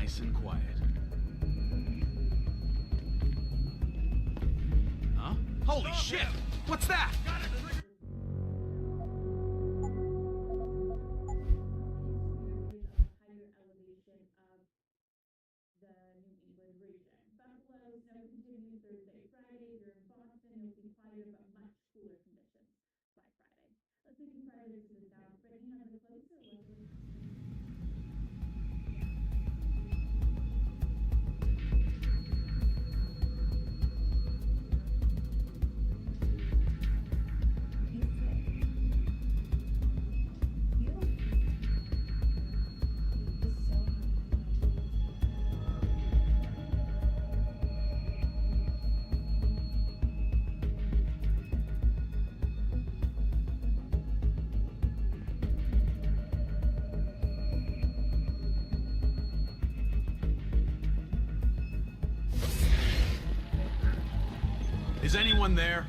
nice and quiet. Huh? Holy shit! What's that? Is anyone there?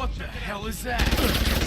What the hell is that?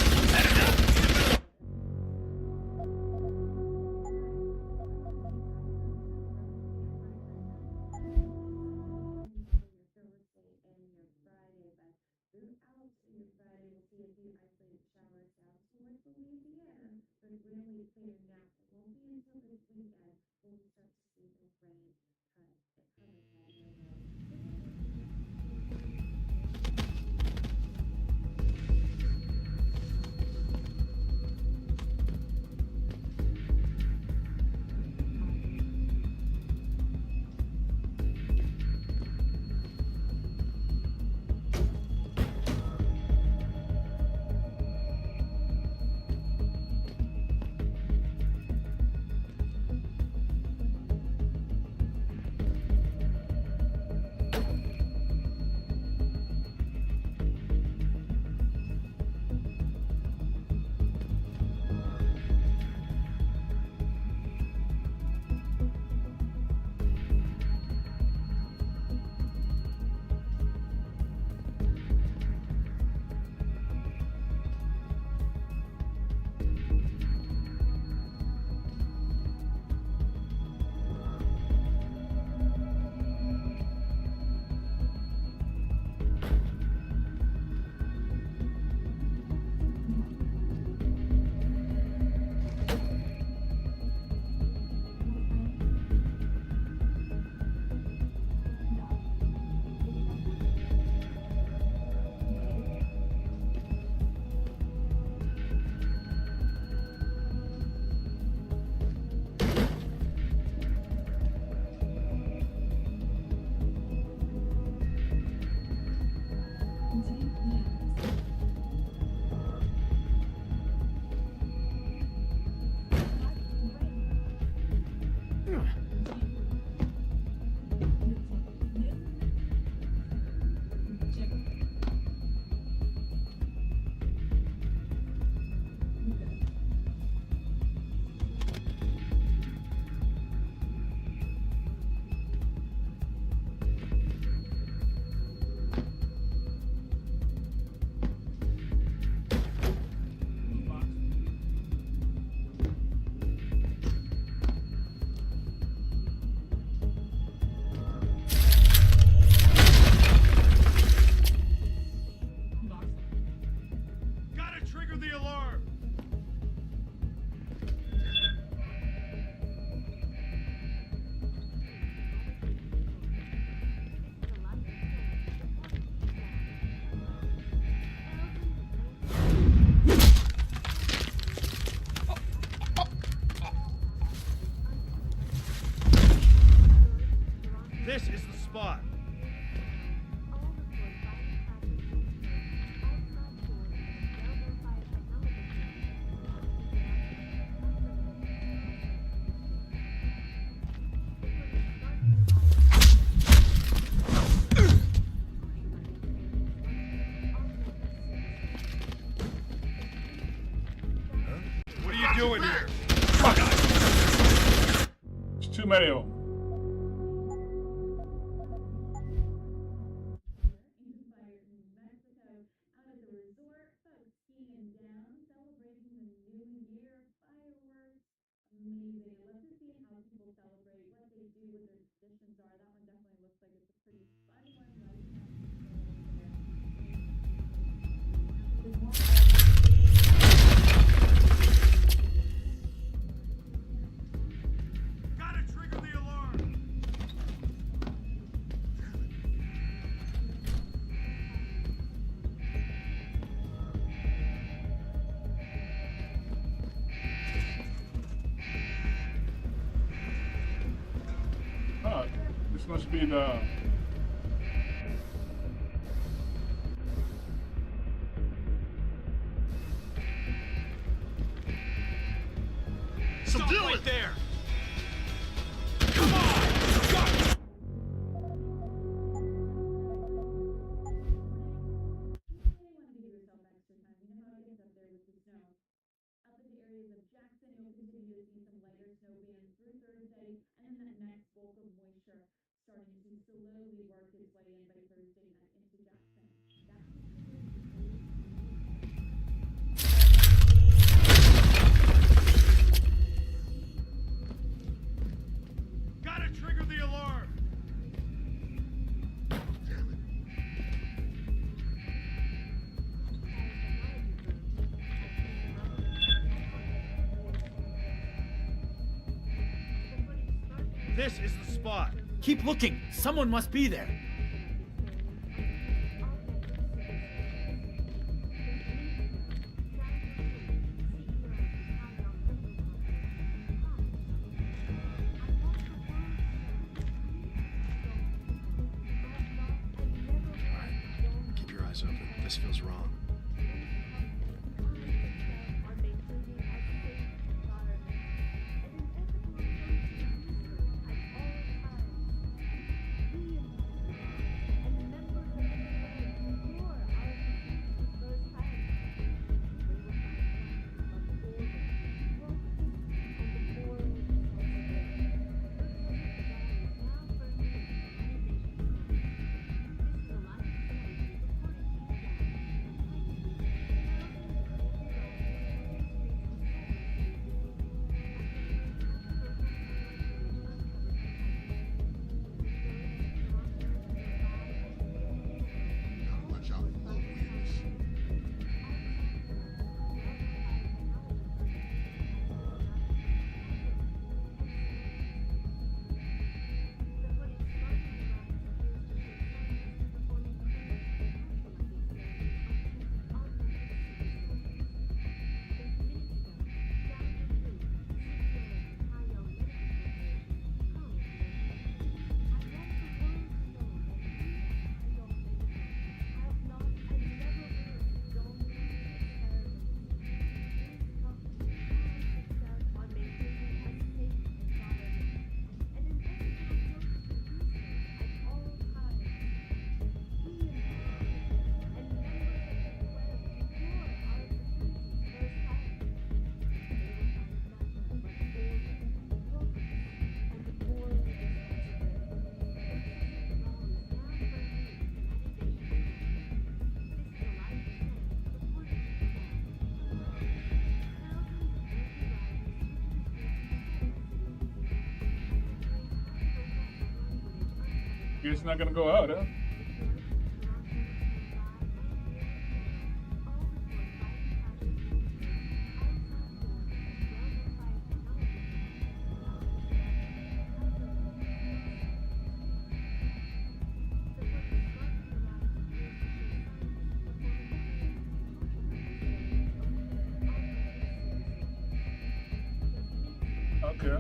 many of them. Gotta trigger the alarm! Huh. This must be the... Stop right there! Gotta trigger the alarm! This is the spot. Keep looking. Someone must be there. Keep your eyes open. This feels wrong. Watch out for little weirdness. It's not gonna go out, huh? Okay.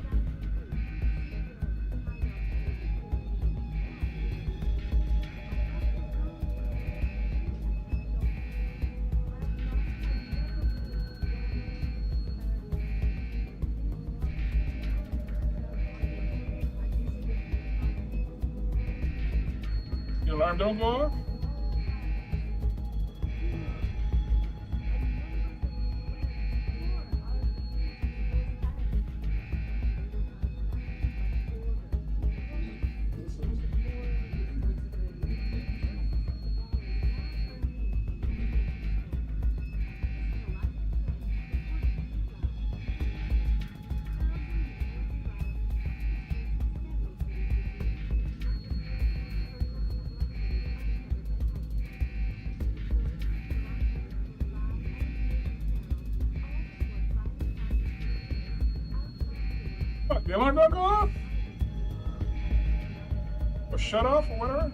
Your alarm don't go off? What, the alarm don't go off? Or shut off or whatever?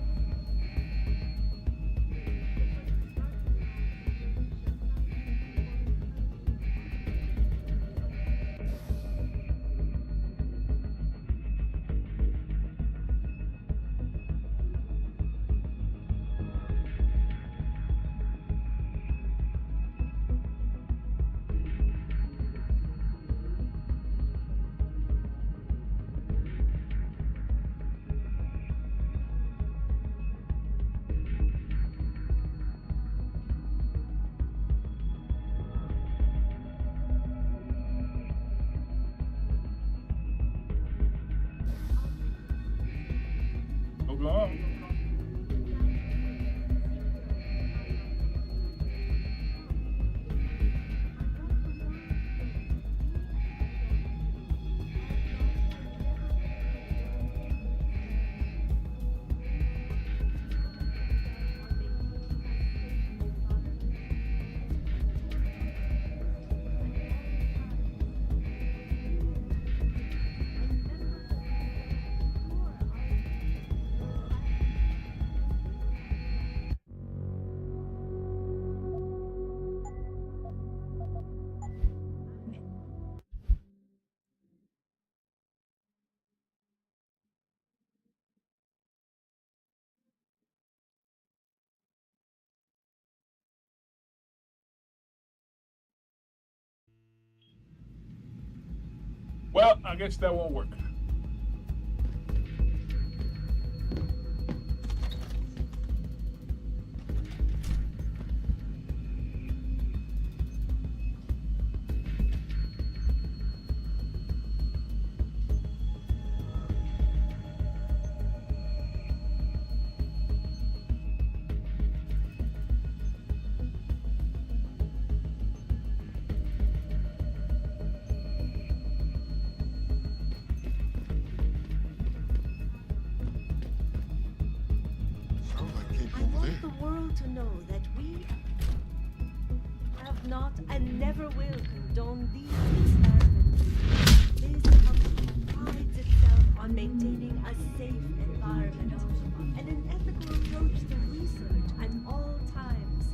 Oklahoma. Well, I guess that won't work. I want the world to know that we have not and never will condone these experiments. This company prides itself on maintaining a safe environment and an ethical approach to research at all times.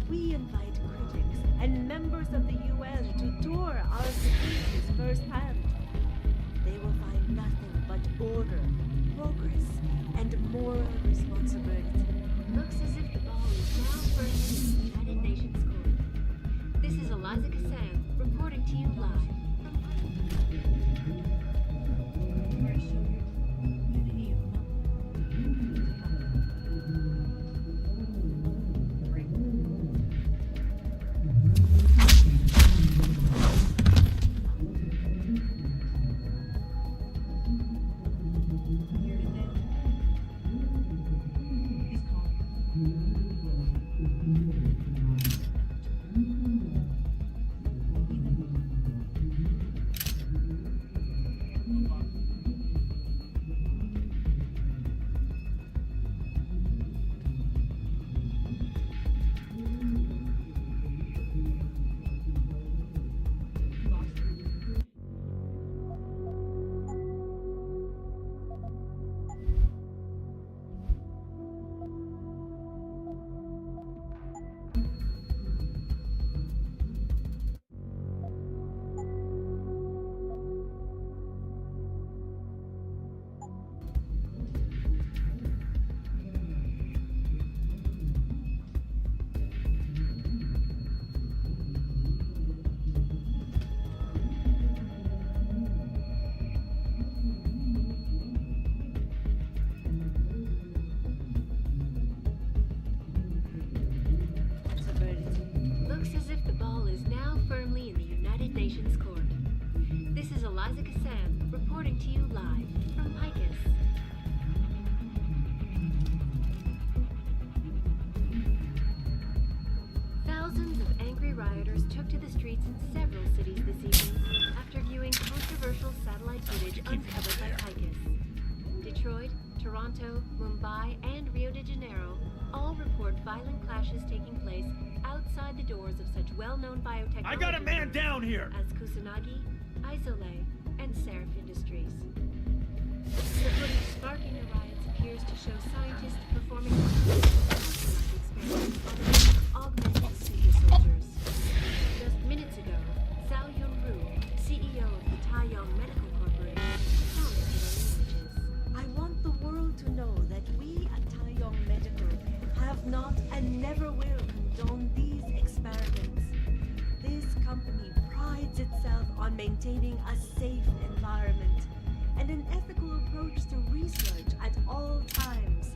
We invite critics and members of the UN to tour our facilities firsthand. They will find nothing but order, progress, and moral responsibility. Looks as if the ball is now firmly in the United Nations court. This is Eliza Kassan reporting to you live. Toronto, Mumbai, and Rio de Janeiro all report violent clashes taking place outside the doors of such well-known biotechnology I got a man down here! as Kusanagi, Isole, and Seraph Industries. The footage sparking the riots appears to show scientists performing experiments on augmented super soldiers. Just minutes ago, Zhao Yunru, CEO of the Taiyang Medical Corporation, commented on the images. I want the world to know that we at Taiyang Medical have not and never will condone these experiments. This company prides itself on maintaining a safe environment and an ethical approach to research at all times.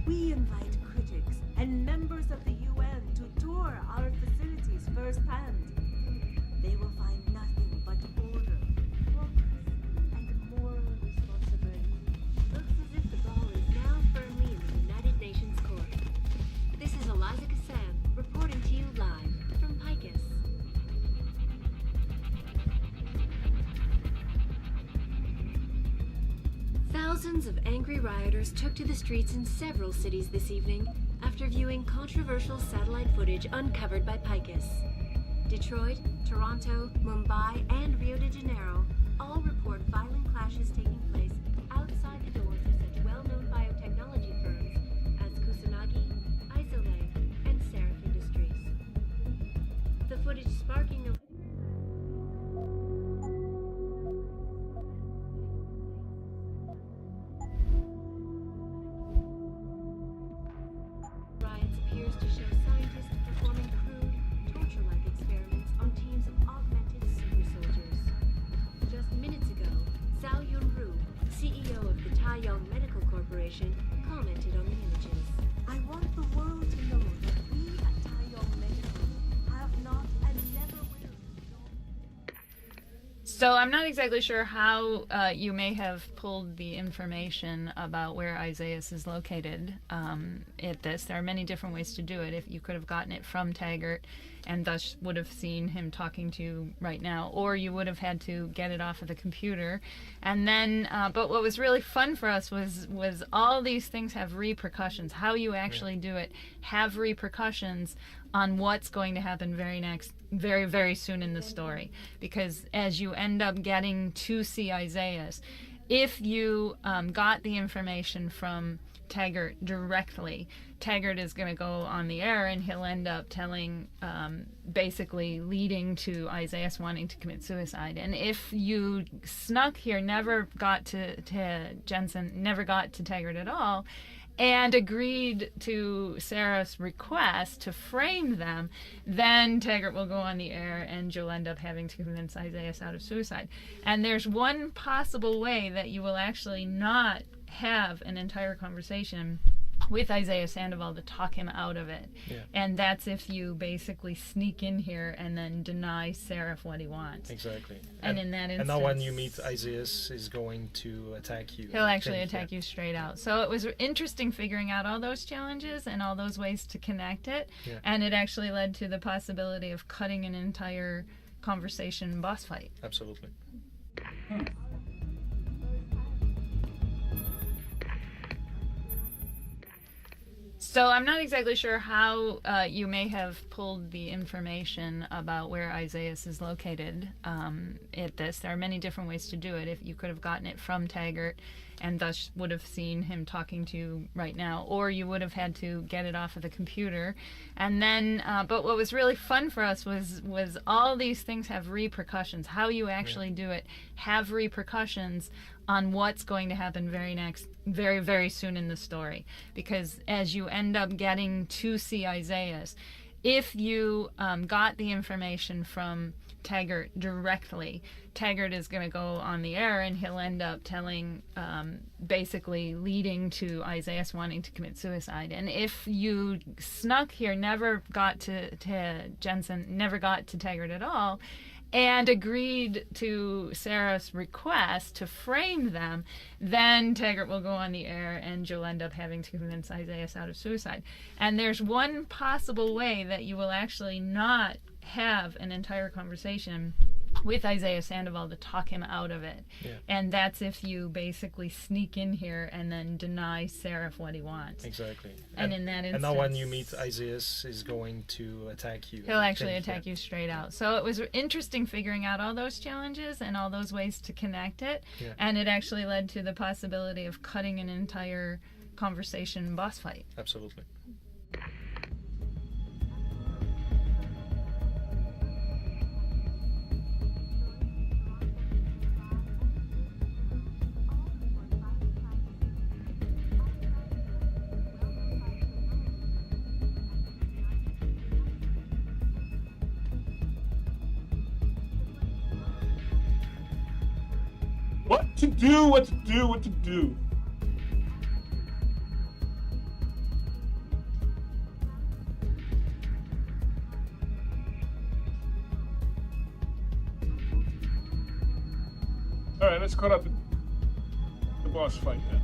We invite critics and members of the UN to tour our facilities firsthand. They will find nothing but order, progress, and moral responsibility. Looks as if the ball is now firmly in the United Nations court. This is Eliza Kassan reporting to you live from Picus. Thousands of angry rioters took to the streets in several cities this evening after viewing controversial satellite footage uncovered by Picus. Detroit, Toronto, Mumbai, and Rio de Janeiro all report violent clashes taking place outside the doors of such well-known biotechnology firms as Kusanagi, Isolay, and Seraph Industries. The footage sparking the riots appears to show scientists performing crude, torture-like experiments on teams of augmented super soldiers. Just minutes ago, Zhao Yunru, CEO of the Taiyang Medical Corporation, commented on the images. I want the world to know that we at Taiyang Medical have not and never will. So I'm not exactly sure how you may have pulled the information about where Isaias is located at this. There are many different ways to do it. If you could have gotten it from Taggart and thus would have seen him talking to you right now, or you would have had to get it off of the computer. And then, but what was really fun for us was all these things have repercussions. How you actually do it have repercussions on what's going to happen very, very soon in the story. Because as you end up getting to see Isaias, if you got the information from Taggart directly, Taggart is going to go on the air and he'll end up telling, basically leading to Isaias wanting to commit suicide. And if you snuck here, never got to Jensen, never got to Taggart at all, and agreed to Sarah's request to frame them, then Taggart will go on the air and you'll end up having to convince Isaias out of suicide. And there's one possible way that you will actually not have an entire conversation with Isaiah Sandoval to talk him out of it. Yeah. And that's if you basically sneak in here and then deny Seraph what he wants. Exactly. And in that instance... And now when you meet Isaiah is going to attack you. He'll actually attack you straight out. So it was interesting figuring out all those challenges and all those ways to connect it. Yeah. And it actually led to the possibility of cutting an entire conversation boss fight. Absolutely. So I'm not exactly sure how you may have pulled the information about where Isaias is located at this. There are many different ways to do it. If you could have gotten it from Taggart and thus would have seen him talking to you right now, or you would have had to get it off of the computer. And then, but what was really fun for us was all these things have repercussions. How you actually do it have repercussions on what's going to happen very, very soon in the story. Because as you end up getting to see Isaias, if you got the information from Taggart directly, Taggart is going to go on the air and he'll end up telling, basically leading to Isaias wanting to commit suicide. And if you snuck here, never got to Jensen, never got to Taggart at all, and agreed to Sarah's request to frame them, then Taggart will go on the air and you'll end up having to convince Isaias out of suicide. And there's one possible way that you will actually not have an entire conversation with Isaiah Sandoval to talk him out of it. Yeah. And that's if you basically sneak in here and then deny Seraph what he wants. Exactly. And in that instance... And now when you meet Isaiah, is going to attack you. He'll actually attack you straight out. So it was interesting figuring out all those challenges and all those ways to connect it. Yeah. And it actually led to the possibility of cutting an entire conversation boss fight. Absolutely. What to do, what to do, what to do. Alright, let's cut out the boss fight then.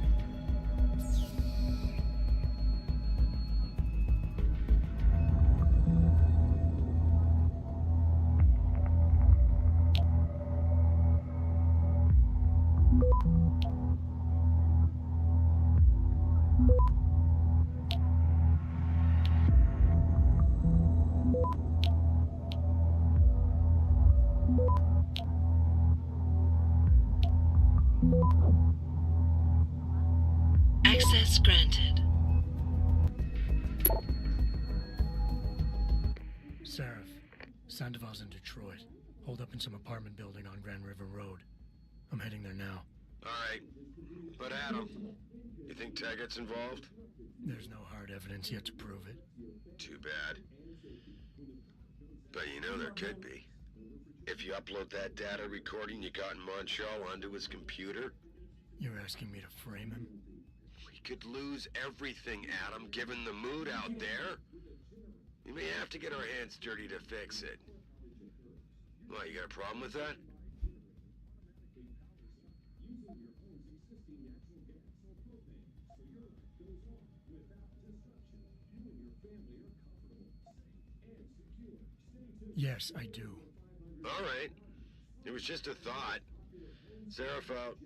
Access granted. Seraph, Sandoval's in Detroit. Hold up in some apartment building on Grand River Road. I'm heading there now. All right. But Adam, you think Taggart's involved? There's no hard evidence yet to prove it. Too bad. But you know there could be. If you upload that data recording you got in Montreal onto his computer, You're asking me to frame him? we could lose everything, Adam, given the mood out there. We may have to get our hands dirty to fix it. What, you got a problem with that? Yes, I do. All right. It was just a thought. Seraph out.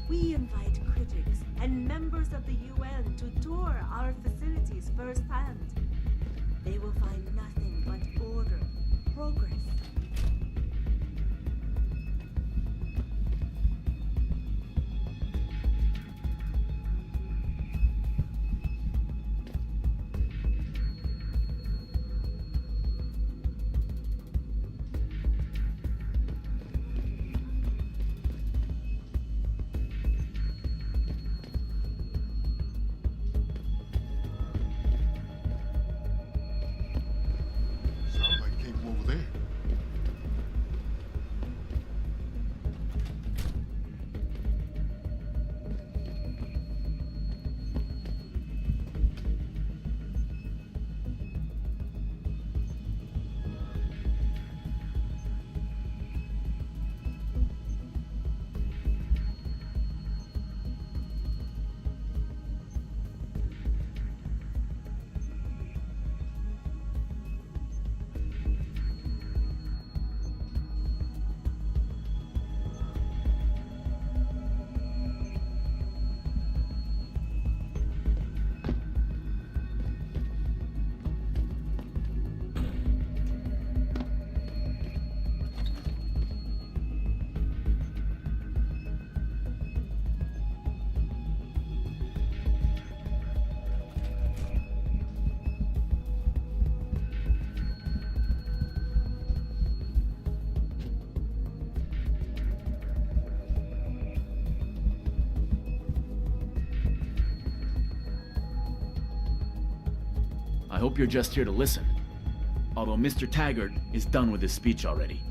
We invite critics and members of the UN to tour our facilities firsthand. They will find nothing but order, progress. Sounds like it came from over there. I hope you're just here to listen. Although Mr. Taggart is done with his speech already.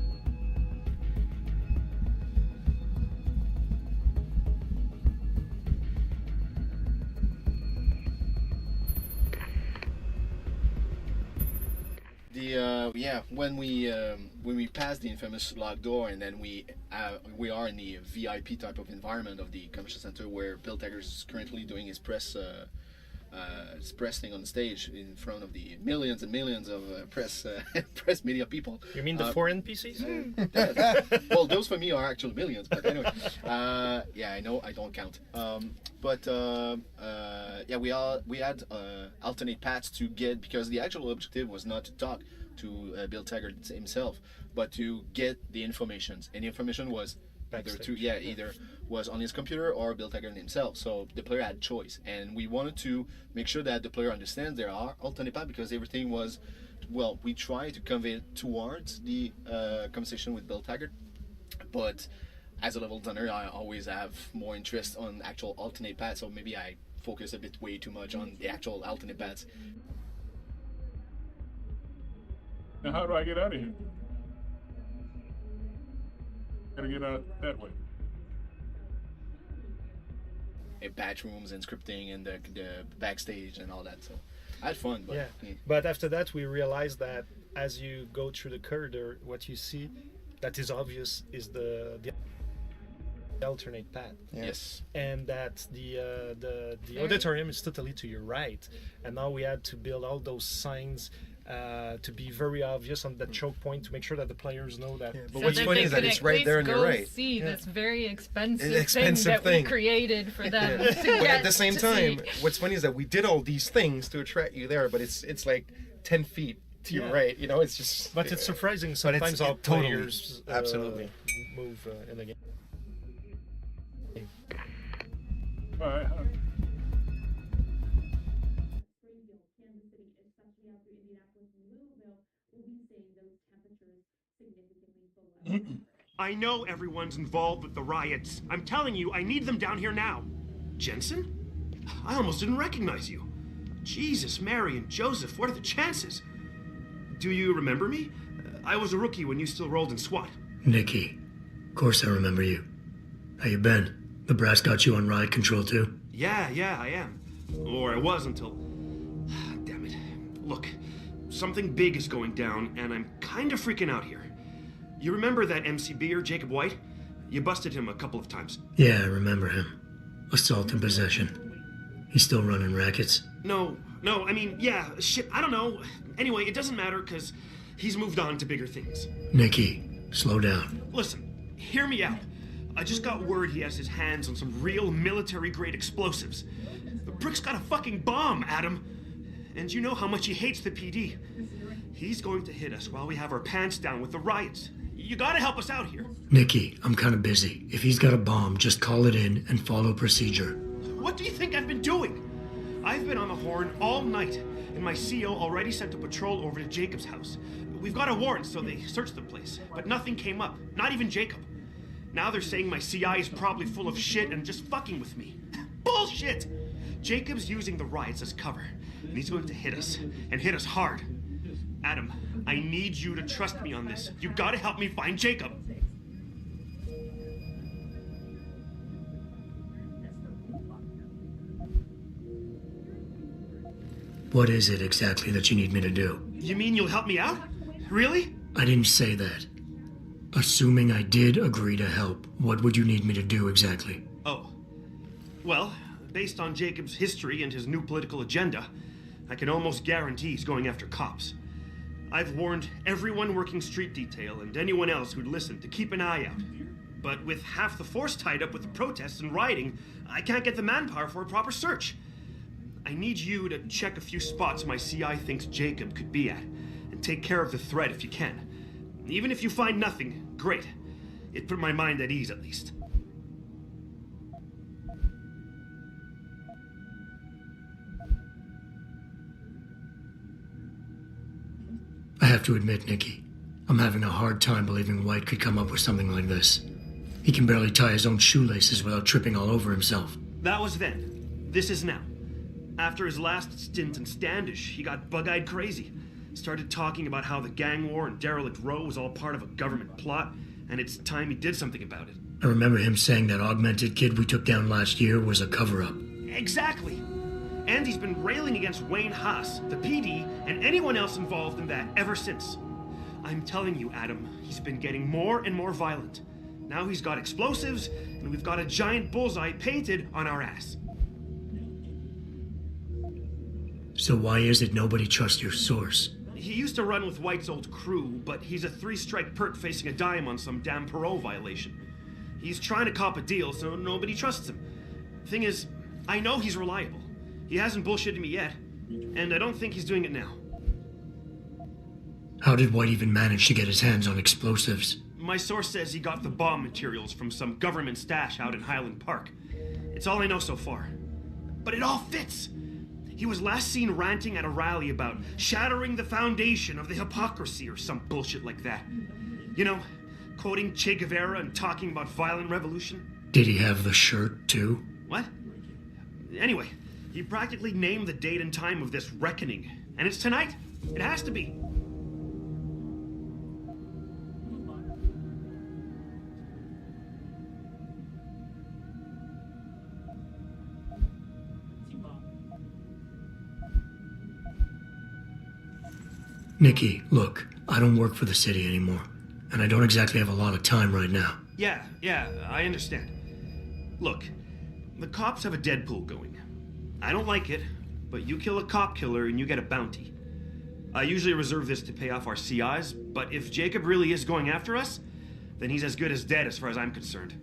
When we pass the infamous locked door, and then we are in the VIP type of environment of the convention center where Bill Taggart is currently doing his press thing on stage in front of the millions and millions of press media people. You mean the four NPCs? Well, those for me are actually millions, but anyway. I know I don't count. We had alternate paths to get, because the actual objective was not to talk to Bill Taggart himself, but to get the information. And the information was either was on his computer or Bill Taggart himself. So the player had choice, and we wanted to make sure that the player understands there are alternate paths, because everything was, well, we try to convey it towards the conversation with Bill Taggart, but as a level designer, I always have more interest on actual alternate paths, so maybe I focus a bit way too much on the actual alternate paths. Now, how do I get out of here? Gotta get out that way. Batch rooms and scripting and the backstage and all that. So I had fun. But, But after that, we realized that as you go through the corridor, what you see that is obvious is the alternate path. Yes. And that the auditorium is totally to your right. And now we had to build all those signs to be very obvious on the choke point to make sure that the players know that. But what's funny is that it's right there on your right. See this very expensive thing we created for them. To but at the same time, what's funny is that we did all these things to attract you there, but it's like 10 feet to your right. You know, it's just. But it's surprising sometimes how players absolutely move in the game. All right. I know everyone's involved with the riots. I'm telling you, I need them down here now. Jensen? I almost didn't recognize you. Jesus, Mary, and Joseph, what are the chances? Do you remember me? I was a rookie when you still rolled in SWAT. Nikki, of course I remember you. How you been? The brass got you on riot control too? Yeah, I am. Or I was until... Damn it. Look, something big is going down, and I'm kind of freaking out here. You remember that MCBer, Jacob White? You busted him a couple of times. Yeah, I remember him. Assault and possession. He's still running rackets? No, I mean, yeah, shit, I don't know. Anyway, it doesn't matter, because he's moved on to bigger things. Nikki, slow down. Listen, hear me out. I just got word he has his hands on some real military-grade explosives. The prick's got a fucking bomb, Adam. And you know how much he hates the PD. He's going to hit us while we have our pants down with the riots. You gotta help us out here. Nikki, I'm kind of busy. If he's got a bomb, just call it in and follow procedure. What do you think I've been doing? I've been on the horn all night, and my CO already sent a patrol over to Jacob's house. We've got a warrant, so they searched the place, but nothing came up, not even Jacob. Now they're saying my CI is probably full of shit and just fucking with me. Bullshit! Jacob's using the riots as cover, and he's going to hit us, and hit us hard. Adam, I need you to trust me on this. You gotta help me find Jacob. What is it exactly that you need me to do? You mean you'll help me out? Really? I didn't say that. Assuming I did agree to help, what would you need me to do exactly? Oh. Well, based on Jacob's history and his new political agenda, I can almost guarantee he's going after cops. I've warned everyone working street detail and anyone else who'd listen to keep an eye out. But with half the force tied up with the protests and rioting, I can't get the manpower for a proper search. I need you to check a few spots my CI thinks Jacob could be at, and take care of the threat if you can. Even if you find nothing, great. It put my mind at ease, at least. I have to admit, Nikki, I'm having a hard time believing White could come up with something like this. He can barely tie his own shoelaces without tripping all over himself. That was then. This is now. After his last stint in Standish, he got bug-eyed crazy. Started talking about how the gang war and Derelict Row was all part of a government plot, and it's time he did something about it. I remember him saying that augmented kid we took down last year was a cover-up. Exactly. And he's been railing against Wayne Haas, the PD, and anyone else involved in that ever since. I'm telling you, Adam, he's been getting more and more violent. Now he's got explosives, and we've got a giant bullseye painted on our ass. So why is it nobody trusts your source? He used to run with White's old crew, but he's a 3-strike perk facing a dime on some damn parole violation. He's trying to cop a deal, so nobody trusts him. Thing is, I know he's reliable. He hasn't bullshitted me yet, and I don't think he's doing it now. How did White even manage to get his hands on explosives? My source says he got the bomb materials from some government stash out in Highland Park. It's all I know so far. But it all fits! He was last seen ranting at a rally about shattering the foundation of the hypocrisy or some bullshit like that. You know, quoting Che Guevara and talking about violent revolution. Did he have the shirt, too? What? Anyway, he practically named the date and time of this reckoning. And it's tonight. It has to be. Nikki, look, I don't work for the city anymore, and I don't exactly have a lot of time right now. Yeah, I understand. Look, the cops have a Deadpool going. I don't like it, but you kill a cop killer and you get a bounty. I usually reserve this to pay off our CIs, but if Jacob really is going after us, then he's as good as dead as far as I'm concerned.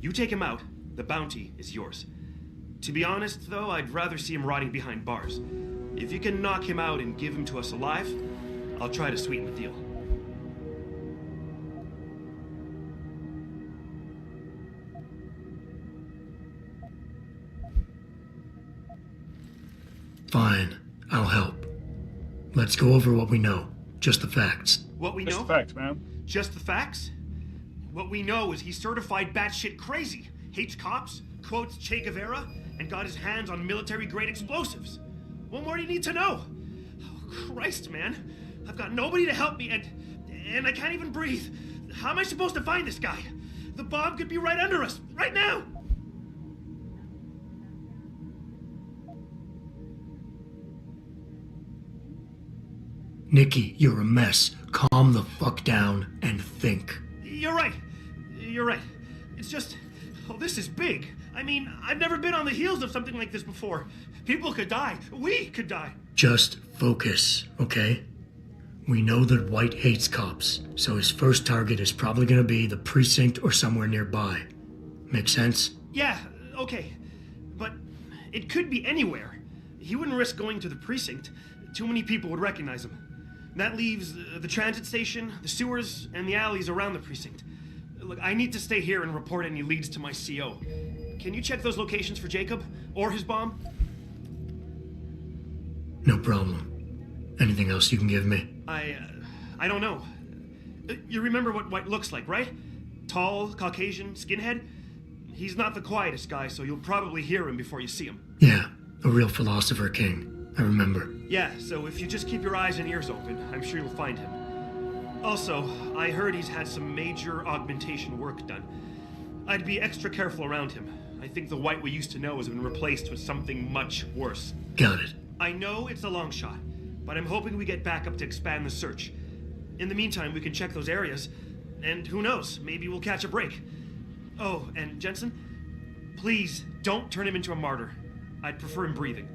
You take him out, the bounty is yours. To be honest, though, I'd rather see him rotting behind bars. If you can knock him out and give him to us alive, I'll try to sweeten the deal. Fine, I'll help. Let's go over what we know. Just the facts. What we know? Just the facts, man. Just the facts? What we know is he's certified batshit crazy, hates cops, quotes Che Guevara, and got his hands on military-grade explosives. What more do you need to know? Oh, Christ, man. I've got nobody to help me, and I can't even breathe. How am I supposed to find this guy? The bomb could be right under us, right now! Nikki, you're a mess. Calm the fuck down and think. You're right. It's just, this is big. I mean, I've never been on the heels of something like this before. People could die. We could die. Just focus, okay? We know that White hates cops, so his first target is probably going to be the precinct or somewhere nearby. Make sense? Yeah, okay. But it could be anywhere. He wouldn't risk going to the precinct. Too many people would recognize him. That leaves the transit station, the sewers, and the alleys around the precinct. Look, I need to stay here and report any leads to my CO. Can you check those locations for Jacob? Or his bomb? No problem. Anything else you can give me? I don't know. You remember what White looks like, right? Tall, Caucasian, skinhead? He's not the quietest guy, so you'll probably hear him before you see him. Yeah, a real philosopher king. I remember. Yeah, so if you just keep your eyes and ears open, I'm sure you'll find him. Also, I heard he's had some major augmentation work done. I'd be extra careful around him. I think the White we used to know has been replaced with something much worse. Got it. I know it's a long shot, but I'm hoping we get backup to expand the search. In the meantime, we can check those areas, and who knows, maybe we'll catch a break. Oh, and Jensen, please don't turn him into a martyr. I'd prefer him breathing.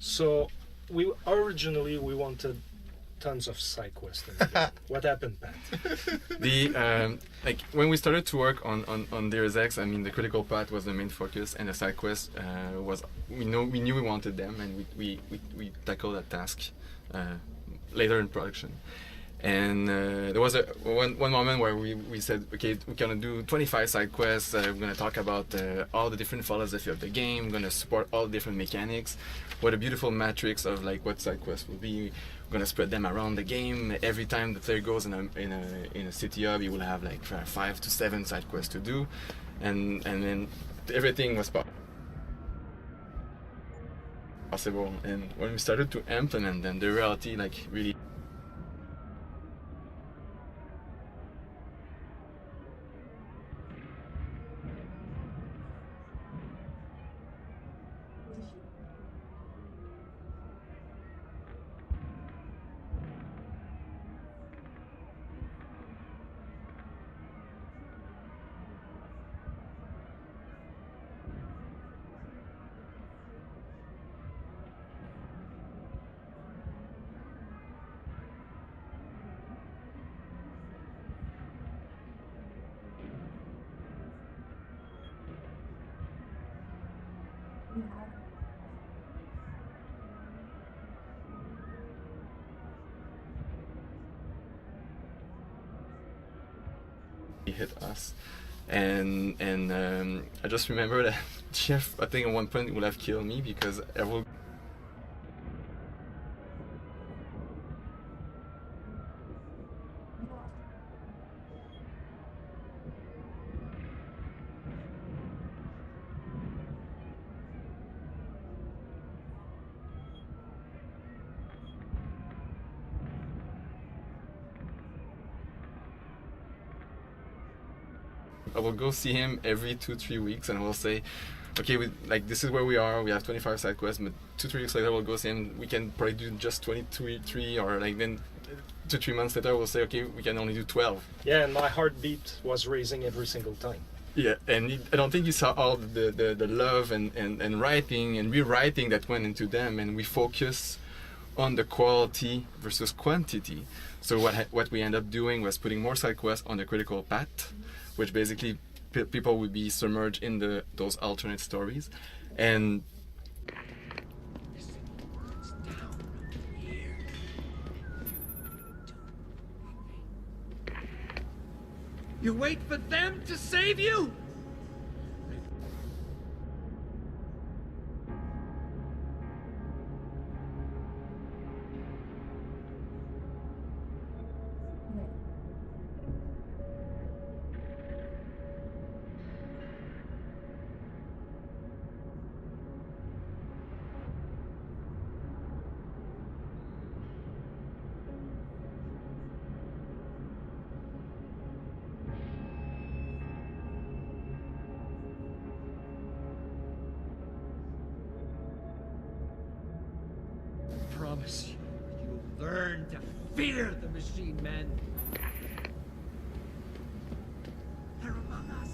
So, we originally wanted tons of side quests. What happened, Pat? Like when we started to work on Deus Ex, I mean the critical path was the main focus, and the side quest was we knew we wanted them, and we tackled that task later in production. And there was one moment where we said, okay, we're gonna do 25 side quests. We're gonna talk about all the different philosophy of the game. We're gonna support all the different mechanics. What a beautiful matrix of like what side quests will be. We're gonna spread them around the game. Every time the player goes in a city hub, you will have like 5 to 7 side quests to do, and then everything was possible. And when we started to implement them, the reality like really. Hit us, and I just remember that Jeff, I think at one point would have killed me because everyone. I will go see him every 2-3 weeks, and I will say, okay, this is where we are. We have 25 side quests, but 2-3 weeks later we'll go see him. We can probably do just 23, or like then 2-3 months later we'll say, okay, we can only do 12. Yeah, and my heartbeat was raising every single time. Yeah, and I don't think you saw all the love and writing and rewriting that went into them, and we focus on the quality versus quantity. So what we end up doing was putting more side quests on the critical path, which basically people would be submerged in those alternate stories, and You wait for them to save you? promise you, you'll learn to fear the machine men. They're among us.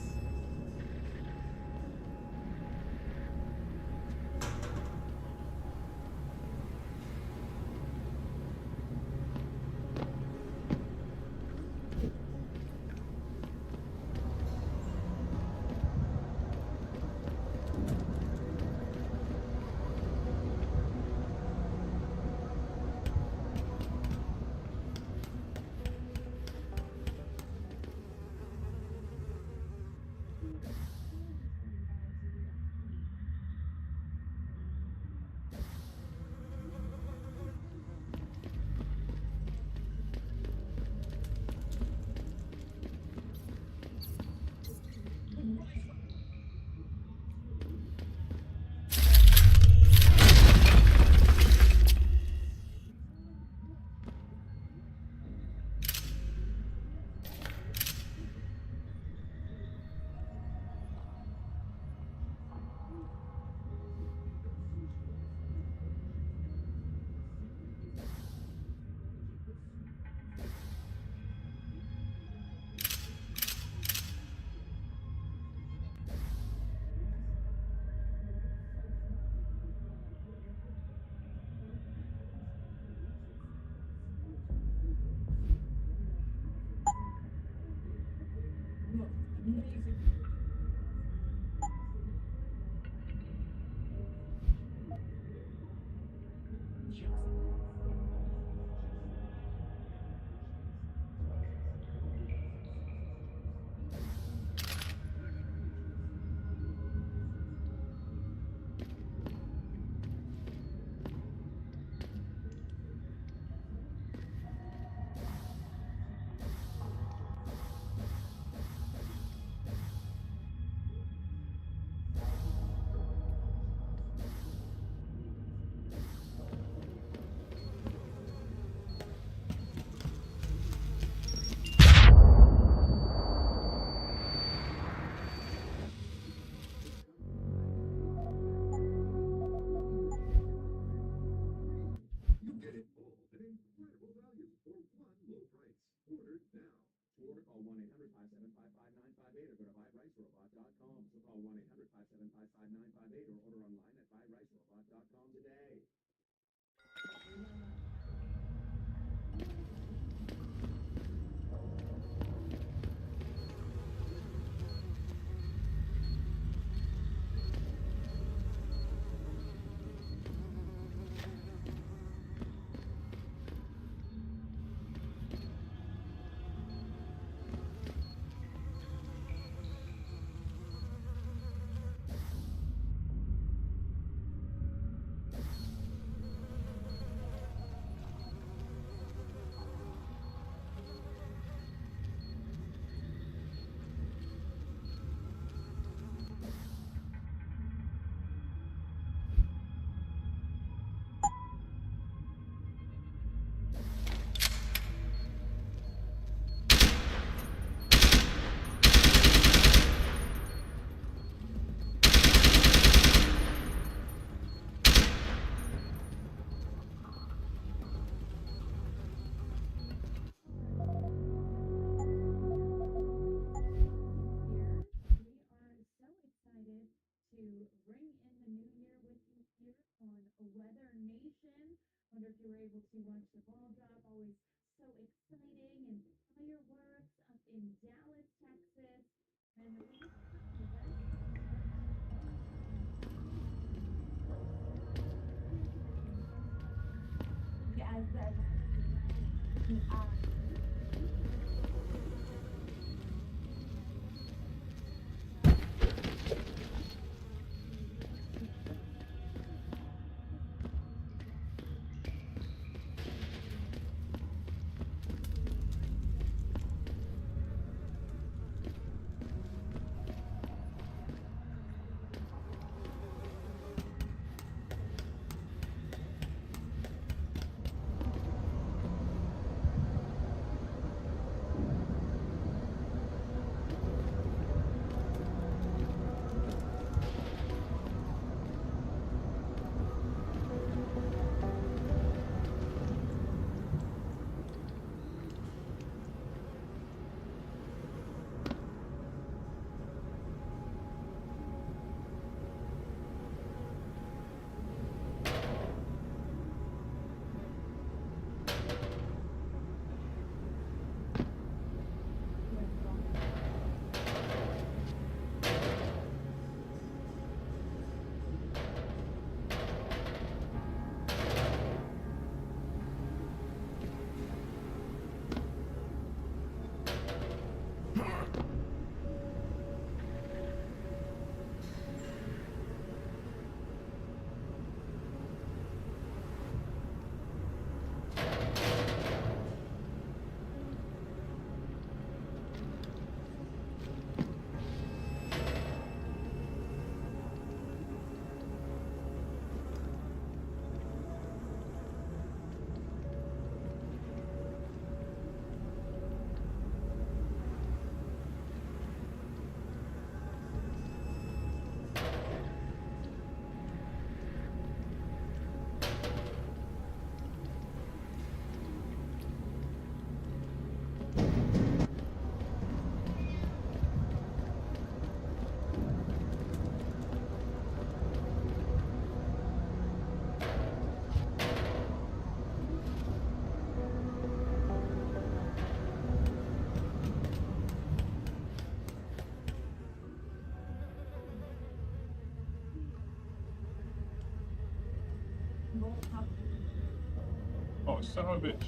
son of a bitch.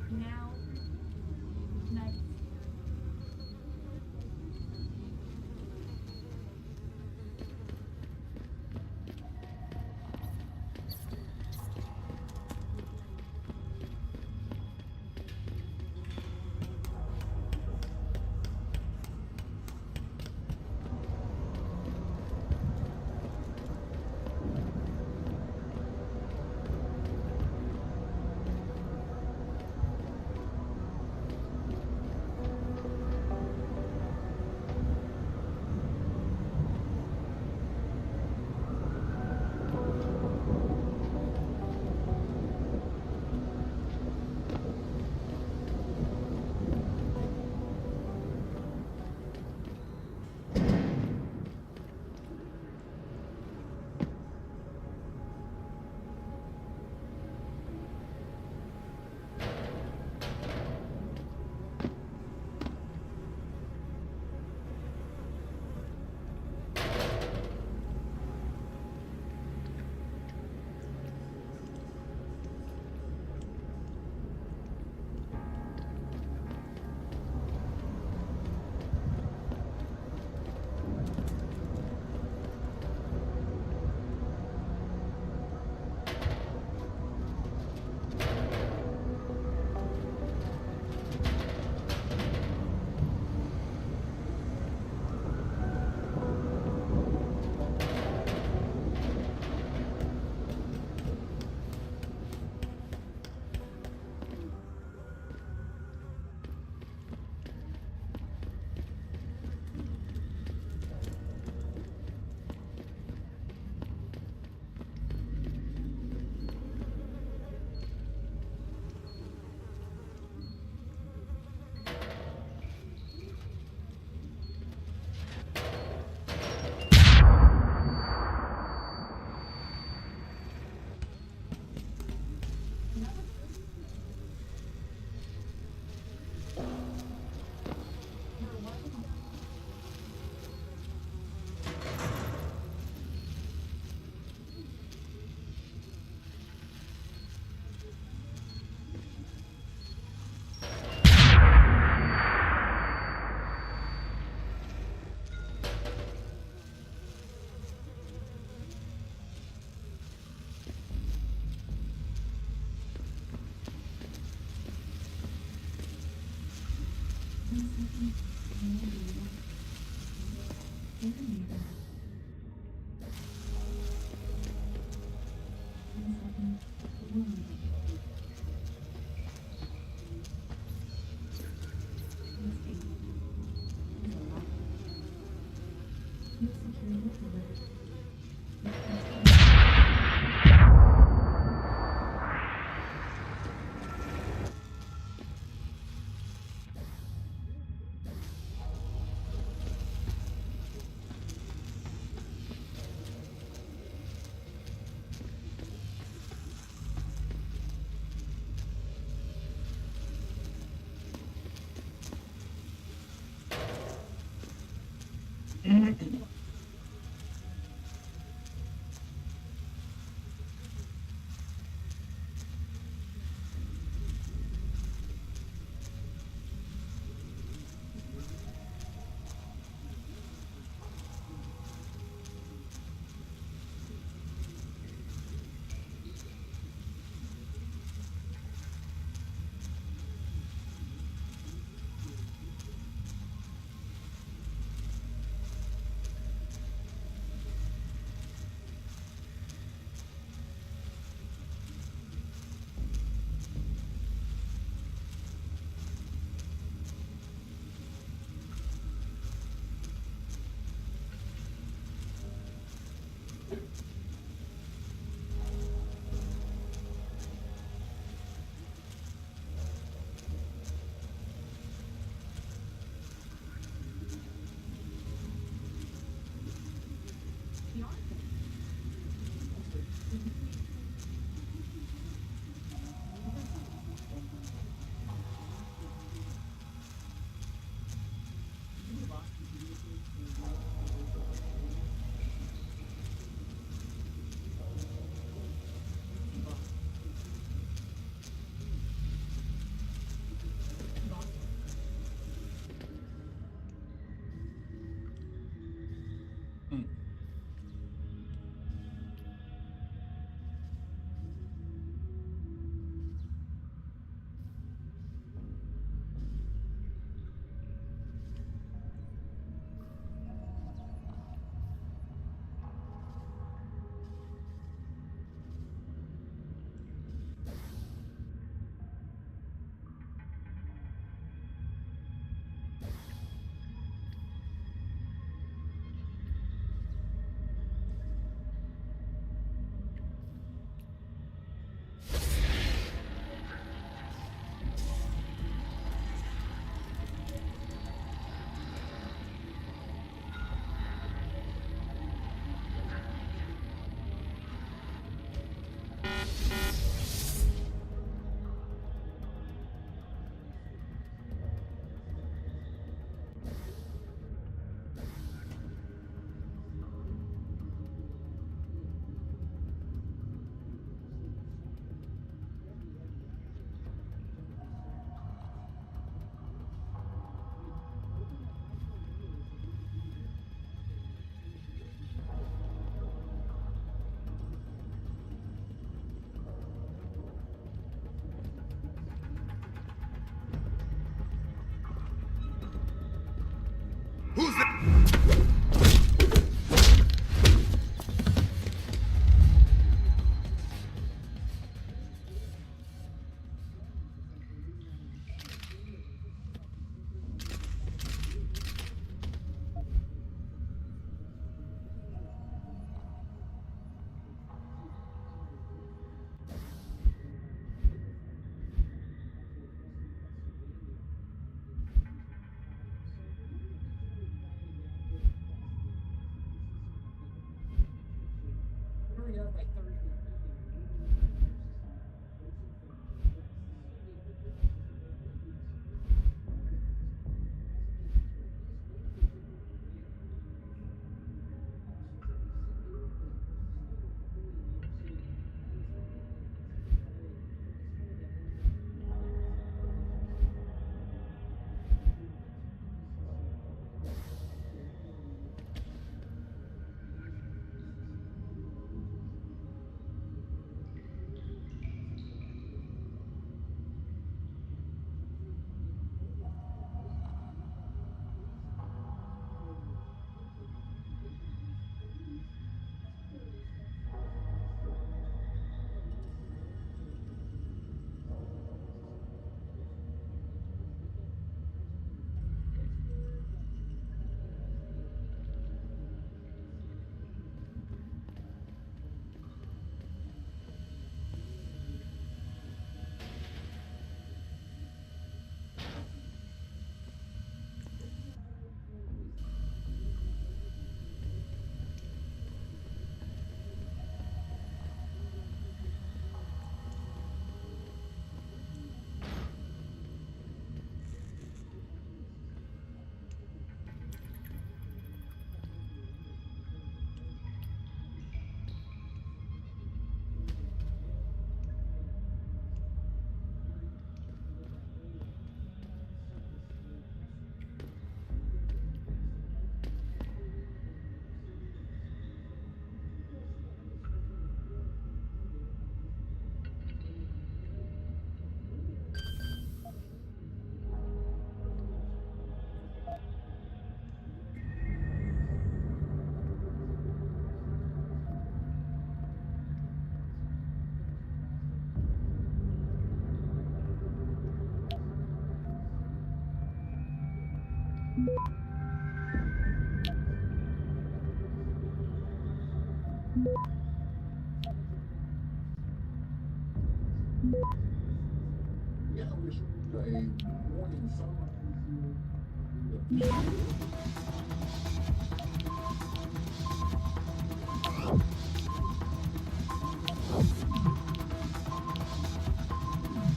Now, nice.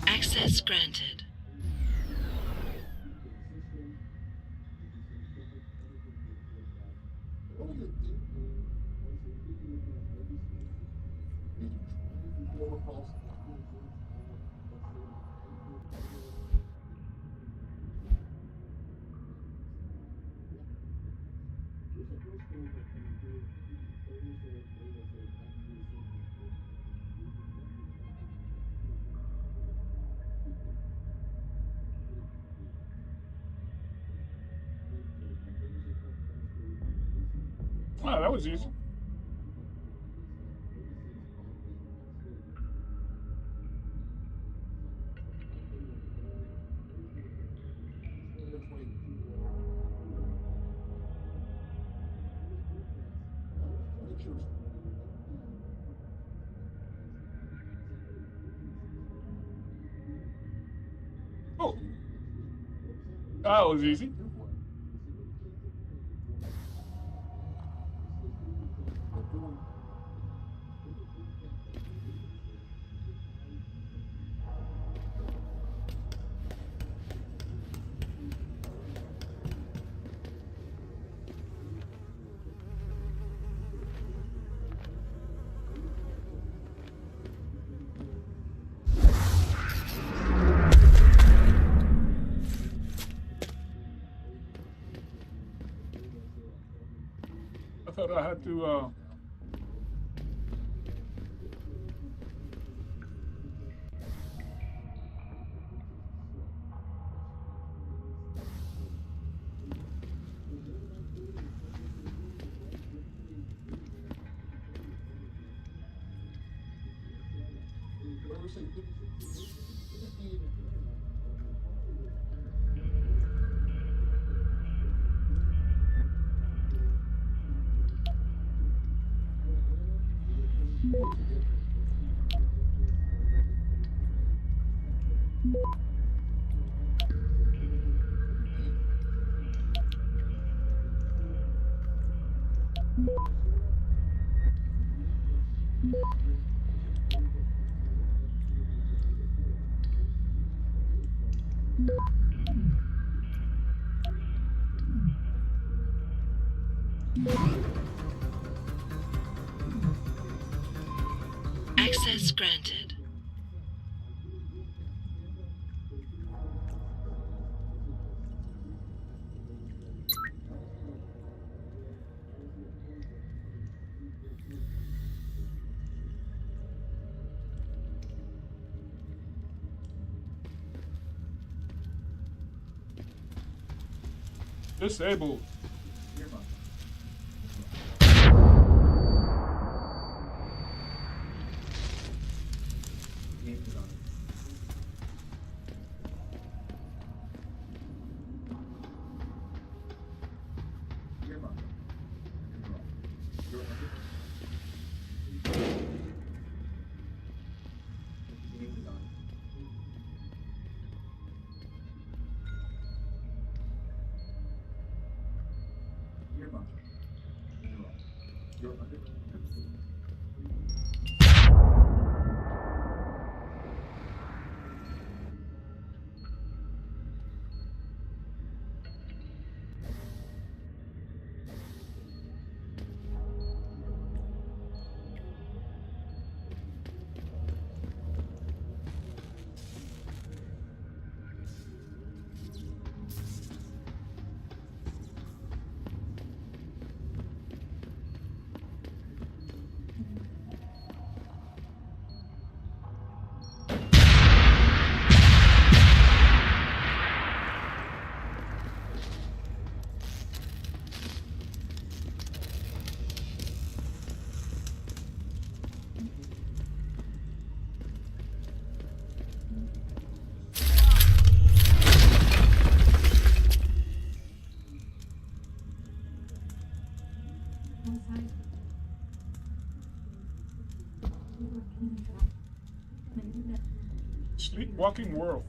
Access granted. Oh, that was easy. Oh, that was easy. I thought I had to. Access granted. Disabled. Sleepwalking world.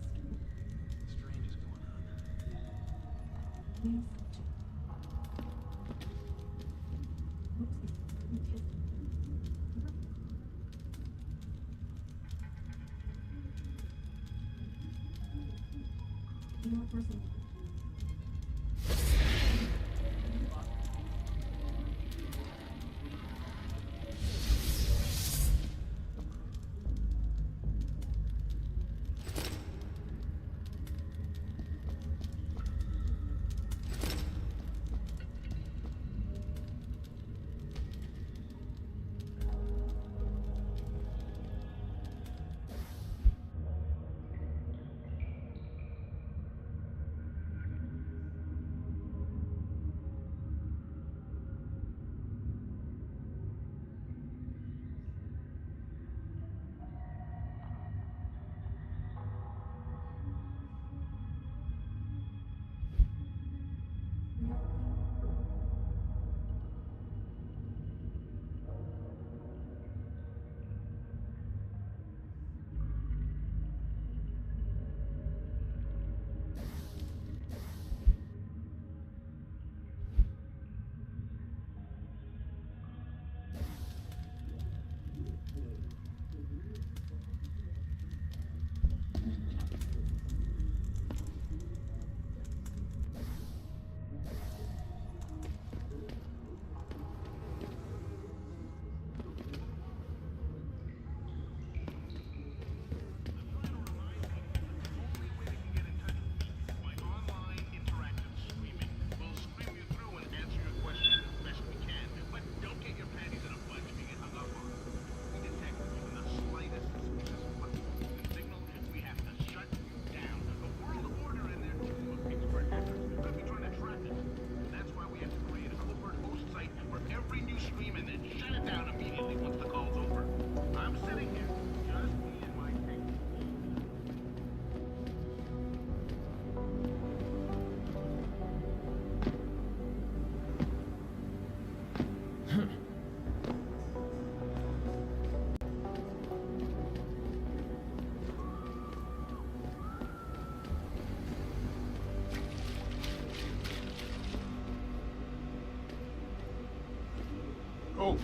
Oh.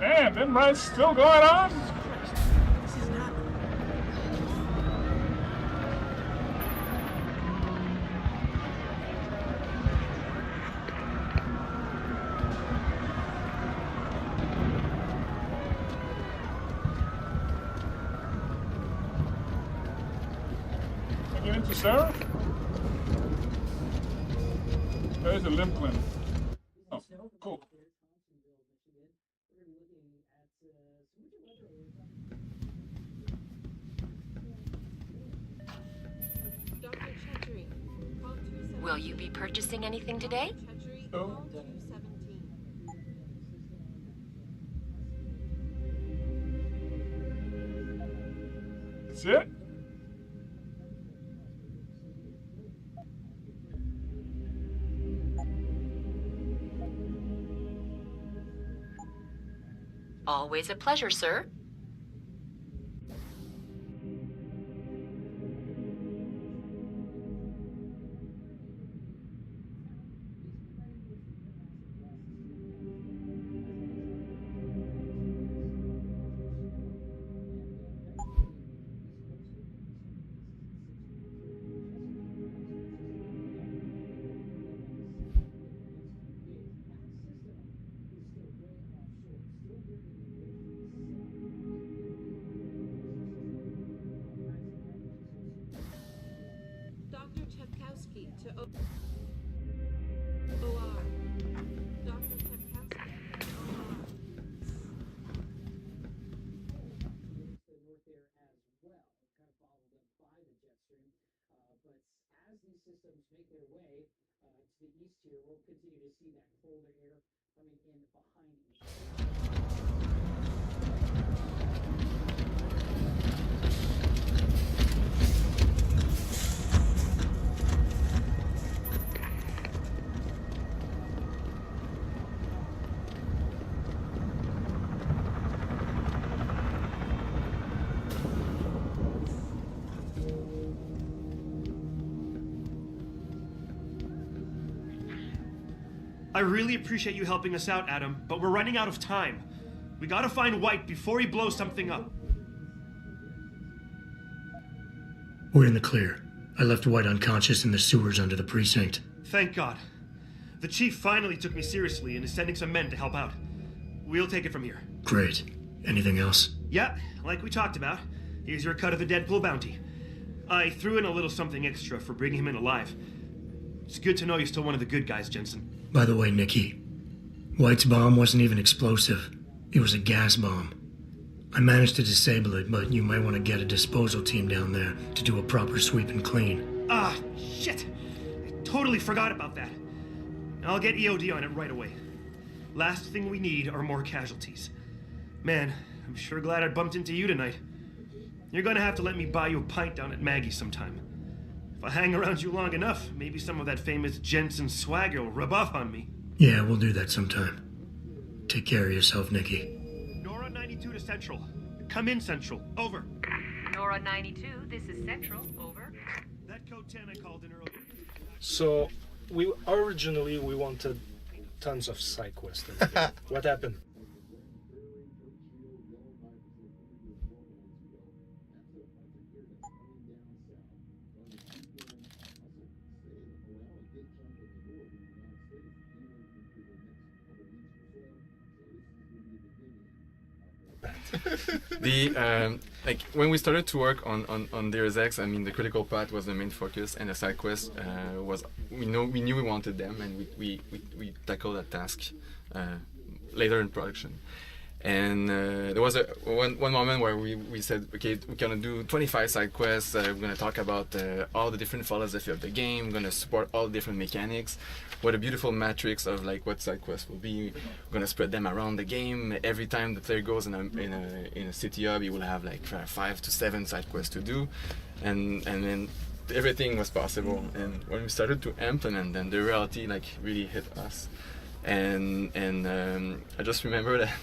Man, them rides still going on? Can I get into Sarah? There's a limb clinic. Oh, cool. Will you be purchasing anything today? Oh. That's it? Always a pleasure, sir. to OR. Dr. Kempkowski, OR. As these systems make their way to the east here, we'll continue to see that colder air coming in behind each. I really appreciate you helping us out, Adam, but we're running out of time. We gotta find White before he blows something up. We're in the clear. I left White unconscious in the sewers under the precinct. Thank God. The chief finally took me seriously and is sending some men to help out. We'll take it from here. Great. Anything else? Yeah, like we talked about. Here's your cut of the Deadpool bounty. I threw in a little something extra for bringing him in alive. It's good to know you're still one of the good guys, Jensen. By the way, Nikki, White's bomb wasn't even explosive. It was a gas bomb. I managed to disable it, but you might want to get a disposal team down there to do a proper sweep and clean. Ah, shit! I totally forgot about that. I'll get EOD on it right away. Last thing we need are more casualties. Man, I'm sure glad I bumped into you tonight. You're gonna have to let me buy you a pint down at Maggie's sometime. If I hang around you long enough, maybe some of that famous Jensen swagger will rub off on me. Yeah, we'll do that sometime. Take care of yourself, Nikki. Nora 92 to Central. Come in, Central. Over. Nora 92, this is Central. Over. That code 10 I called in earlier. So, we originally wanted tons of side quests. What happened? The like when we started to work on Deus Ex, I mean the critical path was the main focus, and the side quest was we knew we wanted them, and we tackled that task later in production. And there was one moment where we said, okay, we're gonna do 25 side quests. We're gonna talk about all the different philosophy of the game. We're gonna support all the different mechanics. What a beautiful matrix of like what side quests will be. We're gonna spread them around the game. Every time the player goes in a city hub, he will have like 5 to 7 side quests to do, and then everything was possible. And when we started to implement them, the reality like really hit us. And I just remember that.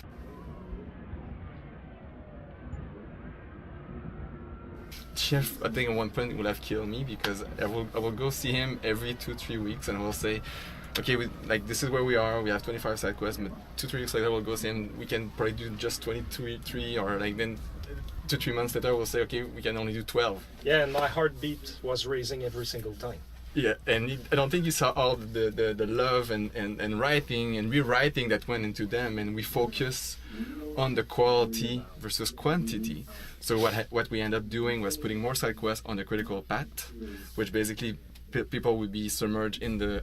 Chef, I think at one point would have killed me because I will go see him every 2-3 weeks, and I will say, okay, like this is where we are. We have 25 side quests, but 2-3 weeks later we'll go see him. We can probably do just 23, or like then 2-3 months later we'll say, okay, we can only do 12. Yeah, and my heartbeat was raising every single time. Yeah, and I don't think you saw all the love and writing and rewriting that went into them, and we focus on the quality versus quantity. So what we end up doing was putting more side quests on the critical path, which basically people would be submerged in the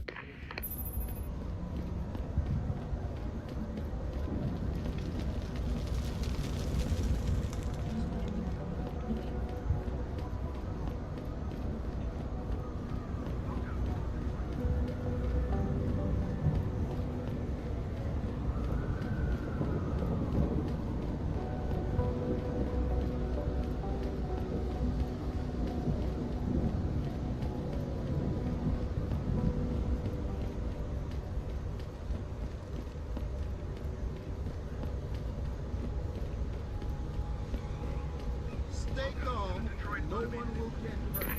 Stay calm. No one will get hurt.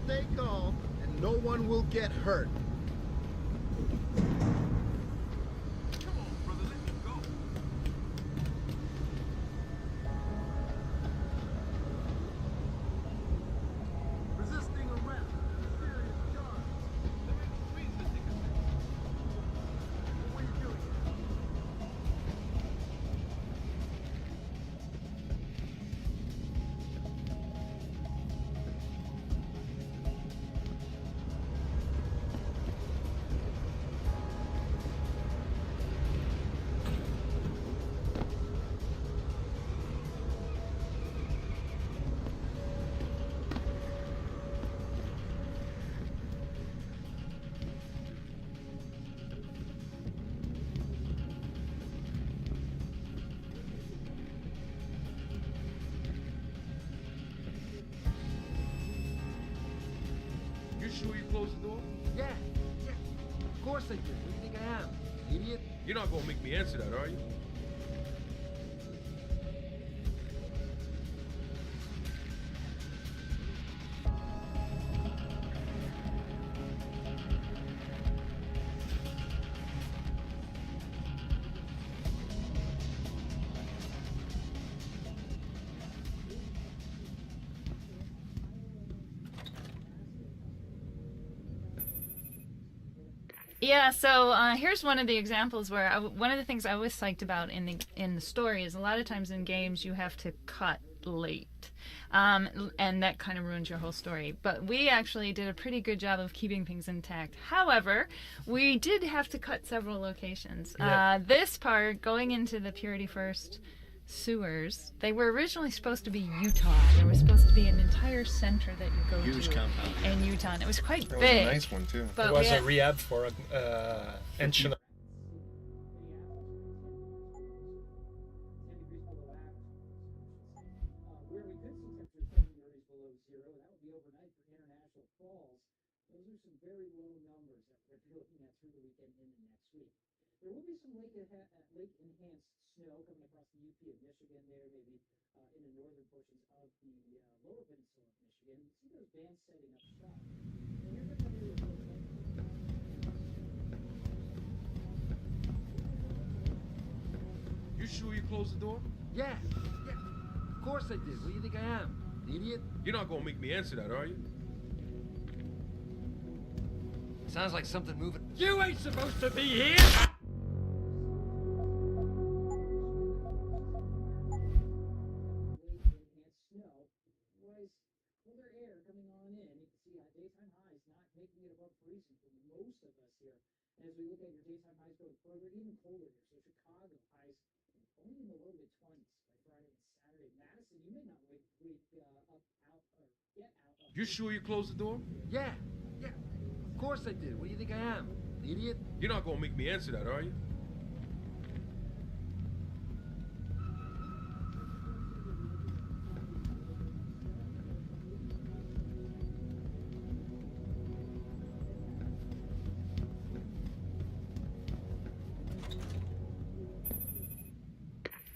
stay calm, and no one will get hurt. Resisting arrest. Serious charge. What are you doing? You sure you closed the door? Yeah. Of course I did. What do you think I am? Idiot? You're not gonna make me answer that, are you? Yeah, so here's one of the examples where one of the things I was psyched about in the story is a lot of times in games you have to cut late, and that kind of ruins your whole story. But we actually did a pretty good job of keeping things intact. However, we did have to cut several locations. Yeah. This part, going into the Purity First sewers, they were originally supposed to be Utah. There was supposed to be an entire center that you go Huge to compound. in Utah, and it was quite That was big. a nice one too. But It was we a had- rehab for ancient. Where we could see temperatures 7 degrees below zero, that would be overnight for International Falls. Those are some very low numbers that we're going to be looking at through the weekend into next week. There will be some lake-enhanced snow coming across the UP of Michigan there, maybe in the northern portions of the lower peninsula of Michigan. You see those bands setting up shop. And here's a couple of You sure you closed the door? Yeah. Of course I did. What do you think I am? Idiot? You're not gonna make me answer that, are you? Sounds like something moving. You ain't supposed to be here! lake-enhanced snow was colder air coming on in. You can see daytime highs not making it above freezing for most of us here. And as we look at your daytime highs going further, even colder here. So Chicago highs only in the low mid 20s by Friday and Saturday. Madison, you may not wake up out or get out of. You sure you closed the door? Yeah. Of course I did. What do you think I am? Idiot? You're not gonna make me answer that, are you?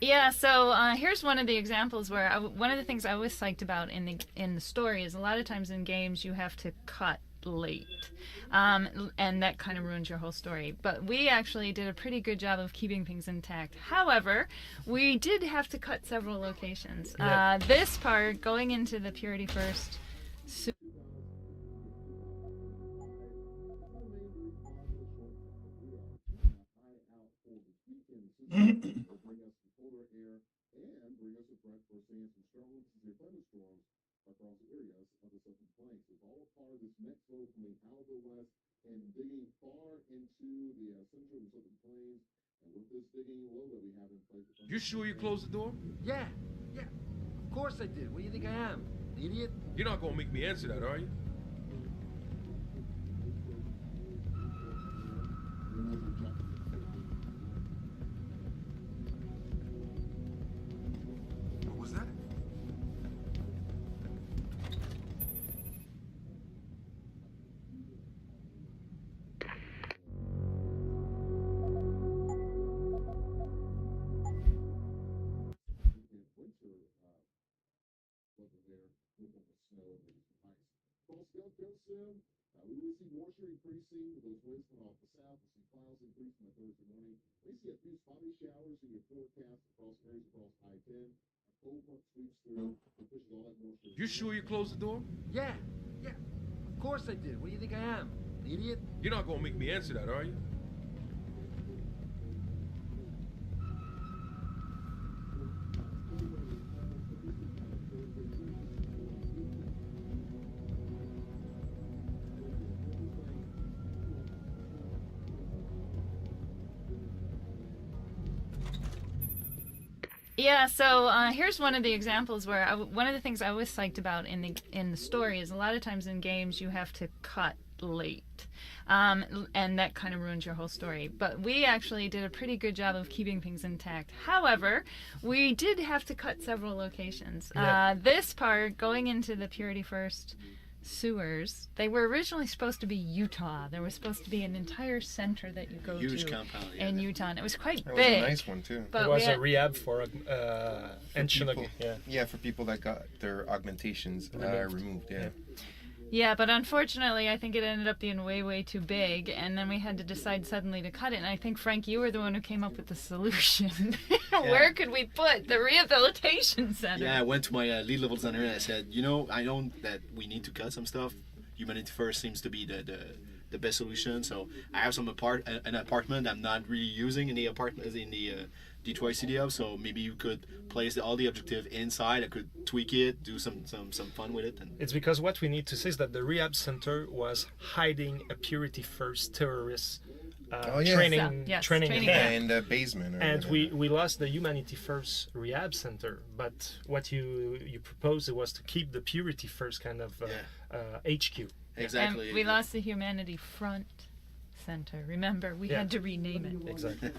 Yeah, so here's one of the examples where one of the things I was psyched about in the story is a lot of times in games you have to cut late, and that kind of ruins your whole story. But we actually did a pretty good job of keeping things intact. However, we did have to cut several locations. Yeah. This part, going into the Purity First bring us the polar air and bring us a threat for seeing some strong severe thunderstorms across areas of the Southern Plains. It's all a part of this next flow coming out of the west and digging far into the central and Southern Plains. And with this digging low that we have in place, You sure you closed the door? Yeah. Of course I did. What do you think I am? Idiot? You're not gonna make me answer that, are you? what was that? Across the Gulf Coast soon, we will see more shooting pretty soon with those winds coming off the south. We'll see clouds increase from Thursday morning. We see a few spotty showers in your forecast across areas across I-10. A cold front sweeps through and pushes all that moisture. You sure you closed the door? Yeah. Of course I did. What do you think I am? An idiot? You're not gonna make me answer that, are you? Yeah, so here's one of the examples where one of the things I was psyched about in the story is a lot of times in games you have to cut late, and that kind of ruins your whole story. But we actually did a pretty good job of keeping things intact. However, we did have to cut several locations. Yeah. This part, going into the Purity First sewers, they were originally supposed to be Utah. There was supposed to be an entire center that you go Huge to compound, in Utah, and it was quite That big. was a nice one too. But it was we had- a rehab for ancient. People, Yeah. for people that got their augmentations removed. Yeah. Yeah, but unfortunately, I think it ended up being way, way too big, and then we had to decide suddenly to cut it. And I think, Frank, you were the one who came up with the solution. Where could we put the rehabilitation center? Yeah, I went to my lead level designer and I said, I know that we need to cut some stuff. Humanity First seems to be the best solution. So I have an apartment I'm not really using in the apartment in the Detroit City Hub. So maybe you could place all the objective inside. I could tweak it, do some fun with it. And It's because what we need to say is that the rehab center was hiding a Purity First terrorist training training camp. In the basement. Or And whatever. we lost the Humanity First rehab center, but what you proposed was to keep the Purity First kind of HQ. Exactly. And we lost the Humanity Front Center. Remember, we had to rename it. Exactly.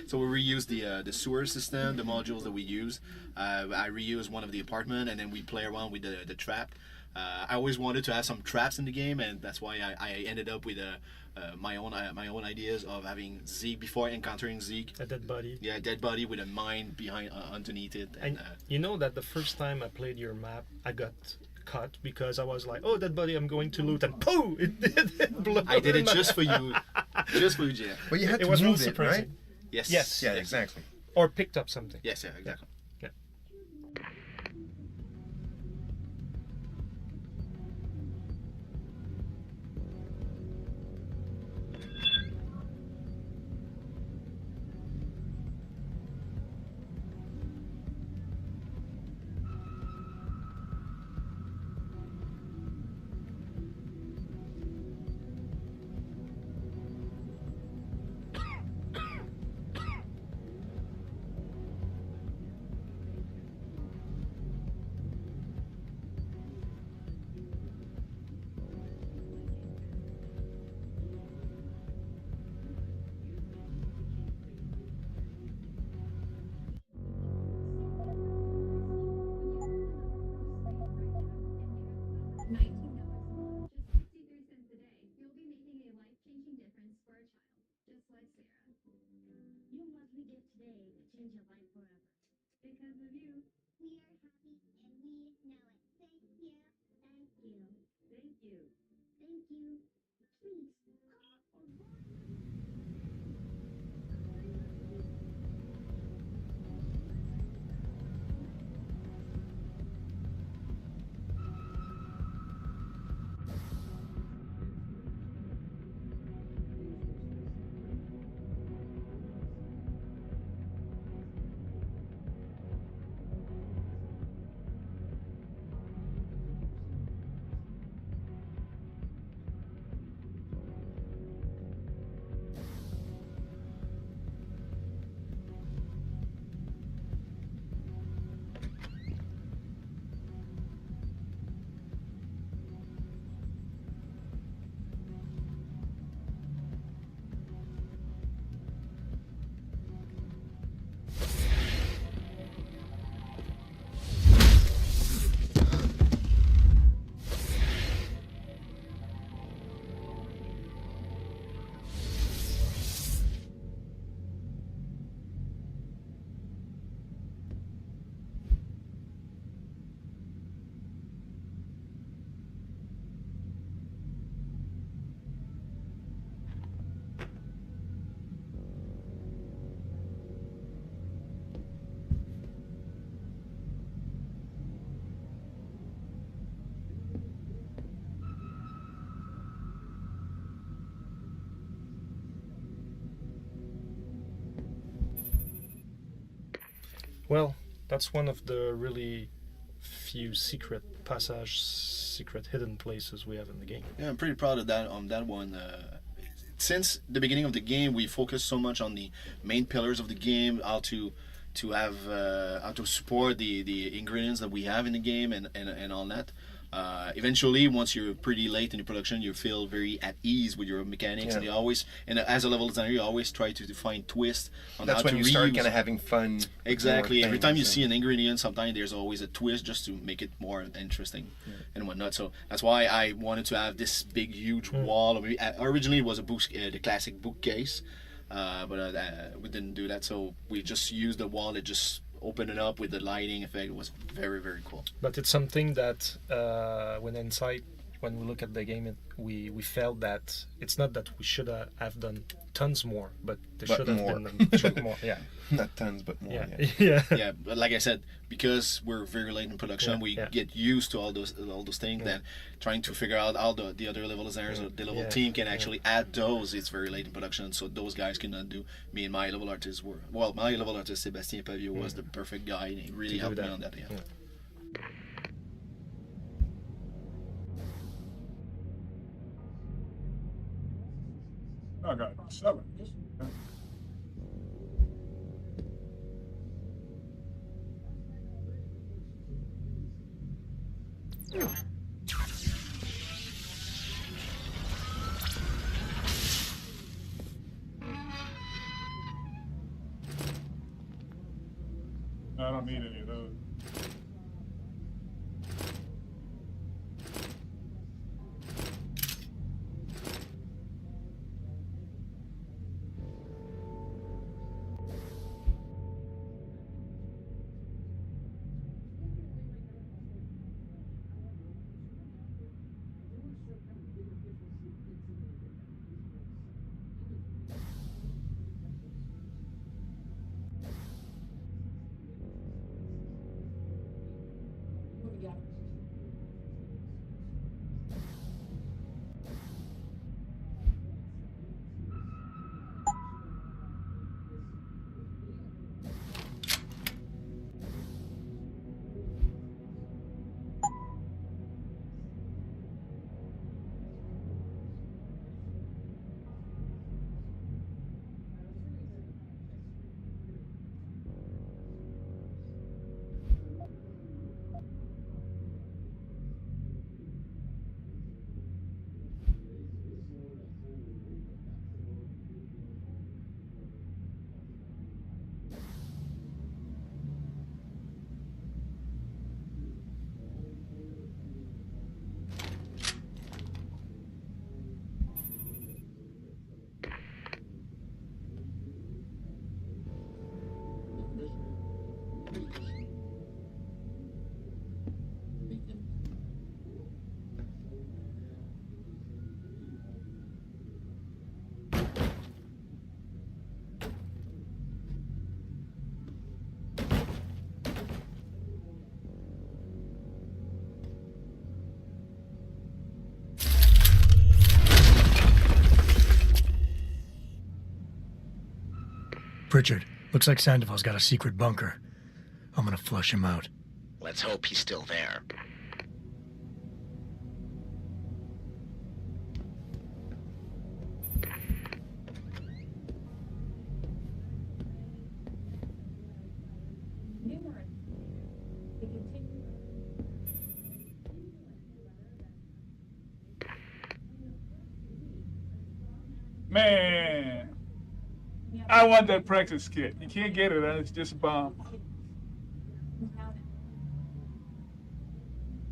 So we reuse the sewer system, the modules that we use. I reuse one of the apartment, and then we play around with the trap. I always wanted to have some traps in the game, and that's why I ended up with my own ideas of having Zeke before encountering Zeke. A dead body. Yeah, a dead body with a mine behind underneath it. And you know that the first time I played your map, I got cut because I was like, oh, that body I'm going to loot, and pooh, it blew. I did it just for you, Jeff. But you had It to was a move little it, right? surprising. Yes. Yes. Yeah, exactly. Or picked up something. Yes, yeah, exactly. Yeah. You mostly get today to change your life forever. Because of you. We are happy and we know it. Thank you. Thank you. Thank you. Thank you. Please. Well, that's one of the really few secret hidden places we have in the game. Yeah, I'm pretty proud of that on that one. Since the beginning of the game, we focused so much on the main pillars of the game, how to support the ingredients that we have in the game and all that. Eventually, once you're pretty late in the production, you feel very at ease with your mechanics, and you always, and as a level designer, you always try to find twists on That's how when to you reuse. start kind of having fun. with Exactly. more Every time you things, see an ingredient, sometimes there's always a twist just to make it more interesting and whatnot. So that's why I wanted to have this big, huge wall. Originally, it was a book, the classic bookcase, but we didn't do that. So we just used the wall that just opened it up with the lighting effect. It was very, very cool. But it's something that when we look at the game, we felt that it's not that we should have done tons more, but there should have been more. Yeah, not tons, but more. Yeah, yeah. Yeah, but like I said, because we're very late in production, we get used to all those things. Then trying to figure out how the other level designers or the level team can actually add those. It's very late in production, so those guys cannot do. Me and my level artist were my level artist Sébastien Pavio was the perfect guy, and he really helped me on that. Yeah. I got 7. I don't need any of those. Pritchard, looks like Sandoval's got a secret bunker. I'm gonna flush him out. Let's hope he's still there. Man, I want that practice kit. You can't get it, and it's just a bomb.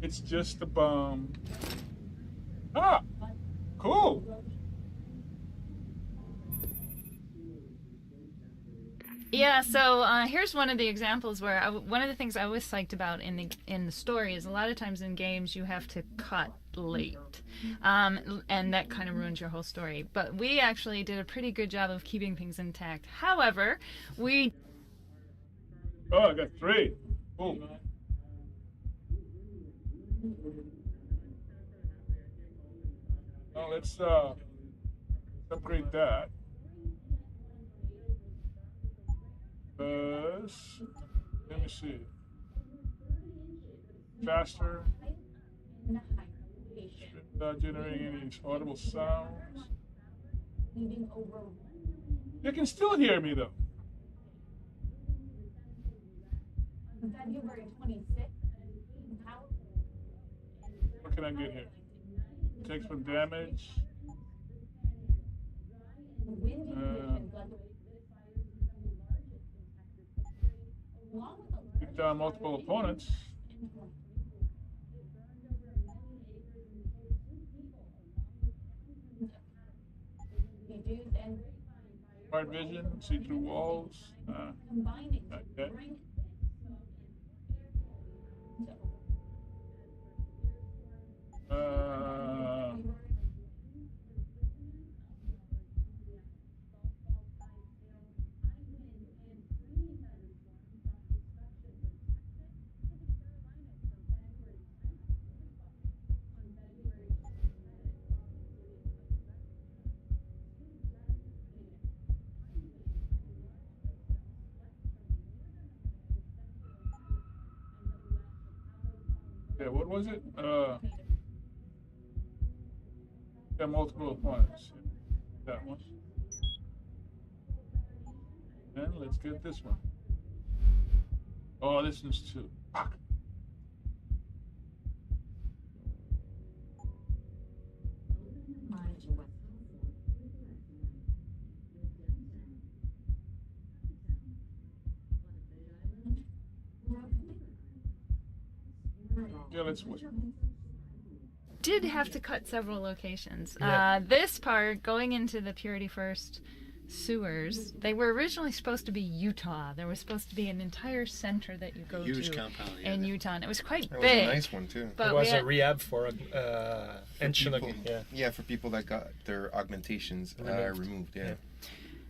It's just a bomb. Ah, cool. Yeah, so here's one of the examples where one of the things I was psyched about in the story is a lot of times in games you have to cut late, and that kind of ruins your whole story. But we actually did a pretty good job of keeping things intact. However, we I got 3. Cool. Well, let's upgrade that. Then see. Faster. Without generating any audible sounds. You can still hear me though. February 26th. What can I get here? Take some damage. Take down multiple opponents. Smart vision, see through walls. Not yet. Yeah, what was it? Yeah, multiple opponents. That one. And let's get this one. Oh, this one's two. Fuck. Yeah, let's wait. Did have to cut several locations. Yeah. This part, going into the Purity First sewers, they were originally supposed to be Utah. There was supposed to be an entire center that you go Huge to compound, in Utah, and it was quite That big. was a nice one too. But it was we had, a rehab for people, yeah. for people that got their augmentations removed. Yeah.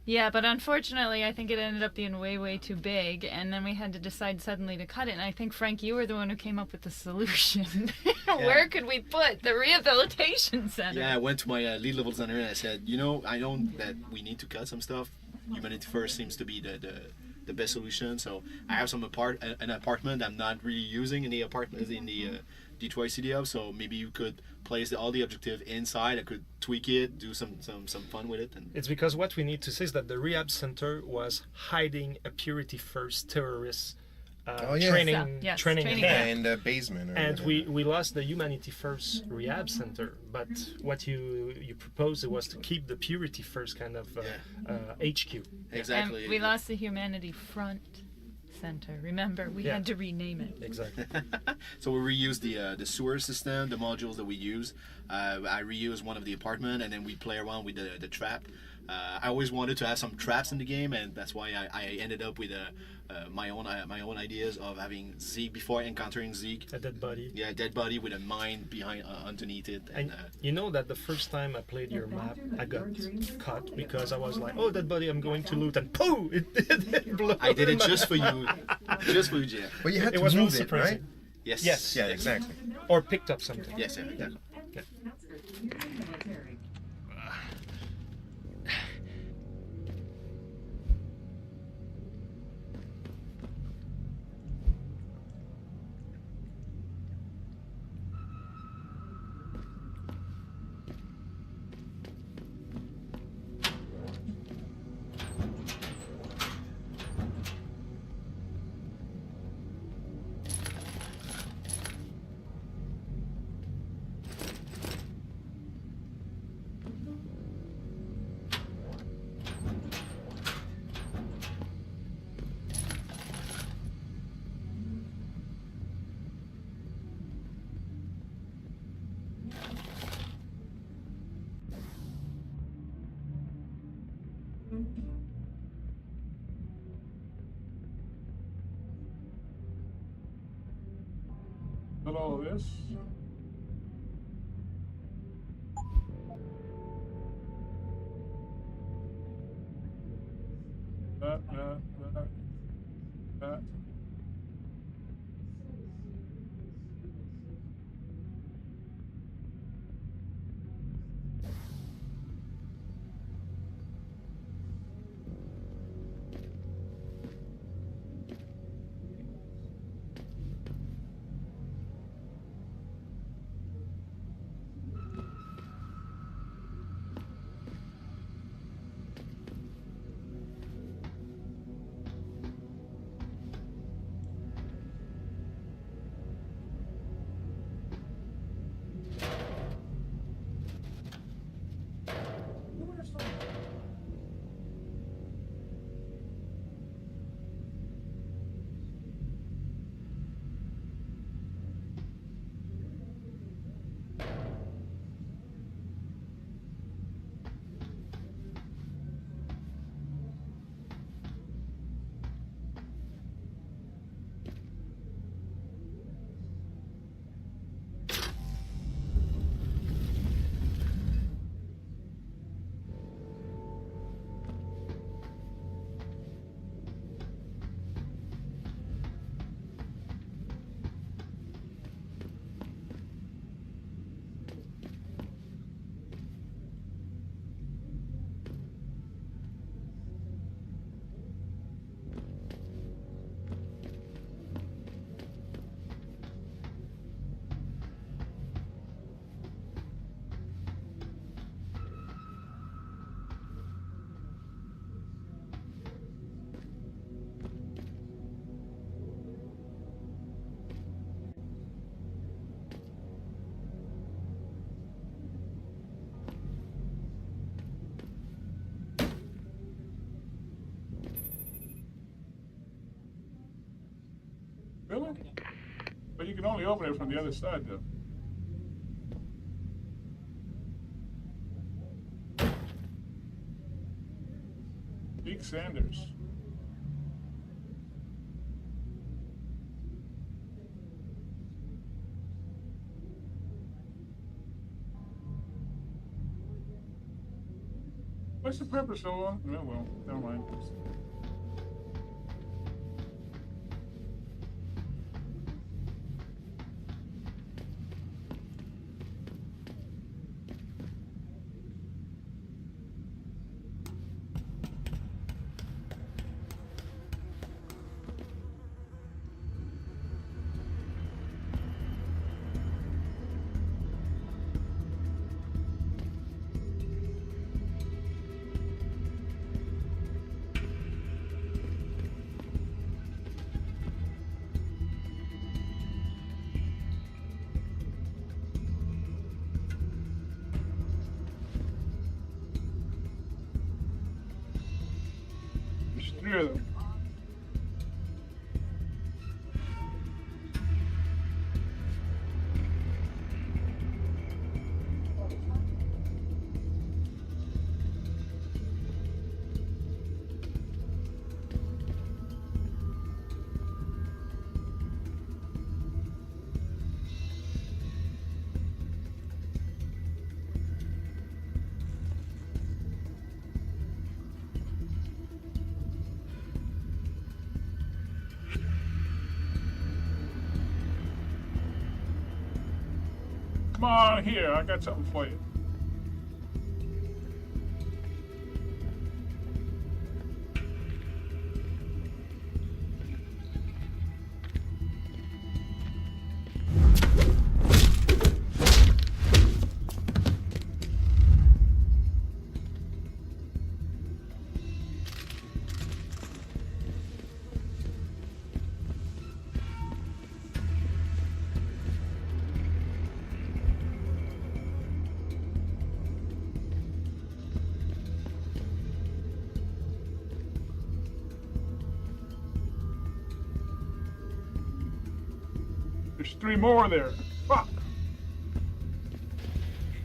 yeah, but unfortunately, I think it ended up being way, way too big, and then we had to decide suddenly to cut it. And I think, Frank, you were the one who came up with the solution. Where could we put the rehabilitation center? Yeah, I went to my lead level designer and I said, I know that we need to cut some stuff. Humanity First seems to be the best solution. So I have an apartment I'm not really using in the apartment in the Detroit City Hub. So maybe you could place all the objective inside. I could tweak it, do some fun with it. And It's because what we need to say is that the rehab center was hiding a Purity First terrorist training in the basement. And we lost the Humanity First rehab center, but what you proposed was to keep the Purity First kind of HQ. Exactly. And we lost the Humanity Front Center. Remember, we had to rename it. Exactly. So we reuse the sewer system, the modules that we use. I reuse one of the apartment, and then we play around with the trap. I always wanted to have some traps in the game, and that's why I ended up with my own ideas of having Zeke before encountering Zeke. A dead body. Yeah, a dead body with a mine behind underneath it. And you know that the first time I played your map, I got cut because I was like, "Oh, dead body, I'm going to loot," and pooh! It blew. I did it just for you, Jeff. But you had to was move really it, right? surprising. Yes. Yes. Yeah, exactly. Or picked up something. Yes, exactly. Yeah. Got all of this. That. Really? But you can only open it from the other side, though. Big Sanders. What's the purpose so long? Oh, well, never mind. There's three of them. Come on here, I got something for you. There's three more there. Fuck.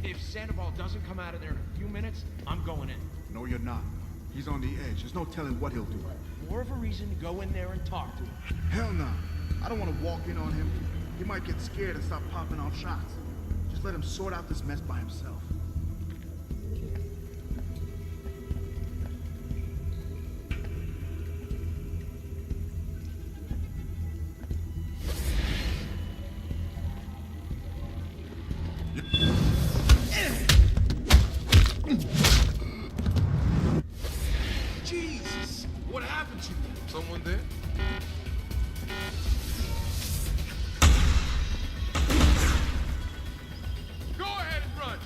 If Sandoval doesn't come out of there in a few minutes, I'm going in. No, you're not. He's on the edge. There's no telling what he'll do. More of a reason to go in there and talk to him. Hell no. I don't want to walk in on him. He might get scared and start popping off shots. Just let him sort out this mess by himself. Jesus! What happened to you? Someone there? Go ahead and run!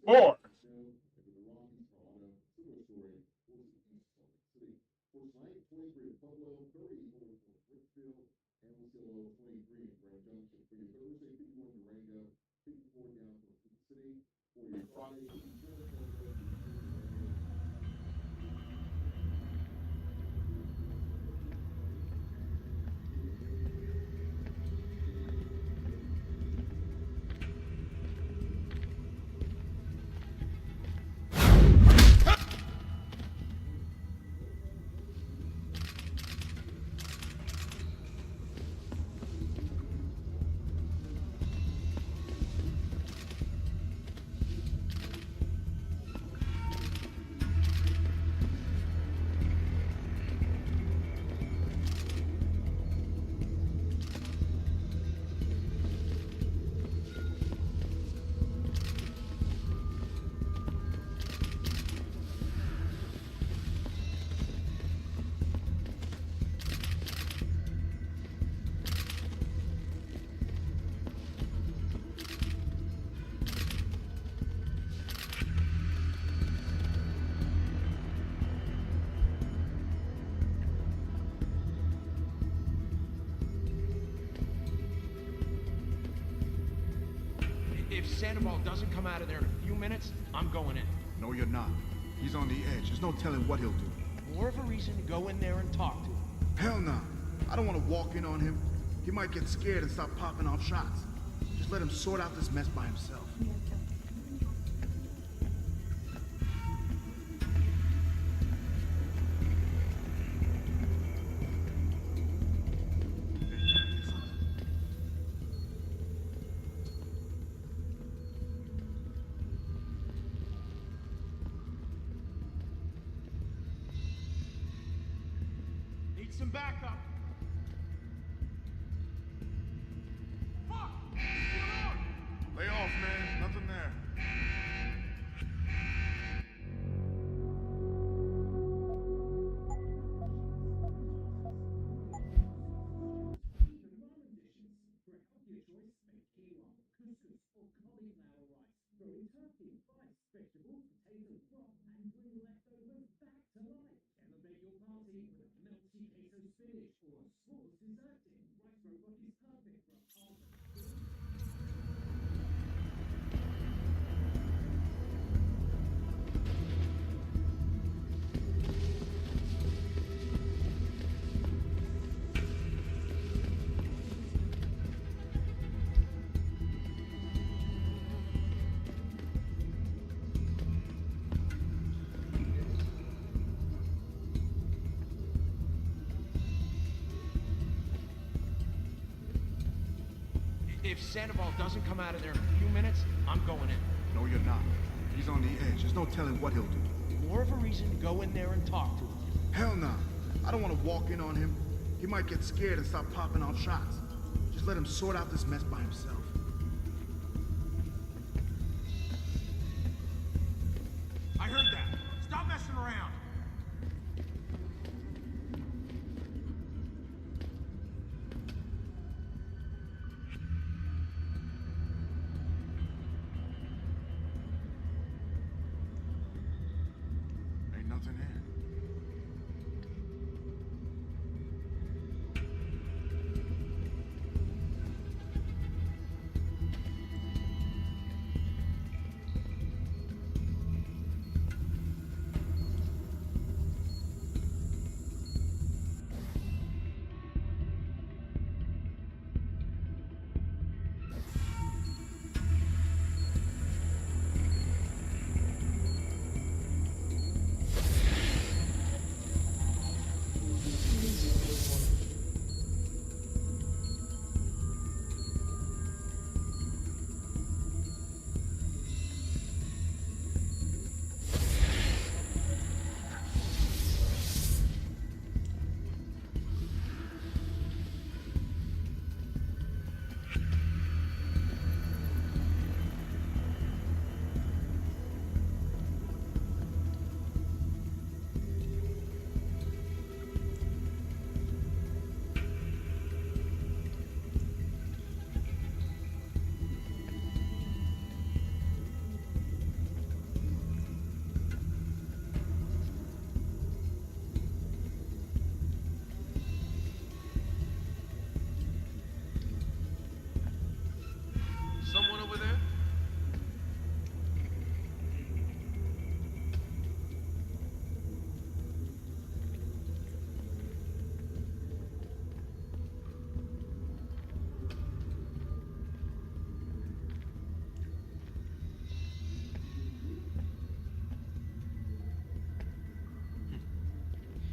Four. If Sandoval doesn't come out of there in a few minutes, I'm going in. No, you're not. He's on the edge. There's no telling what he'll do. More of a reason to go in there and talk to him. Hell no. I don't want to walk in on him. He might get scared and start popping off shots. Just let him sort out this mess by himself. Need some backup. Fuck! Lay off, man. Nothing there. If Sandoval doesn't come out of there in a few minutes, I'm going in. No, you're not. He's on the edge. There's no telling what he'll do. More of a reason to go in there and talk to him. Hell no. I don't want to walk in on him. He might get scared and start popping off shots. Just let him sort out this mess by himself. I heard that. Stop messing around. Ain't nothing here. Someone over there?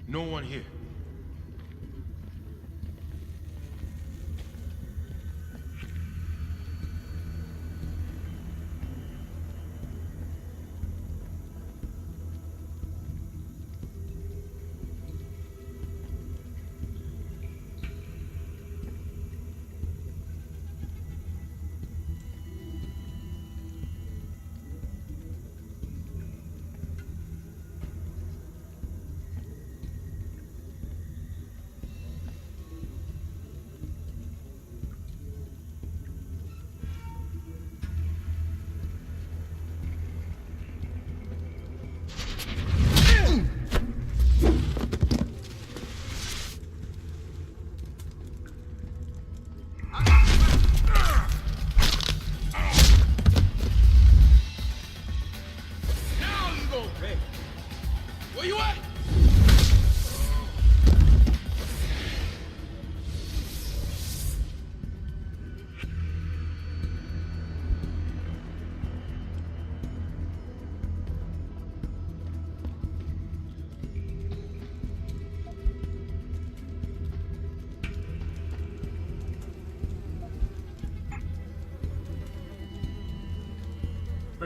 No one here.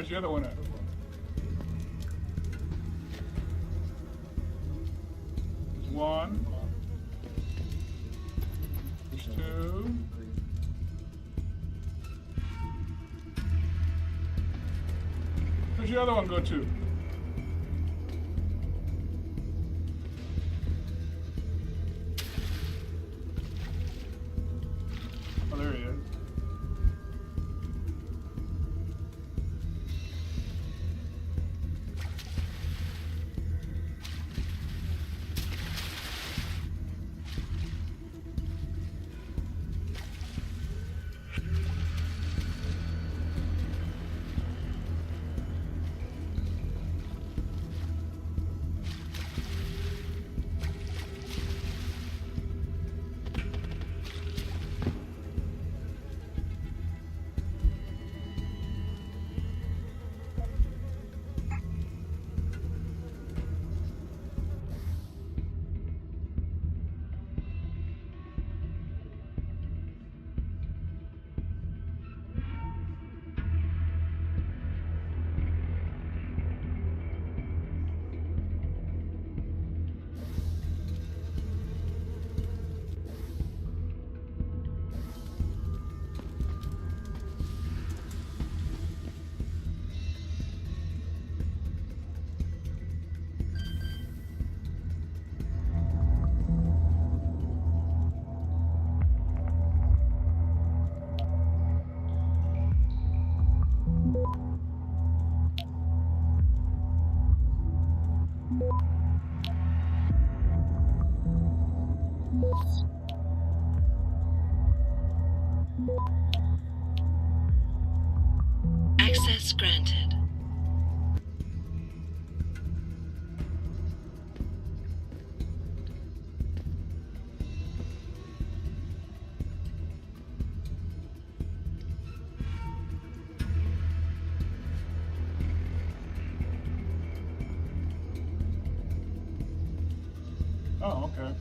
Where's the other one at? There's one. There's two. Where's the other one go to? Oh, there he is. Access granted. Oh, okay.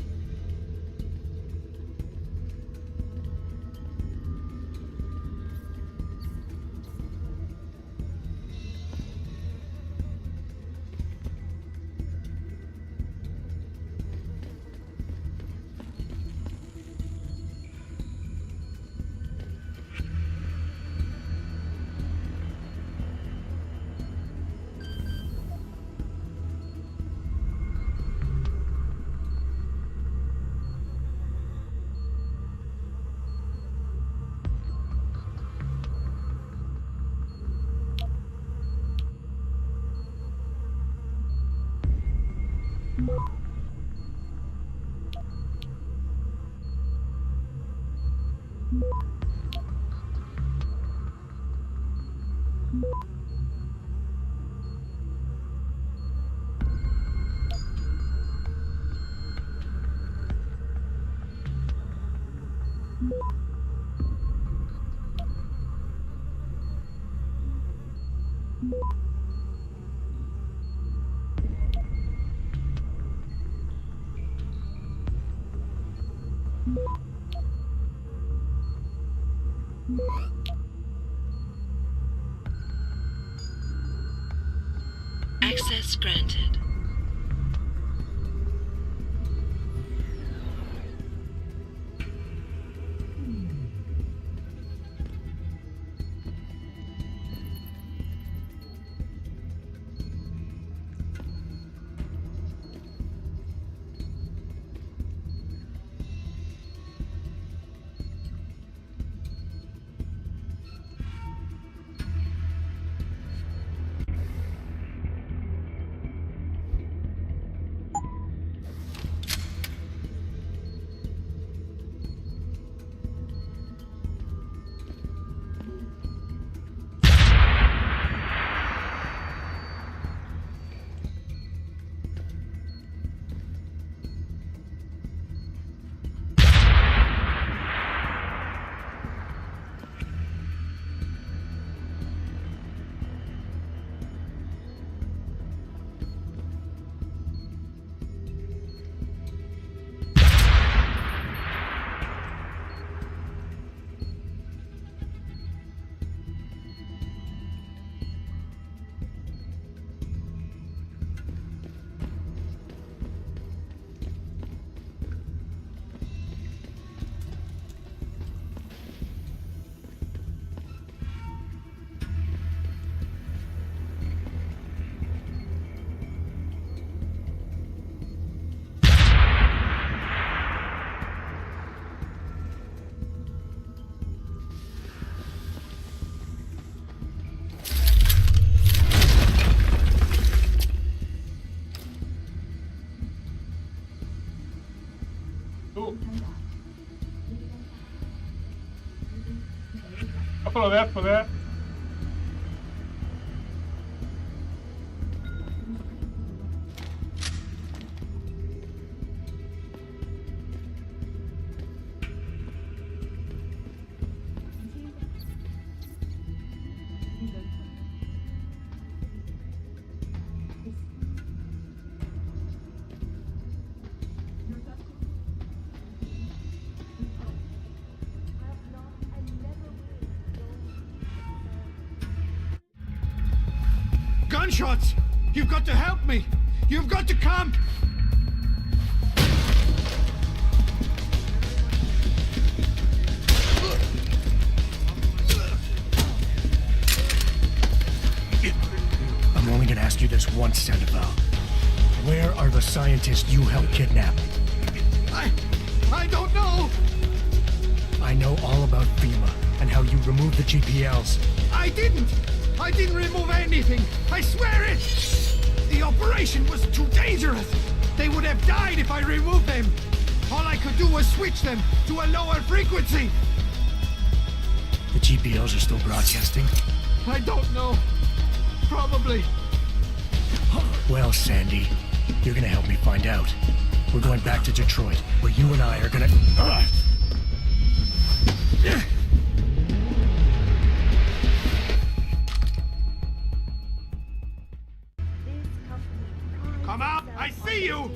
Access granted. Cool. I'll follow that for that. Gunshots! You've got to help me! You've got to come! I'm only gonna ask you this once, Sandoval. Where are the scientists you helped kidnap? I don't know! I know all about FEMA and how you removed the GPLs. I didn't remove anything! I swear it! The operation was too dangerous! They would have died if I removed them! All I could do was switch them to a lower frequency! The GPLs are still broadcasting? I don't know. Probably. Well, Sandy, you're gonna help me find out. We're going back to Detroit, where you and I are gonna... Come out! I see you!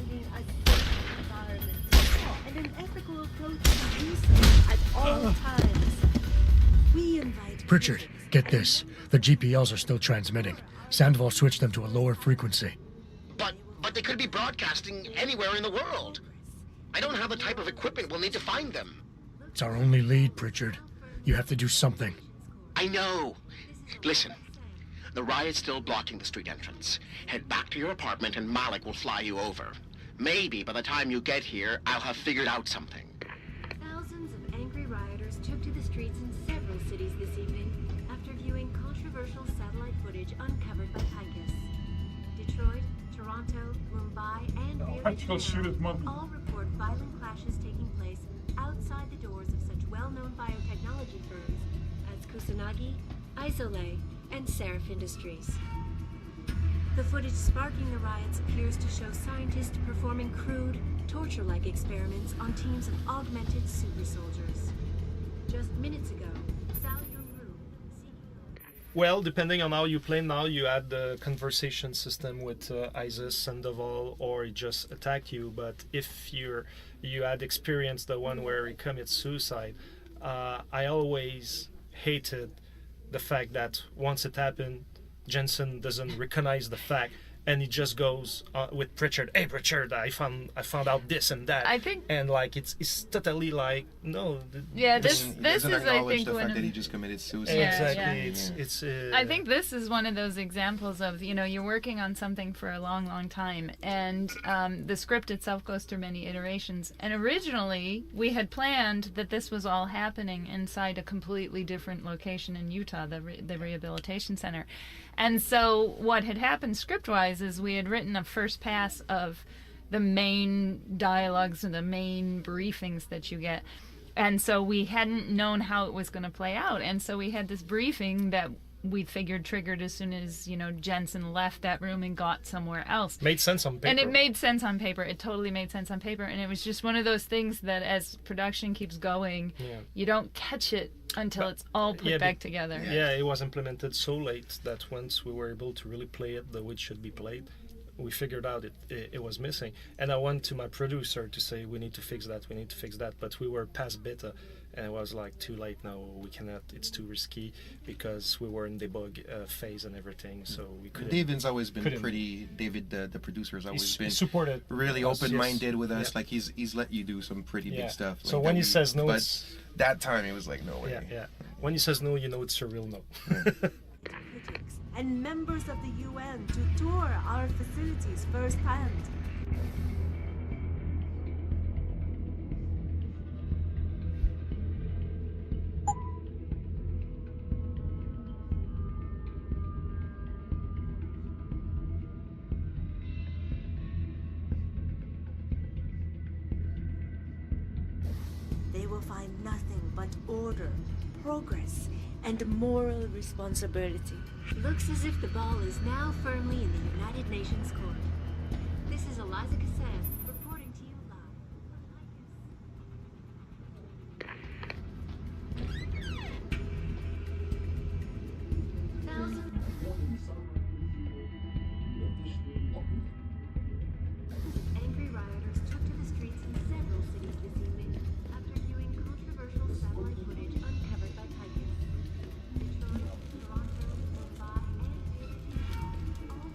And an ethical approach to research at all times. We invite Pritchard, get this. The GPLs are still transmitting. Sandoval switched them to a lower frequency. But they could be broadcasting anywhere in the world. I don't have the type of equipment we'll need to find them. It's our only lead, Pritchard. You have to do something. I know. Listen, the riot's still blocking the street entrance. Head back to your apartment and Malik will fly you over. Maybe by the time you get here, I'll have figured out something. Thousands of angry rioters took to the streets in several cities this evening after viewing controversial satellite footage uncovered by Picus. Detroit, Toronto, Mumbai, and Rio de Janeiro all report violent clashes taking place outside the doors of such well-known biotechnology firms as Kusanagi, Isolay, and Seraph Industries. The footage sparking the riots appears to show scientists performing crude, torture-like experiments on teams of augmented super soldiers. Just minutes ago, Sally Well, depending on how you play now, you add the conversation system with Isis, Sandoval, or he just attack you. But if you had experienced the one where he commits suicide, I always hated the fact that once it happened, Jensen doesn't recognize the fact, and he just goes with Pritchard. Hey, Pritchard, I found out this and that. I think, and like it's totally like no. Yeah, this is I think the when fact that he just committed suicide. Exactly. It's. I think this is one of those examples of you're working on something for a long, long time, and the script itself goes through many iterations. And originally, we had planned that this was all happening inside a completely different location in Utah, the rehabilitation center. And so what had happened script-wise is we had written a first pass of the main dialogues and the main briefings that you get. And so we hadn't known how it was going to play out. And so we had this briefing that we figured triggered as soon as, Jensen left that room and got somewhere else. Made sense on paper. And it made sense on paper. It totally made sense on paper. And it was just one of those things that as production keeps going, you don't catch it until it's all put back together. Yeah, it was implemented so late that once we were able to really play it the way it should be played, we figured out it was missing. And I went to my producer to say, we need to fix that. But we were past beta, and it was like too late now. We cannot, it's too risky because we were in debug phase and everything, so we couldn't. David's always been pretty, David, the producer, has always been supported really open-minded with us. Like he's let you do some pretty big stuff. So when he says no, but that time it was like, no way. Yeah. When he says no, it's a real no. And members of the UN to tour our facilities firsthand. they will find nothing but order, progress, and moral responsibility. Looks as if the ball is now firmly in the United Nations court. This is Eliza Kassan reporting to you live. Angry rioters took to the streets in several cities this evening after viewing controversial satellite footage uncovered by Picus. Detroit, Toronto, Mumbai, and all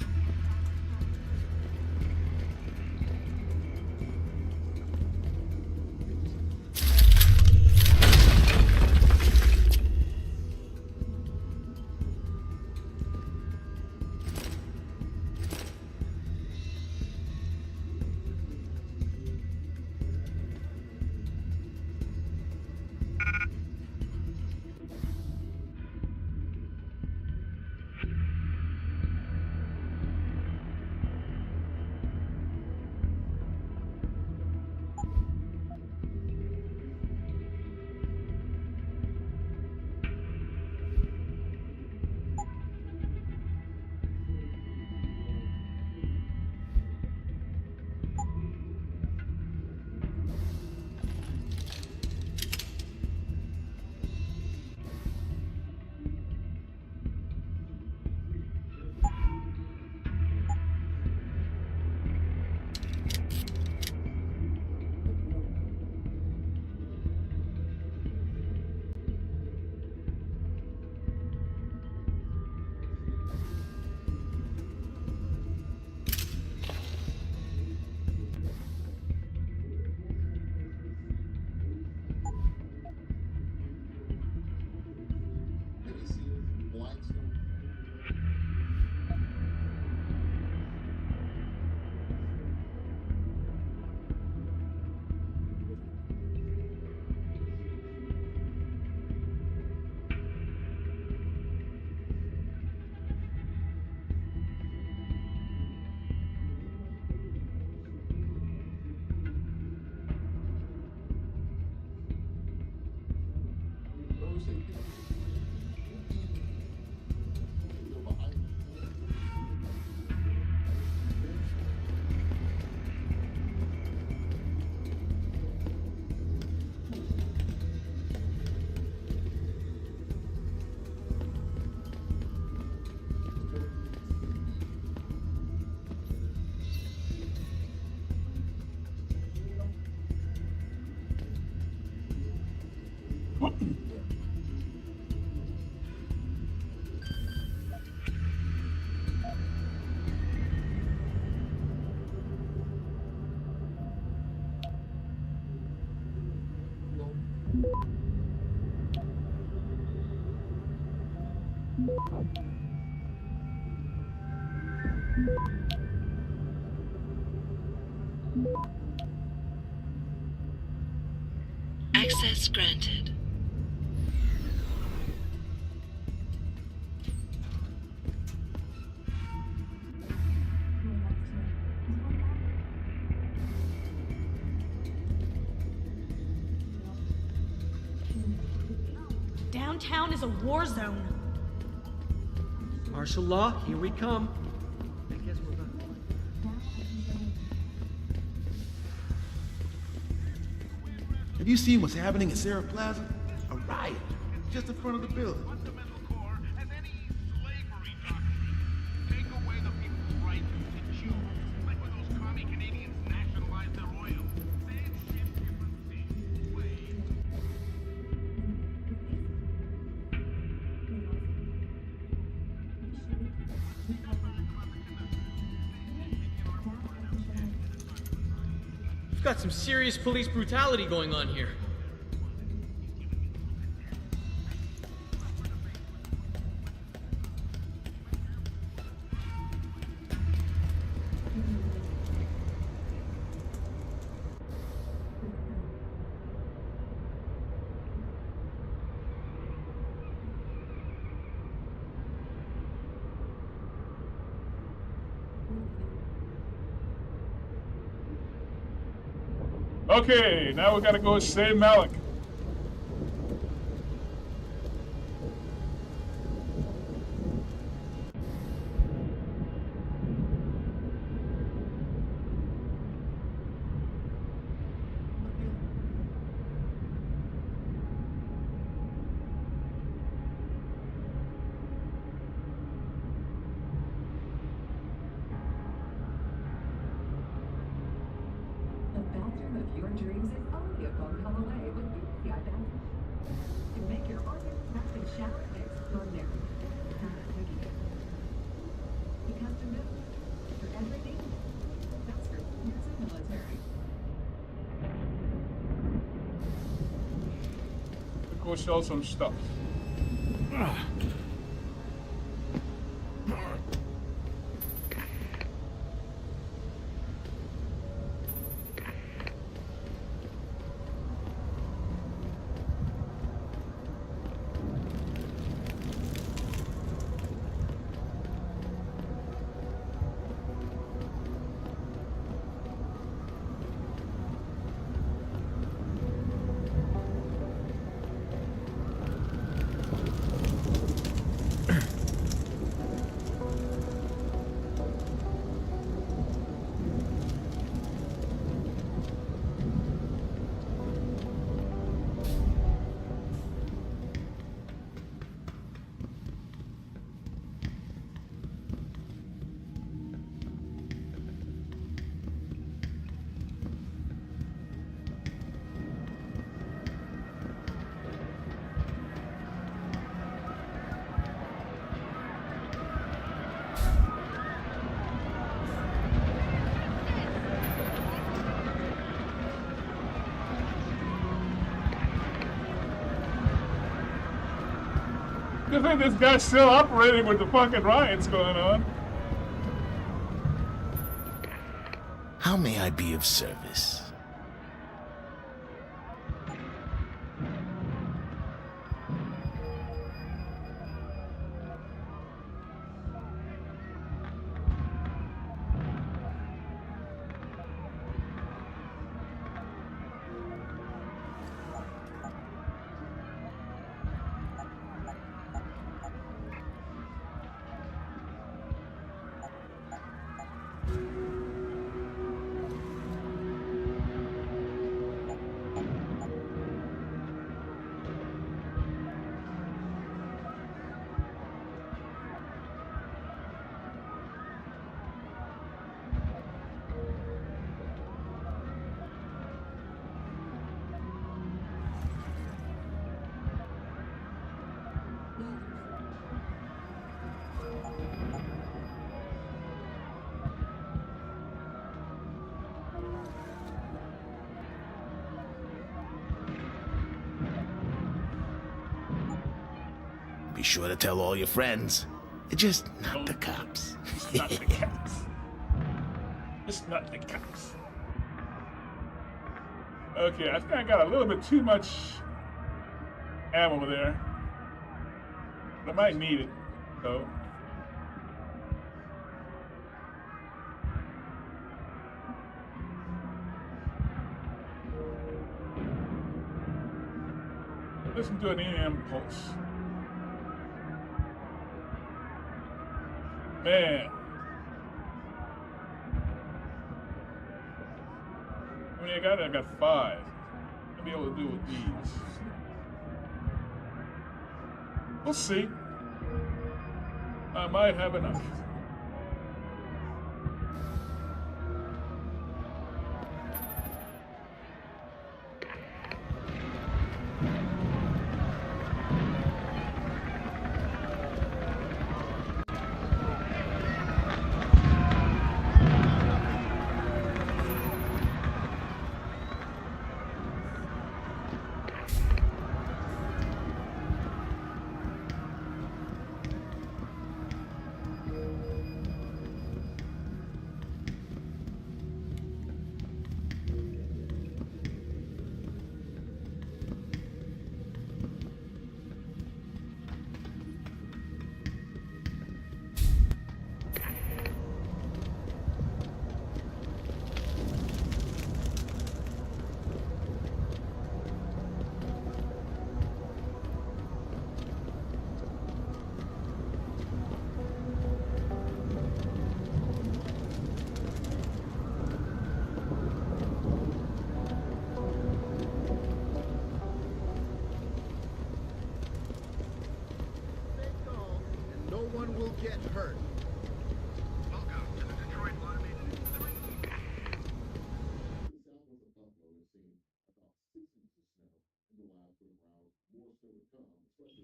Access granted. Downtown is a war zone. Martial law, here we come. Have you seen what's happening at Sarah Plaza? A riot, just in front of the building. We've got some serious police brutality going on here. Okay, now we gotta go save Malik. Go sell some stuff. Good thing this guy's still operating with the fucking riots going on. How may I be of service? Be sure to tell all your friends. Just not the cops. Just not the cops. Just not the cops. Okay, I think I got a little bit too much ammo there. But I might need it, though. Listen to an impulse. Man. How many I got? I got 5. I'll be able to do with these. We'll see. I might have enough. Get hurt. Welcome to the Detroit Automated South of Buffalo has seen about 6 inches of snow in the last around. More snow to come.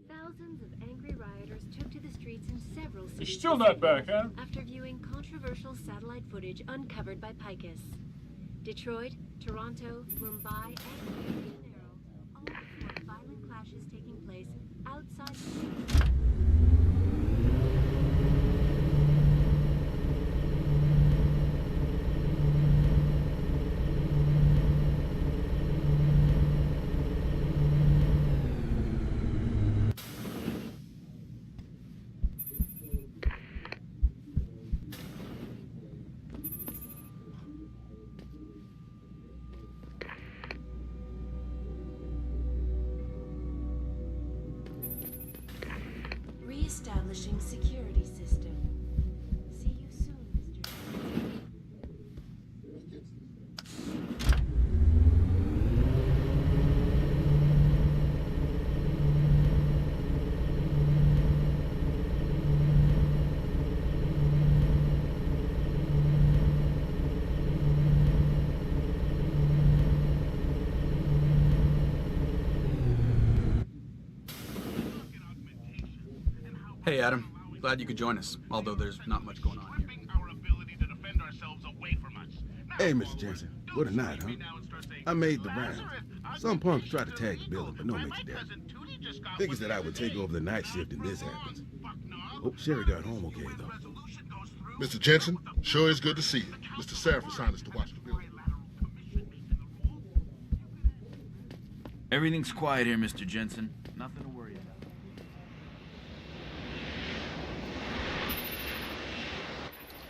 Thousands of angry rioters took to the streets in several cities. You're still not back, huh? After viewing controversial satellite footage uncovered by Picus. Detroit, Toronto, Mumbai, and Rio de Janeiro all report violent clashes taking place outside the city. Re-establishing security system. See you soon, Mr. Hey, Adam. Glad you could join us, although there's not much going on here. Hey, Mr. Jensen. What a night, huh? I made the rounds. Some punks tried to tag the building, but no mention that. Figures that I would take over the night shift and this happens. Hope Sherry got home okay, though. Mr. Jensen, sure is good to see you. Mr. Seraph assigned us to watch the building. Everything's quiet here, Mr. Jensen. Nothing to worry about.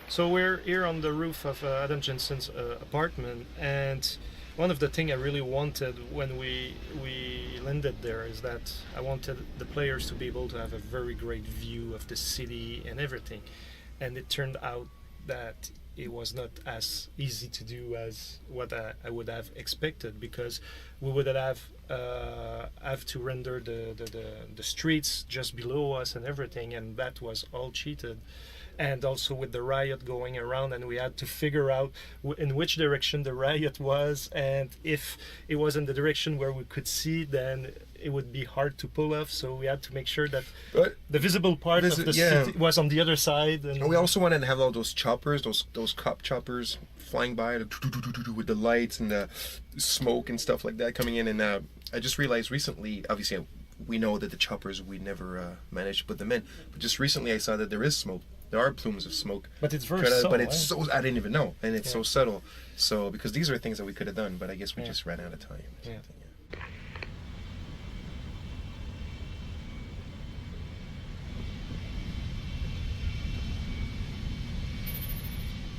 So we're here on the roof of Adam Jensen's apartment, and one of the things I really wanted when we landed there is that I wanted the players to be able to have a very great view of the city and everything, and it turned out that it was not as easy to do as what I would have expected, because we would have to render the streets just below us and everything, and that was all cheated. And also with the riot going around, and we had to figure out in which direction the riot was, and if it was in the direction where we could see, then it would be hard to pull off. So we had to make sure that the visible part of the city was on the other side. And we also wanted to have all those choppers, those cop choppers flying by with the lights and the smoke and stuff like that coming in. And I just realized recently, obviously we know that the choppers, we never managed to put them in, but just recently I saw that there is smoke. There are plumes of smoke. But it's very subtle. But it's so, I didn't even know. And it's so subtle. So, because these are things that we could have done, but I guess we just ran out of time. Yeah.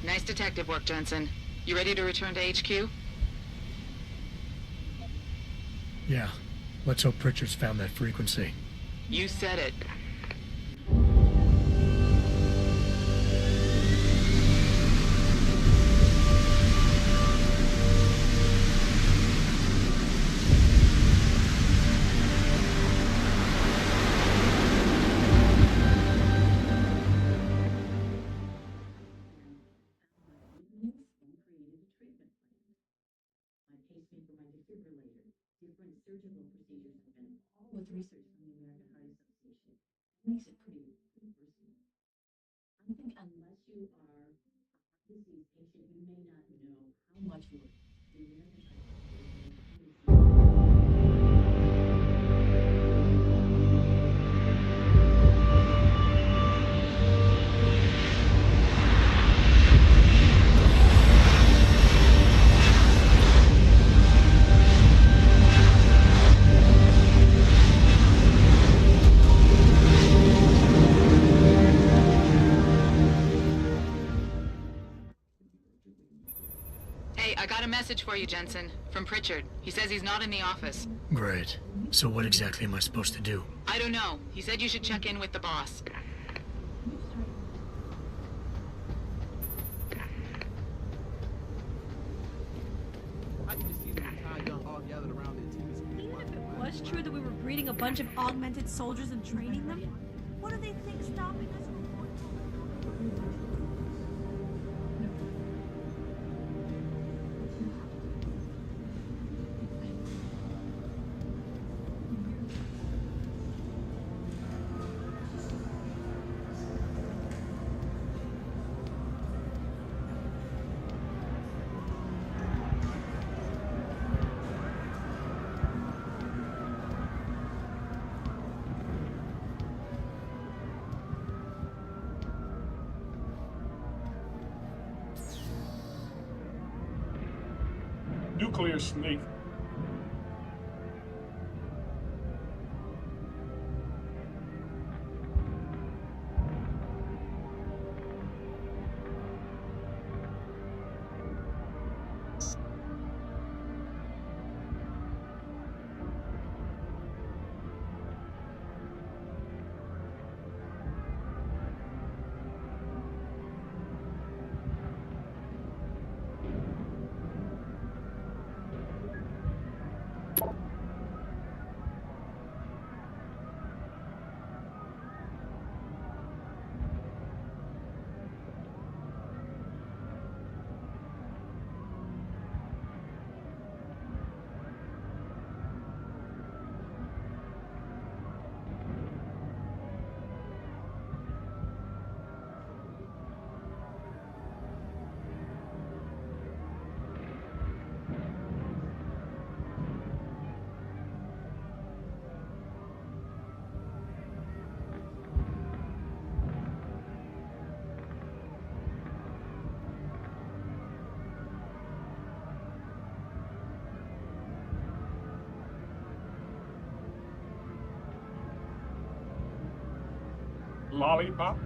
Nice detective work, Jensen. You ready to return to HQ? Yeah. Let's hope Pritchard's found that frequency. You said it. Different surgical procedures have been, all with research from the American Heart Association. It makes it pretty personal. I think unless you are a heart disease patient, you may not know how much work the American Heart Message for you, Jensen, from Pritchard. He says he's not in the office. Great. So what exactly am I supposed to do? I don't know. He said you should check in with the boss. Even if it was true that we were breeding a bunch of augmented soldiers and training them, what do they think stopping us from nuclear snake. Lollipop.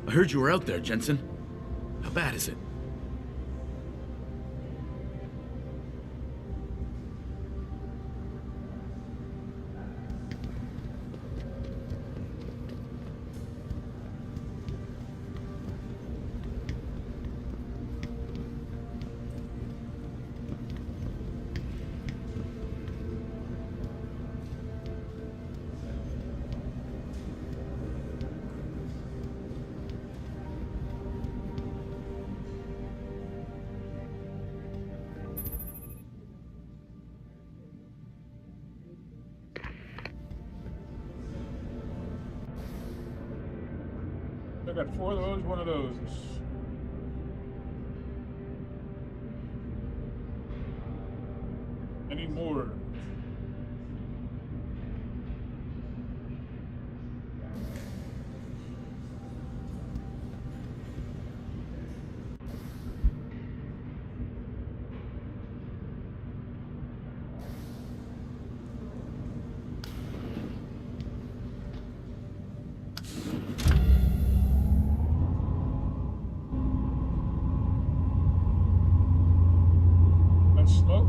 I heard you were out there, Jensen. How bad is it? I got 4 of those, 1 of those. Any more? Smoke.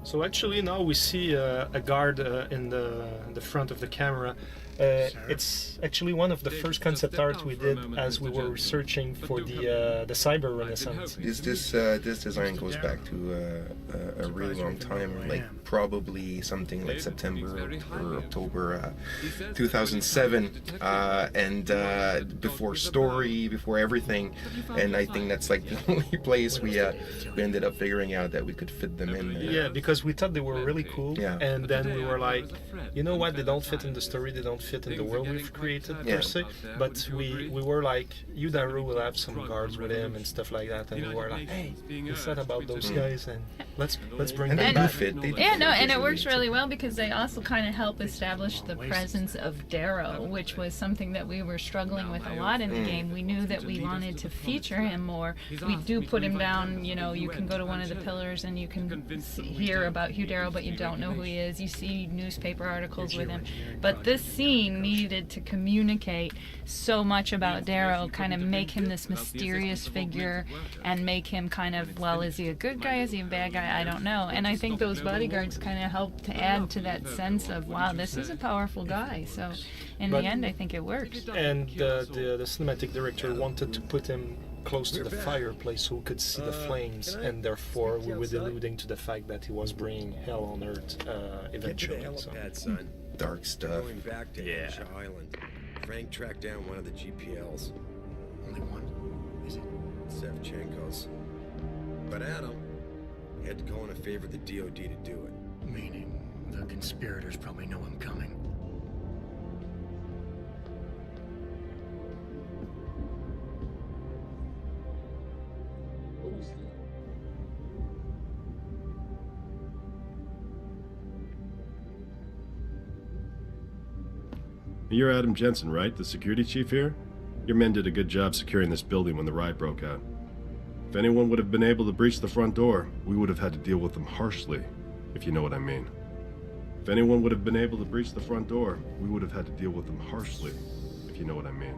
So actually now we see a guard in the front of the camera, It's actually one of the first concept art we did as we were researching for the cyber renaissance. This design goes back to a really long time, like probably something like September or October 2007, and before story, before everything, and I think that's like the only place we ended up figuring out that we could fit them in. Yeah, because we thought they were really cool, and then we were like, you know what, they don't fit in the story, they don't fit in the world we've created per se, but we were like, Yudaru will have some guards with him and stuff like that, and we were like, hey, we thought about those guys, and let's bring them back. And it works really well because they also kind of help establish the presence of Darrow, which was something that we were struggling with a lot in the game. We knew that we wanted to feature him more. We do put him down, you know, you can go to one of the pillars and you can hear about Hugh Darrow, but you don't know who he is. You see newspaper articles with him. But this scene needed to communicate so much about Darrow, kind of make him this mysterious figure and make him kind of, well, is he a good guy, is he a bad guy, I don't know. And I think those bodyguards kind of helped to add to that sense of, wow, this is a powerful guy. So in the end, I think it worked. And the cinematic director wanted to put him close to the fireplace so we could see the flames, and therefore we were alluding to the fact that he was bringing hell on earth eventually. So. Dark stuff. Going back to Asia Island, Frank tracked down one of the GPLs. Only one? Is it? Sevchenko's. But Adam had to go in a favor of the DOD to do it. Meaning the conspirators probably know I'm coming. You're Adam Jensen, right? The security chief here? Your men did a good job securing this building when the riot broke out. If anyone would have been able to breach the front door, we would have had to deal with them harshly, if you know what I mean. If anyone would have been able to breach the front door, we would have had to deal with them harshly, if you know what I mean.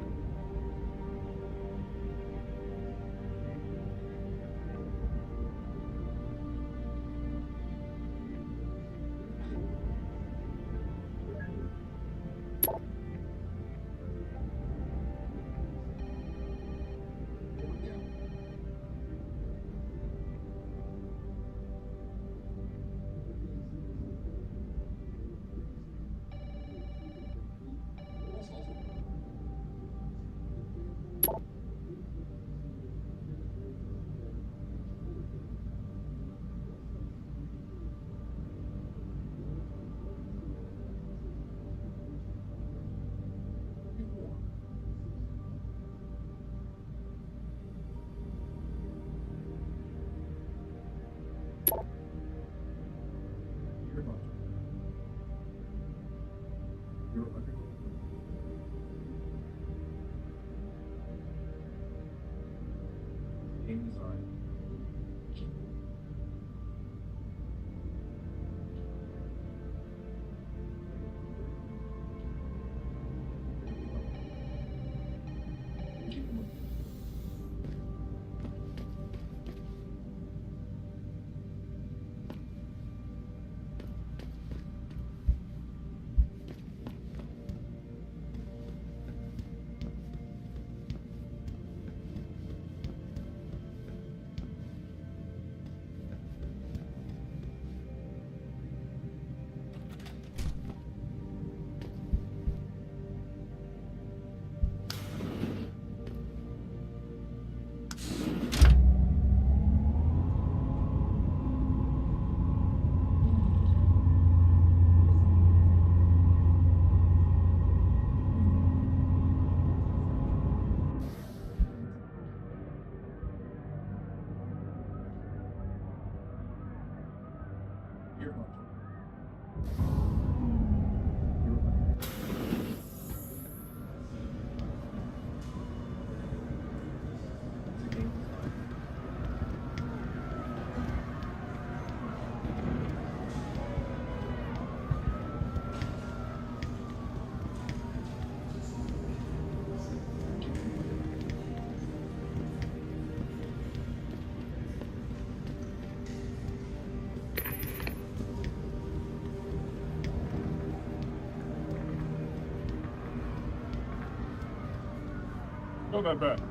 Still not bad.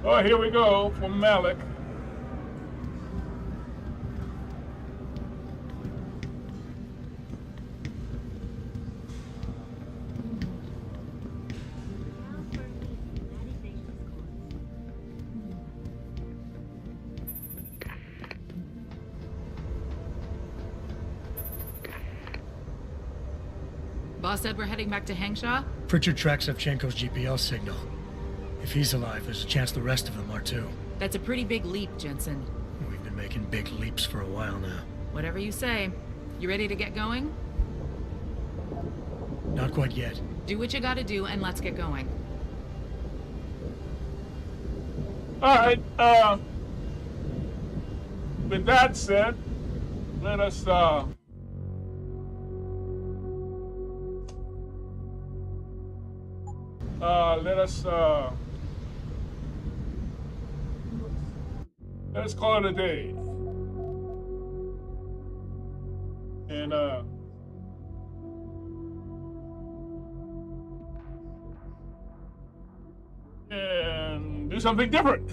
Oh, here we go from Malik. Boss said we're heading back to Hangshaw? Pritchard tracks Shevchenko's GPS signal. If he's alive, there's a chance the rest of them are too. That's a pretty big leap, Jensen. We've been making big leaps for a while now. Whatever you say. You ready to get going? Not quite yet. Do what you gotta do and let's get going. Alright, with that said, let us, let's call it a day. And do something different.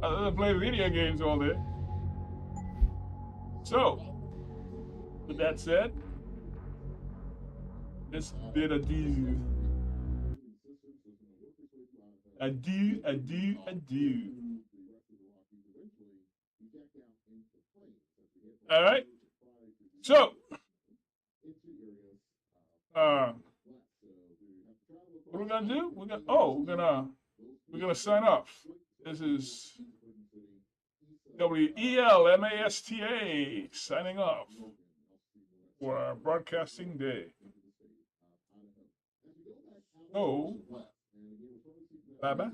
Other than play video games all day. So, with that said, let's bid adieu. Adieu, adieu, adieu. All right. So, what are we gonna do? We're gonna sign off. This is WELMASTA signing off for our broadcasting day. Oh, bye bye.